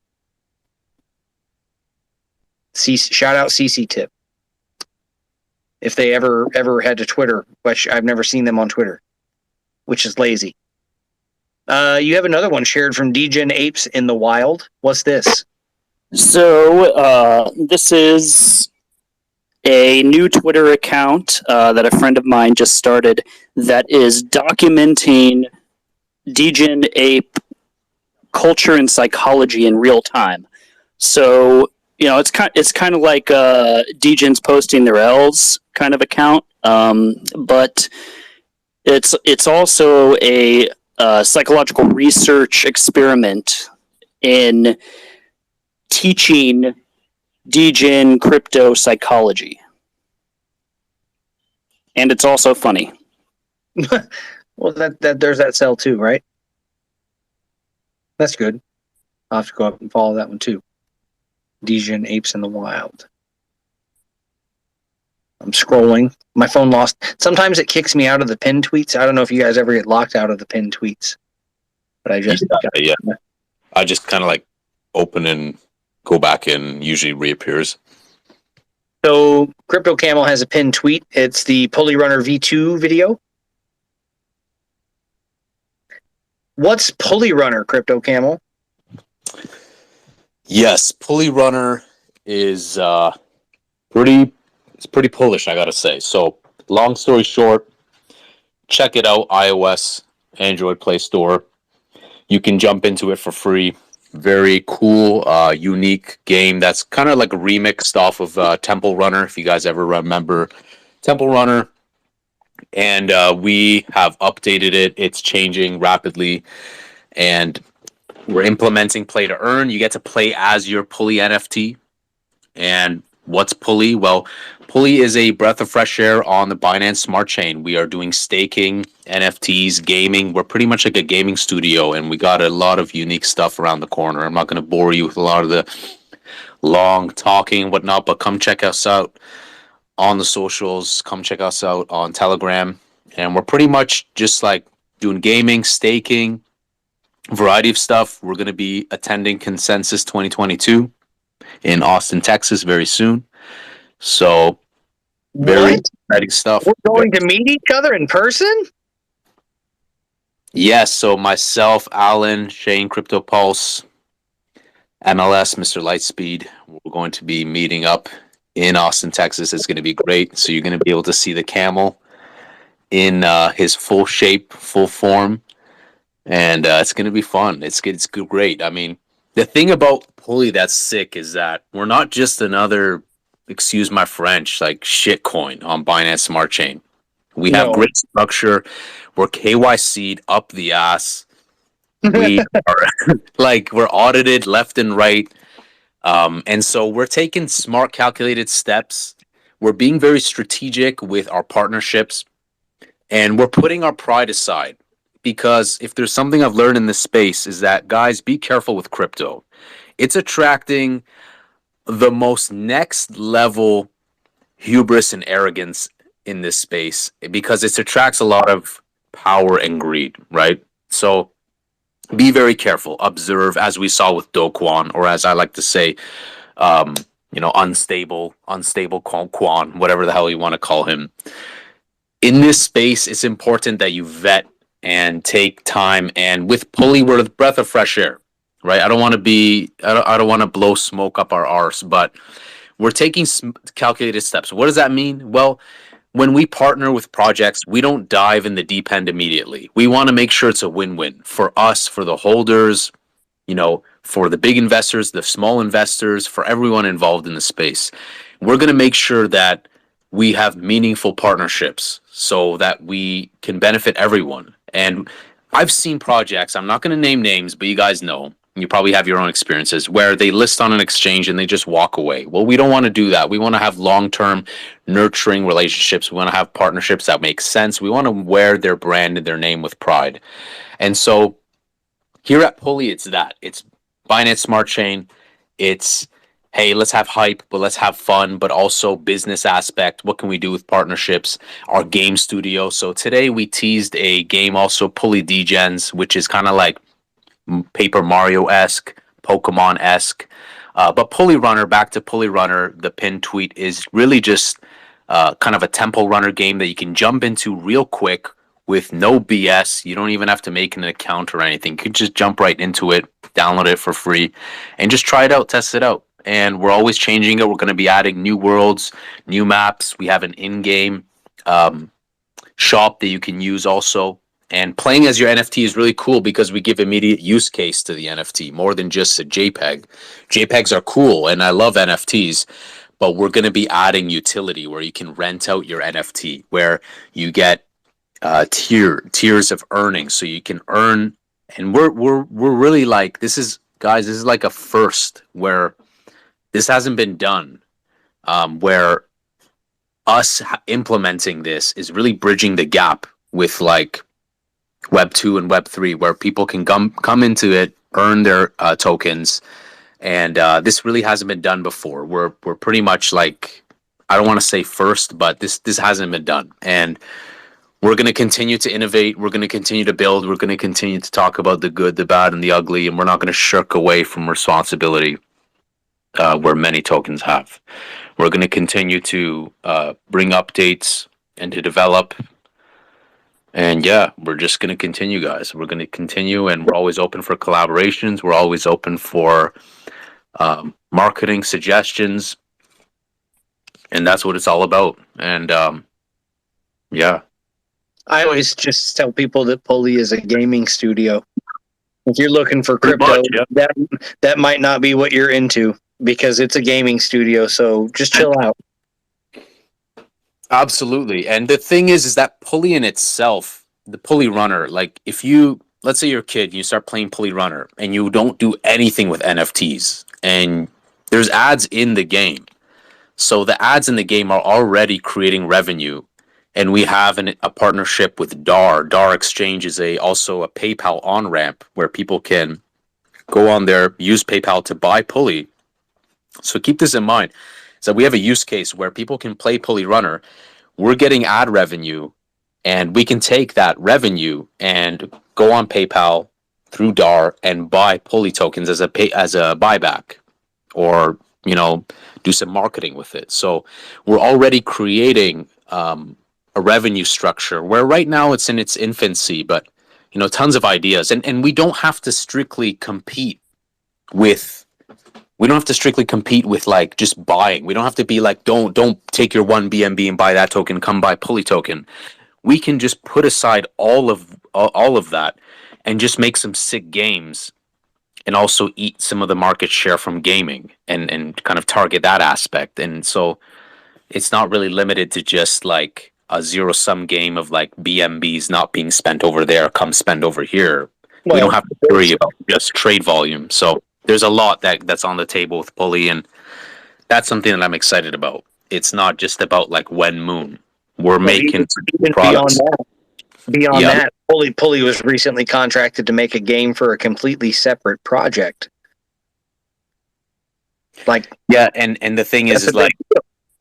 Shout out CC Tip. If they ever head to Twitter, which I've never seen them on Twitter, which is lazy. You have another one shared from Degen Apes in the Wild. What's this? So this is a new Twitter account that a friend of mine just started that is documenting Degen ape culture and psychology in real time. So it's kind of like Degens posting their L's kind of account, but it's also a psychological research experiment in teaching Degen crypto psychology, and it's also funny. Well, that there's that cell too, right? That's good. I'll have to go up and follow that one too. Degen Apes in the Wild. I'm scrolling. My phone lost. Sometimes it kicks me out of the pinned tweets. I don't know if you guys ever get locked out of the pinned tweets, but I just Yeah. I just kind of like open and go back and usually reappears. So Crypto Camel has a pinned tweet. It's the Pulley Runner V2 video. What's Pulley Runner, Crypto Camel? Yes, Pulley Runner is pretty Polish, I gotta say. So, long story short, check it out. iOS, Android Play Store. You can jump into it for free. Very cool, unique game that's kind of like remixed off of Temple Runner. If you guys ever remember Temple Runner, and we have updated it. It's changing rapidly, and we're implementing play to earn. You get to play as your Pulley NFT. And what's Pulley? Well, Pulley is a breath of fresh air on the Binance Smart Chain. We are doing staking, NFTs, gaming. We're pretty much like a gaming studio, and we got a lot of unique stuff around the corner. I'm not going to bore you with a lot of the long talking and whatnot, but come check us out on the socials. Come check us out on Telegram. And we're pretty much just like doing gaming, staking, variety of stuff. We're going to be attending Consensus 2022 in Austin, Texas very soon. So very exciting stuff. We're going to meet each other in person? Yes, so myself, Alan, Shane, Crypto Pulse, MLS, Mr. Lightspeed, we're going to be meeting up in Austin, Texas. It's going to be great. So you're going to be able to see the camel in his full shape, full form. And it's going to be fun. It's great. I mean, the thing about Pulley that's sick is that we're not just another, excuse my French, like shitcoin on Binance Smart Chain. We have great structure. We're KYC'd up the ass. We are like, we're audited left and right. And so we're taking smart, calculated steps. We're being very strategic with our partnerships, and we're putting our pride aside. Because if there's something I've learned in this space is that, guys, be careful with crypto. It's attracting the most next level hubris and arrogance in this space because it attracts a lot of power and greed, right? So be very careful. Observe, as we saw with Do Kwon, or as I like to say, unstable Kwon, whatever the hell you want to call him. In this space, it's important that you vet and take time. And with Pulley, we're a breath of fresh air, right? I don't want to blow smoke up our arse, but we're taking calculated steps. What does that mean? Well, when we partner with projects, we don't dive in the deep end immediately. We want to make sure it's a win-win for us, for the holders, for the big investors, the small investors, for everyone involved in the space. We're going to make sure that we have meaningful partnerships so that we can benefit everyone. And I've seen projects, I'm not going to name names, but you guys know, you probably have your own experiences, where they list on an exchange and they just walk away. Well, we don't want to do that. We want to have long-term nurturing relationships. We want to have partnerships that make sense. We want to wear their brand and their name with pride. And so here at Pulley, it's that. It's Binance Smart Chain. It's, hey, let's have hype, but let's have fun, but also business aspect. What can we do with partnerships? Our game studio. So today we teased a game also, Pulley Degens, which is kind of like Paper Mario-esque, Pokemon-esque. But Pulley Runner, back to Pulley Runner, the pinned tweet is really just kind of a temple runner game that you can jump into real quick with no BS. You don't even have to make an account or anything. You can just jump right into it, download it for free, and just try it out, test it out. and we're always changing it. We're going to be adding new worlds, new maps. We have an in-game shop that you can use also. And playing as your NFT is really cool because we give immediate use case to the NFT more than just a JPEG. JPEGs are cool, and I love NFTs, but we're going to be adding utility where you can rent out your NFT, where you get tiers of earnings, so you can earn. And we're really like, this is, guys, this is like a first where this hasn't been done. Where us implementing this is really bridging the gap with like Web 2 and Web 3, where people can come into it, earn their tokens, and this really hasn't been done before. We're pretty much like, I don't want to say first, but this hasn't been done, and we're going to continue to innovate. We're going to continue to build. We're going to continue to talk about the good, the bad, and the ugly, and we're not going to shirk away from responsibility where many tokens have. We're going to continue to bring updates and to develop. And yeah, we're just going to continue, guys. We're going to continue, and we're always open for collaborations. We're always open for marketing suggestions. And that's what it's all about. And yeah. I always just tell people that Pulley is a gaming studio. If you're looking for Pretty crypto, much, yeah. that might not be what you're into because it's a gaming studio. So just chill out. Absolutely. And the thing is that Pulley in itself, the Pulley Runner, like if you, let's say you're a kid, you start playing Pulley Runner and you don't do anything with NFTs and there's ads in the game. So the ads in the game are already creating revenue. And we have a partnership with DAR. DAR Exchange is also a PayPal on-ramp where people can go on there, use PayPal to buy Pulley. So keep this in mind. So we have a use case where people can play Pulley Runner. We're getting ad revenue, and we can take that revenue and go on PayPal through DAR and buy Pulley tokens as a buyback, or do some marketing with it. So we're already creating a revenue structure where right now it's in its infancy, but tons of ideas, and we don't have to strictly compete with. We don't have to strictly compete with like just buying. We don't have to be like, don't take your one BNB and buy that token. Come buy Pulley token. We can just put aside all of that and just make some sick games, and also eat some of the market share from gaming and kind of target that aspect. And so it's not really limited to just like a zero sum game of like BNBs not being spent over there, come spend over here. We don't have to worry about just trade volume. So there's a lot that's on the table with Pulley, and that's something that I'm excited about. It's not just about like when moon. We're making products. Beyond that, Pulley was recently contracted to make a game for a completely separate project. Like, yeah, and the thing is like,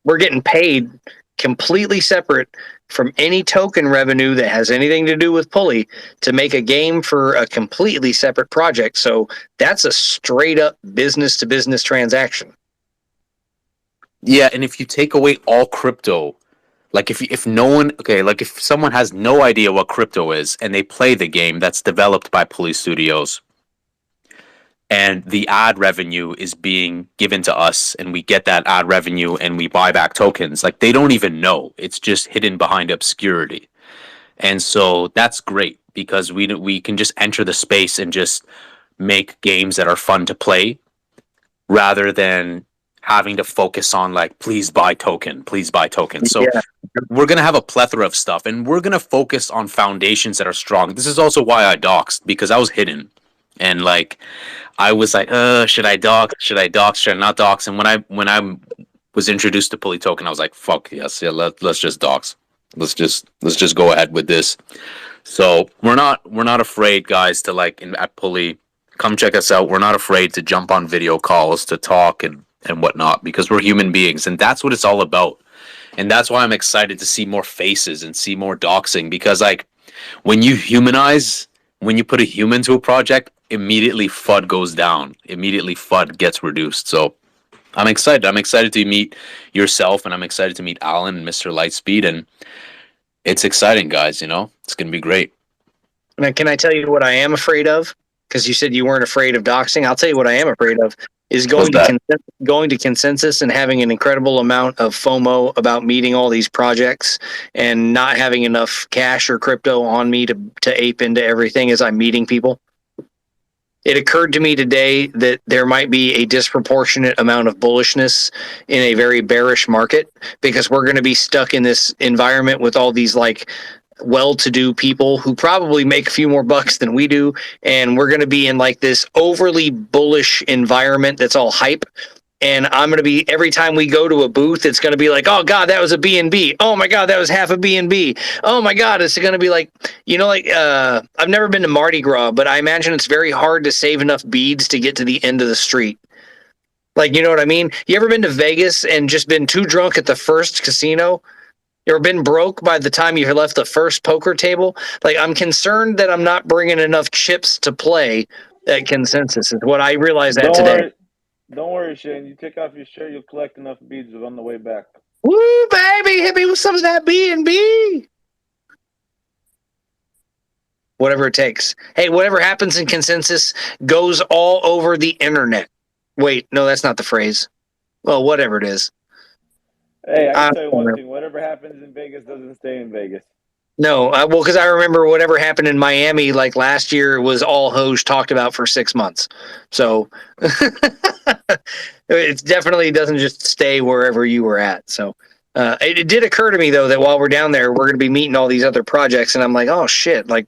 we're getting paid completely separate from any token revenue that has anything to do with Pulley to make a game for a completely separate project. So that's a straight up business to business transaction. Yeah, and if you take away all crypto, like if no one, okay, like if someone has no idea what crypto is and they play the game that's developed by Pulley Studios, and the ad revenue is being given to us, and we get that ad revenue and we buy back tokens, like they don't even know. It's just hidden behind obscurity. And so that's great because we can just enter the space and just make games that are fun to play rather than having to focus on like, please buy token. So yeah, we're going to have a plethora of stuff, and we're going to focus on foundations that are strong. This is also why I doxed, because I was hidden. And like, I was like, should I dox? Should I not dox? And when I was introduced to Pulley token, I was like, fuck yes, yeah, let's just dox. Let's just go ahead with this. So we're not afraid, guys, to like at Pulley, come check us out. We're not afraid to jump on video calls to talk and whatnot, because we're human beings, and that's what it's all about. And that's why I'm excited to see more faces and see more doxing, because like when you put a human to a project, immediately FUD goes down. Immediately FUD gets reduced. So I'm excited. I'm excited to meet yourself, and I'm excited to meet Alan and Mr. Lightspeed, and it's exciting, guys. It's going to be great. Now, can I tell you what I am afraid of? because you said you weren't afraid of doxing. I'll tell you what I am afraid of is What's going to consensus and having an incredible amount of FOMO about meeting all these projects and not having enough cash or crypto on me to ape into everything as I'm meeting people. It occurred to me today that there might be a disproportionate amount of bullishness in a very bearish market because we're going to be stuck in this environment with all these like well-to-do people who probably make a few more bucks than we do, and we're going to be in like this overly bullish environment that's all hype. And I'm going to be, every time we go to a booth, it's going to be like, oh God, that was a B&B. Oh my God, that was half a B&B. Oh my God, it's going to be like, I've never been to Mardi Gras, but I imagine it's very hard to save enough beads to get to the end of the street. Like, you know what I mean? You ever been to Vegas and just been too drunk at the first casino? You ever been broke by the time you left the first poker table? Like, I'm concerned that I'm not bringing enough chips to play at consensus is what I realized that today. Don't worry, Shane. You take off your shirt, you'll collect enough beads on the way back. Woo, baby, hit me with some of that B&B. Whatever it takes. Hey, whatever happens in consensus goes all over the internet. Wait, no, that's not the phrase. Well, whatever it is. Hey, I can tell you one thing. Whatever happens in Vegas doesn't stay in Vegas. No, well, because I remember whatever happened in Miami, like last year, was all Hoj talked about for 6 months. So it definitely doesn't just stay wherever you were at. So it did occur to me, though, that while we're down there, we're going to be meeting all these other projects. And I'm like, oh, shit, like,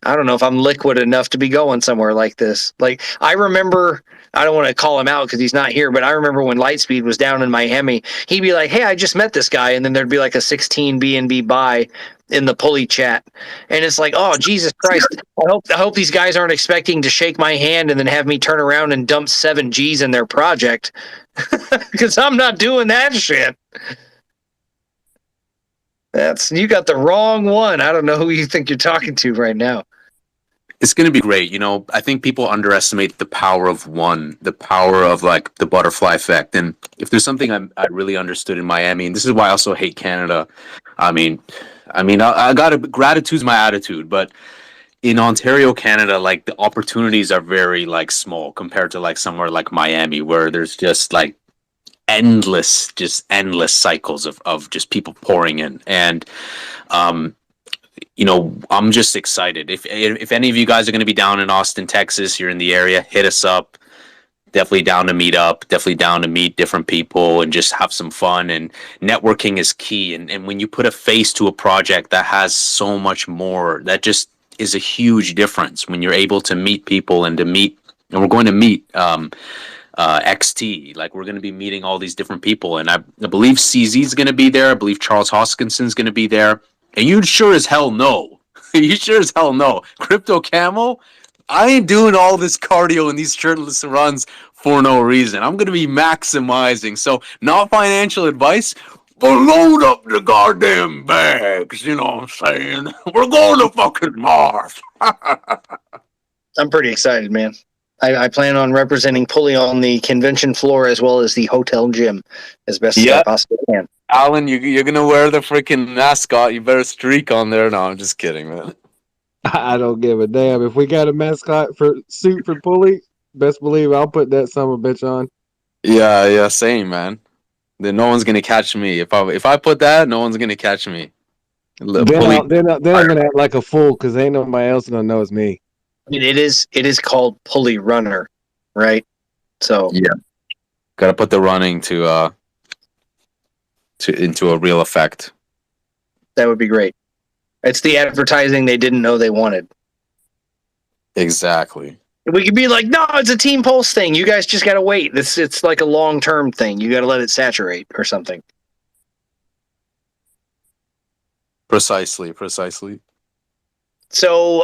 I don't know if I'm liquid enough to be going somewhere like this. Like, I remember, I don't want to call him out because he's not here, but I remember when Lightspeed was down in Miami, he'd be like, hey, I just met this guy. And then there'd be like a 16 B&B buy in the pulley chat. And it's like, oh, Jesus Christ. I hope these guys aren't expecting to shake my hand and then have me turn around and dump 7 G's in their project. Because I'm not doing that shit. You got the wrong one. I don't know who you think you're talking to right now. It's going to be great. You know, I think people underestimate the power of one, the power of like the butterfly effect. And if there's something I really understood in Miami, and this is why I also hate Canada. I got gratitude's my attitude, but in Ontario, Canada, like the opportunities are very like small compared to like somewhere like Miami, where there's just like endless cycles of just people pouring in. And, I'm just excited. If any of you guys are going to be down in Austin, Texas, you're in the area, hit us up. Definitely down to meet up. Definitely down to meet different people and just have some fun. And networking is key. And when you put a face to a project that has so much more, that just is a huge difference when you're able to meet people and we're going to meet XT. Like, we're going to be meeting all these different people. And I believe CZ is going to be there. I believe Charles Hoskinson's going to be there. And you sure as hell know. You sure as hell know. Crypto Camel, I ain't doing all this cardio and these shirtless runs for no reason. I'm going to be maximizing. So, not financial advice, but load up the goddamn bags. You know what I'm saying? We're going to fucking Mars. I'm pretty excited, man. I plan on representing Pulley on the convention floor as well as the hotel gym as best as I possibly can. Alan, you're going to wear the freaking mascot. You better streak on there. No, I'm just kidding, man. I don't give a damn. If we got a mascot for suit for Pulley, best believe I'll put that summer bitch on. Yeah, same, man. Then no one's going to catch me. If I put that, no one's going to catch me. Then I'm going to act like a fool because ain't nobody else going to know it's me. I mean, it is called Pulley Runner, right? So yeah, got to put the running into a real effect. That would be great. It's the advertising they didn't know they wanted. Exactly. We could be like, no, it's a Team Pulse thing. You guys just got to wait. It's like a long-term thing. You got to let it saturate or something. Precisely. So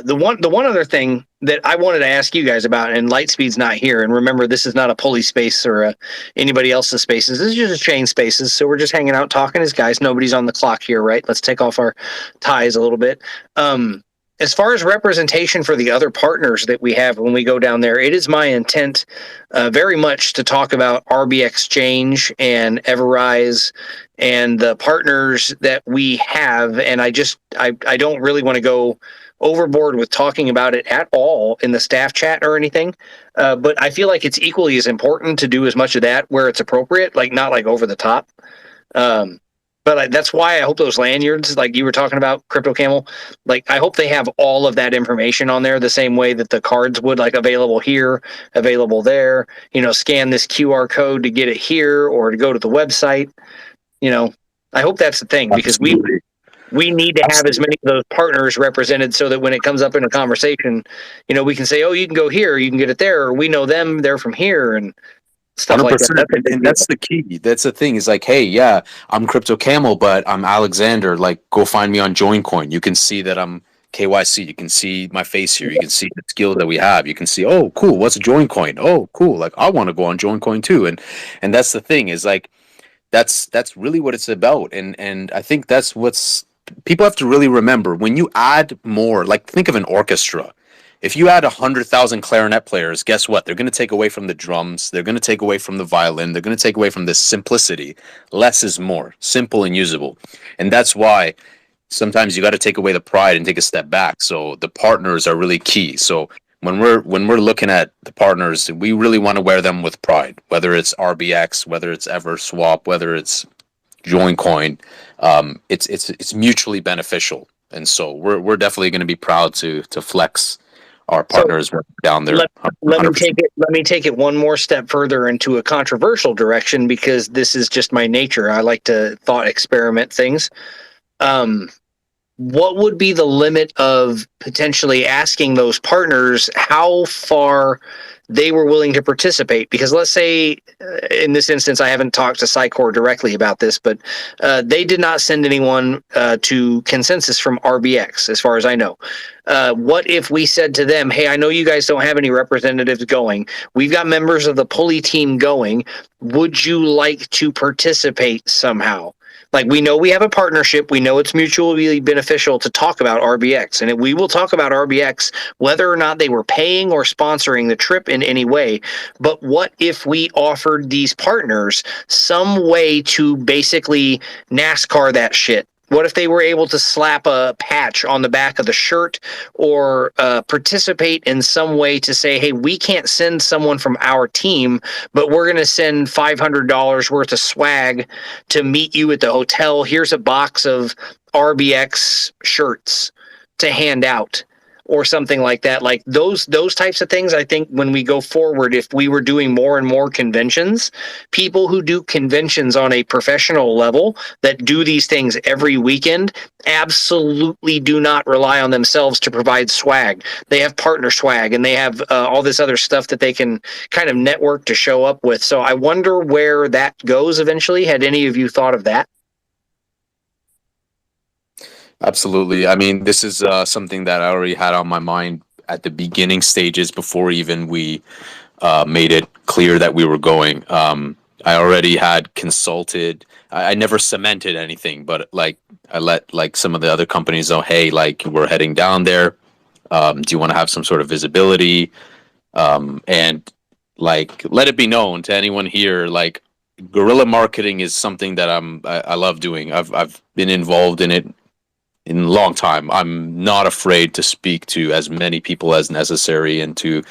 the one other thing that I wanted to ask you guys about, and Lightspeed's not here, and remember, this is not a Pulley space or anybody else's spaces. This is just a chain spaces, so we're just hanging out talking as guys. Nobody's on the clock here, right? Let's take off our ties a little bit. As far as representation for the other partners that we have when we go down there, it is my intent very much to talk about RB Exchange and Everrise and the partners that we have. And I don't really want to go overboard with talking about it at all in the staff chat or anything. But I feel like it's equally as important to do as much of that where it's appropriate, like not like over the top. But that's why I hope those lanyards, like you were talking about, Crypto Camel, like I hope they have all of that information on there the same way that the cards would, like available here, available there. Scan this QR code to get it here or to go to the website. I hope that's the thing because Absolutely. we need to have as many of those partners represented so that when it comes up in a conversation, we can say, oh, you can go here, you can get it there, or we know them, they're from here, and stuff like that. 100%. That's a big And deal. that's the key. That's the thing. Is like, hey, yeah, I'm Crypto Camel, but I'm Alexander. Like, go find me on JoinCoin. You can see that I'm KYC. You can see my face here. You can see the skill that we have. You can see, oh, cool. What's a JoinCoin? Oh, cool. Like, I want to go on JoinCoin too. And that's the thing. Is like, that's really what it's about. And I think that's what's people have to really remember when you add more. Like, think of an orchestra. If you add 100,000 clarinet players, guess what? They're going to take away from the drums. They're going to take away from the violin. They're going to take away from the simplicity. Less is more, simple and usable. And that's why sometimes you got to take away the pride and take a step back. So the partners are really key. So when we're looking at the partners, we really want to wear them with pride. Whether it's RBX, whether it's EverSwap, whether it's JoinCoin, it's mutually beneficial. And so we're definitely going to be proud to flex our partners down there. Let me take it one more step further into a controversial direction because this is just my nature. I like to thought experiment things. What would be the limit of potentially asking those partners how far they were willing to participate? Because let's say, in this instance, I haven't talked to Psycore directly about this, but they did not send anyone to Consensus from RBX, as far as I know. What if we said to them, hey, I know you guys don't have any representatives going. We've got members of the pulley team going. Would you like to participate somehow? Like, we know we have a partnership. We know it's mutually beneficial to talk about RBX. And we will talk about RBX whether or not they were paying or sponsoring the trip in any way. But what if we offered these partners some way to basically NASCAR that shit? What if they were able to slap a patch on the back of the shirt or participate in some way to say, hey, we can't send someone from our team, but we're going to send $500 worth of swag to meet you at the hotel. Here's a box of RBX shirts to hand out. Or something like that. Like those types of things, I think when we go forward, if we were doing more and more conventions, people who do conventions on a professional level that do these things every weekend absolutely do not rely on themselves to provide swag. They have partner swag and they have all this other stuff that they can kind of network to show up with. So I wonder where that goes eventually. Had any of you thought of that? Absolutely. I mean, this is something that I already had on my mind at the beginning stages before even we made it clear that we were going. I already had consulted. I never cemented anything, but like I let like some of the other companies know, hey, like we're heading down there. Do you want to have some sort of visibility? And like let it be known to anyone here, like guerrilla marketing is something that I love doing. I've been involved in it in a long time. I'm not afraid to speak to as many people as necessary and to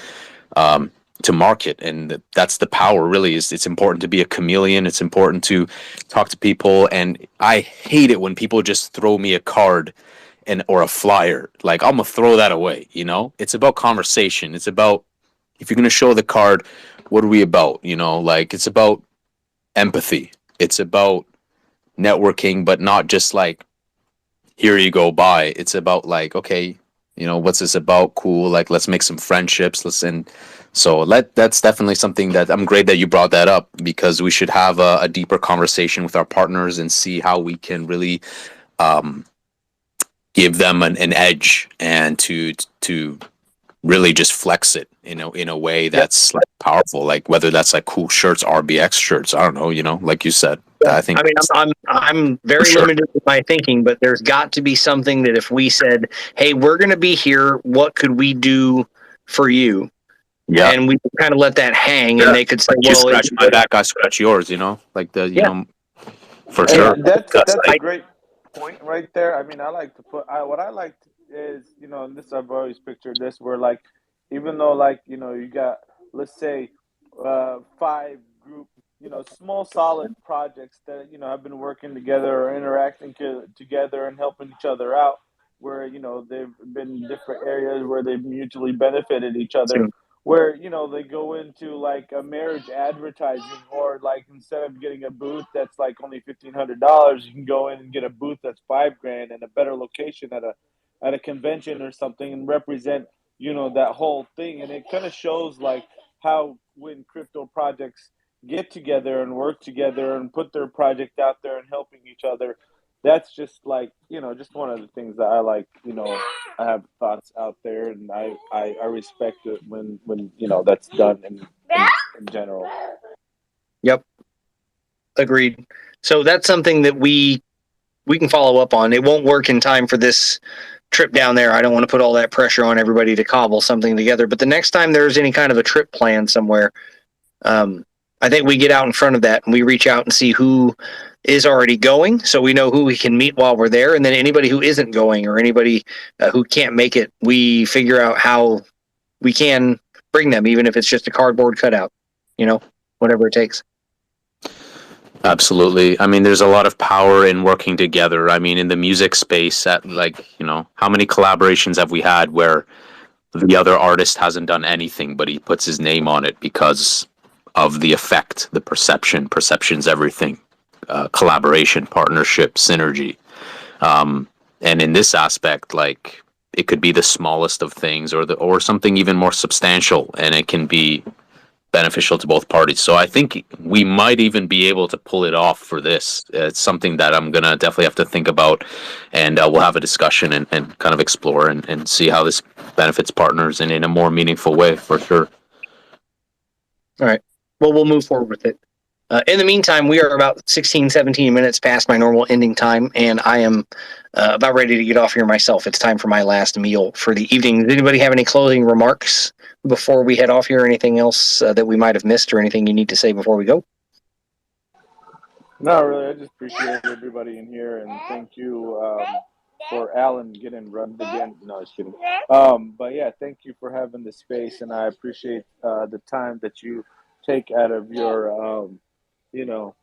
market, and that's the power. Really, is it's important to be a chameleon. It's important to talk to people, and I hate it when people just throw me a card or a flyer. Like, I'm gonna throw that away. It's about conversation. It's about, if you're gonna show the card, what are we about? Like, it's about empathy. It's about networking, but not just like, here you go, bye. It's about like, okay, what's this about? Cool. Like, let's make some friendships. That's definitely something that I'm great that you brought that up, because we should have a deeper conversation with our partners and see how we can really give them an edge and to really just flex it in a way that's like powerful, like whether that's like cool shirts, RBX shirts, I don't know, like you said. I mean, I'm very limited with my thinking, but there's got to be something that if we said, hey, we're going to be here, what could we do for you? Yeah. And we could kind of let that hang, and they could say, you scratch my back, I scratch yours, like the, for sure. That's a great point right there. I mean, I like to put, what I like is, and this I've always pictured this, where like, even though like, you got, let's say, 5 group, small solid projects that, have been working together or interacting together and helping each other out, where, they've been in different areas where they've mutually benefited each other, where, they go into like a marriage advertising, or like, instead of getting a booth that's like only $1,500, you can go in and get a booth that's $5,000 and a better location at a convention or something, and represent, that whole thing. And it kind of shows like how, when crypto projects get together and work together and put their project out there and helping each other, that's just like, just one of the things that I like. I have thoughts out there, and I respect it when that's done in general. Yep. Agreed. So that's something that we can follow up on. It won't work in time for this trip down there. I don't want to put all that pressure on everybody to cobble something together. But the next time there's any kind of a trip plan somewhere, I think we get out in front of that and we reach out and see who is already going, so we know who we can meet while we're there. And then anybody who isn't going, or anybody who can't make it, we figure out how we can bring them, even if it's just a cardboard cutout, whatever it takes. Absolutely. I mean, there's a lot of power in working together. I mean, in the music space, how many collaborations have we had where the other artist hasn't done anything, but he puts his name on it because of the effect, the perception. Perception's everything. Collaboration, partnership, synergy. And in this aspect, like, it could be the smallest of things, or something even more substantial, and it can be beneficial to both parties. So I think we might even be able to pull it off for this. It's something that I'm gonna definitely have to think about, and we'll have a discussion and kind of explore and see how this benefits partners in a more meaningful way, for sure. All right. Well, we'll move forward with it. In the meantime, we are about 16, 17 minutes past my normal ending time, and I am about ready to get off here myself. It's time for my last meal for the evening. Does anybody have any closing remarks before we head off here? Anything else that we might have missed, or anything you need to say before we go? No, really, I just appreciate everybody in here, and thank you for Alan getting run again. No, just kidding. But yeah, thank you for having the space, and I appreciate the time that you take out of your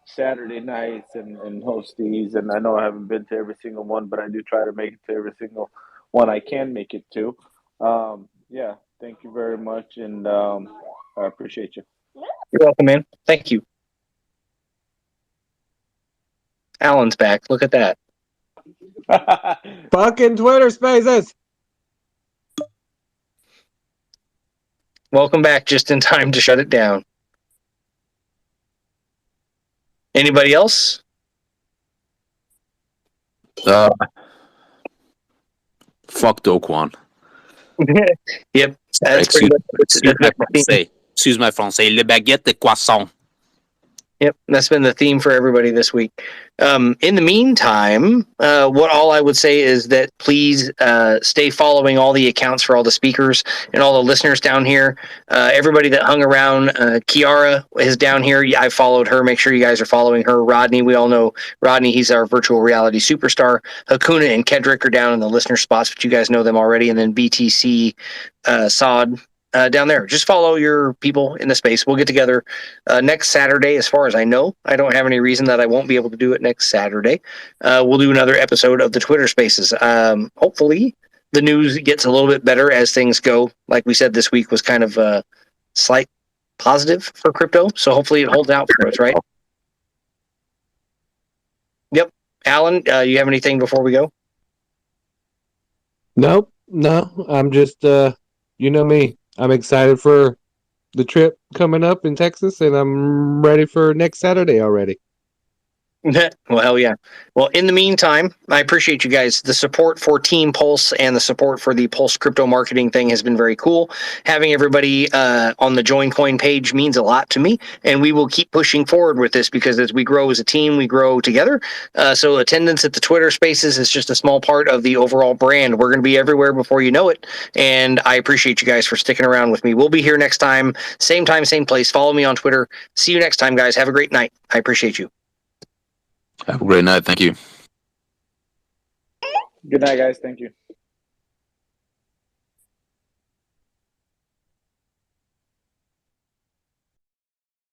Saturday nights and host these. And I know I haven't been to every single one, but I do try to make it to every single one I can make it to. Yeah, thank you very much, and I appreciate you. You're welcome, man. Thank you. Alan's back. Look at that. Fucking Twitter Spaces. Welcome back just in time to shut it down. Anybody else? Fuck Do Kwon. Yep. That's pretty much, Excuse my français. Le baguette de croissant. Yep, that's been the theme for everybody this week. In the meantime, what all I would say is that please stay following all the accounts for all the speakers and all the listeners down here. Everybody that hung around, Kiara is down here. I followed her. Make sure you guys are following her. Rodney, we all know Rodney. He's our virtual reality superstar. Hakuna and Kedrick are down in the listener spots, but you guys know them already. And then BTC, Sod, down there. Just follow your people in the space. We'll get together next Saturday, as far as I know. I don't have any reason that I won't be able to do it next Saturday. We'll do another episode of the Twitter Spaces. Hopefully, the news gets a little bit better as things go. Like we said, this week was kind of a slight positive for crypto, so hopefully it holds out for us, right? Yep. Alan, you have anything before we go? Nope. No, I'm just, you know me. I'm excited for the trip coming up in Texas, and I'm ready for next Saturday already. Well, hell yeah. Well, in the meantime, I appreciate you guys. The support for Team Pulse and the support for the Pulse crypto marketing thing has been very cool. Having everybody on the Join Coin page means a lot to me, and we will keep pushing forward with this, because as we grow as a team, we grow together. So attendance at the Twitter Spaces is just a small part of the overall brand. We're going to be everywhere before you know it, and I appreciate you guys for sticking around with me. We'll be here next time, same place. Follow me on Twitter. See you next time, guys. Have a great night. I appreciate you. Have a great night. Thank you. Good night, guys. Thank you.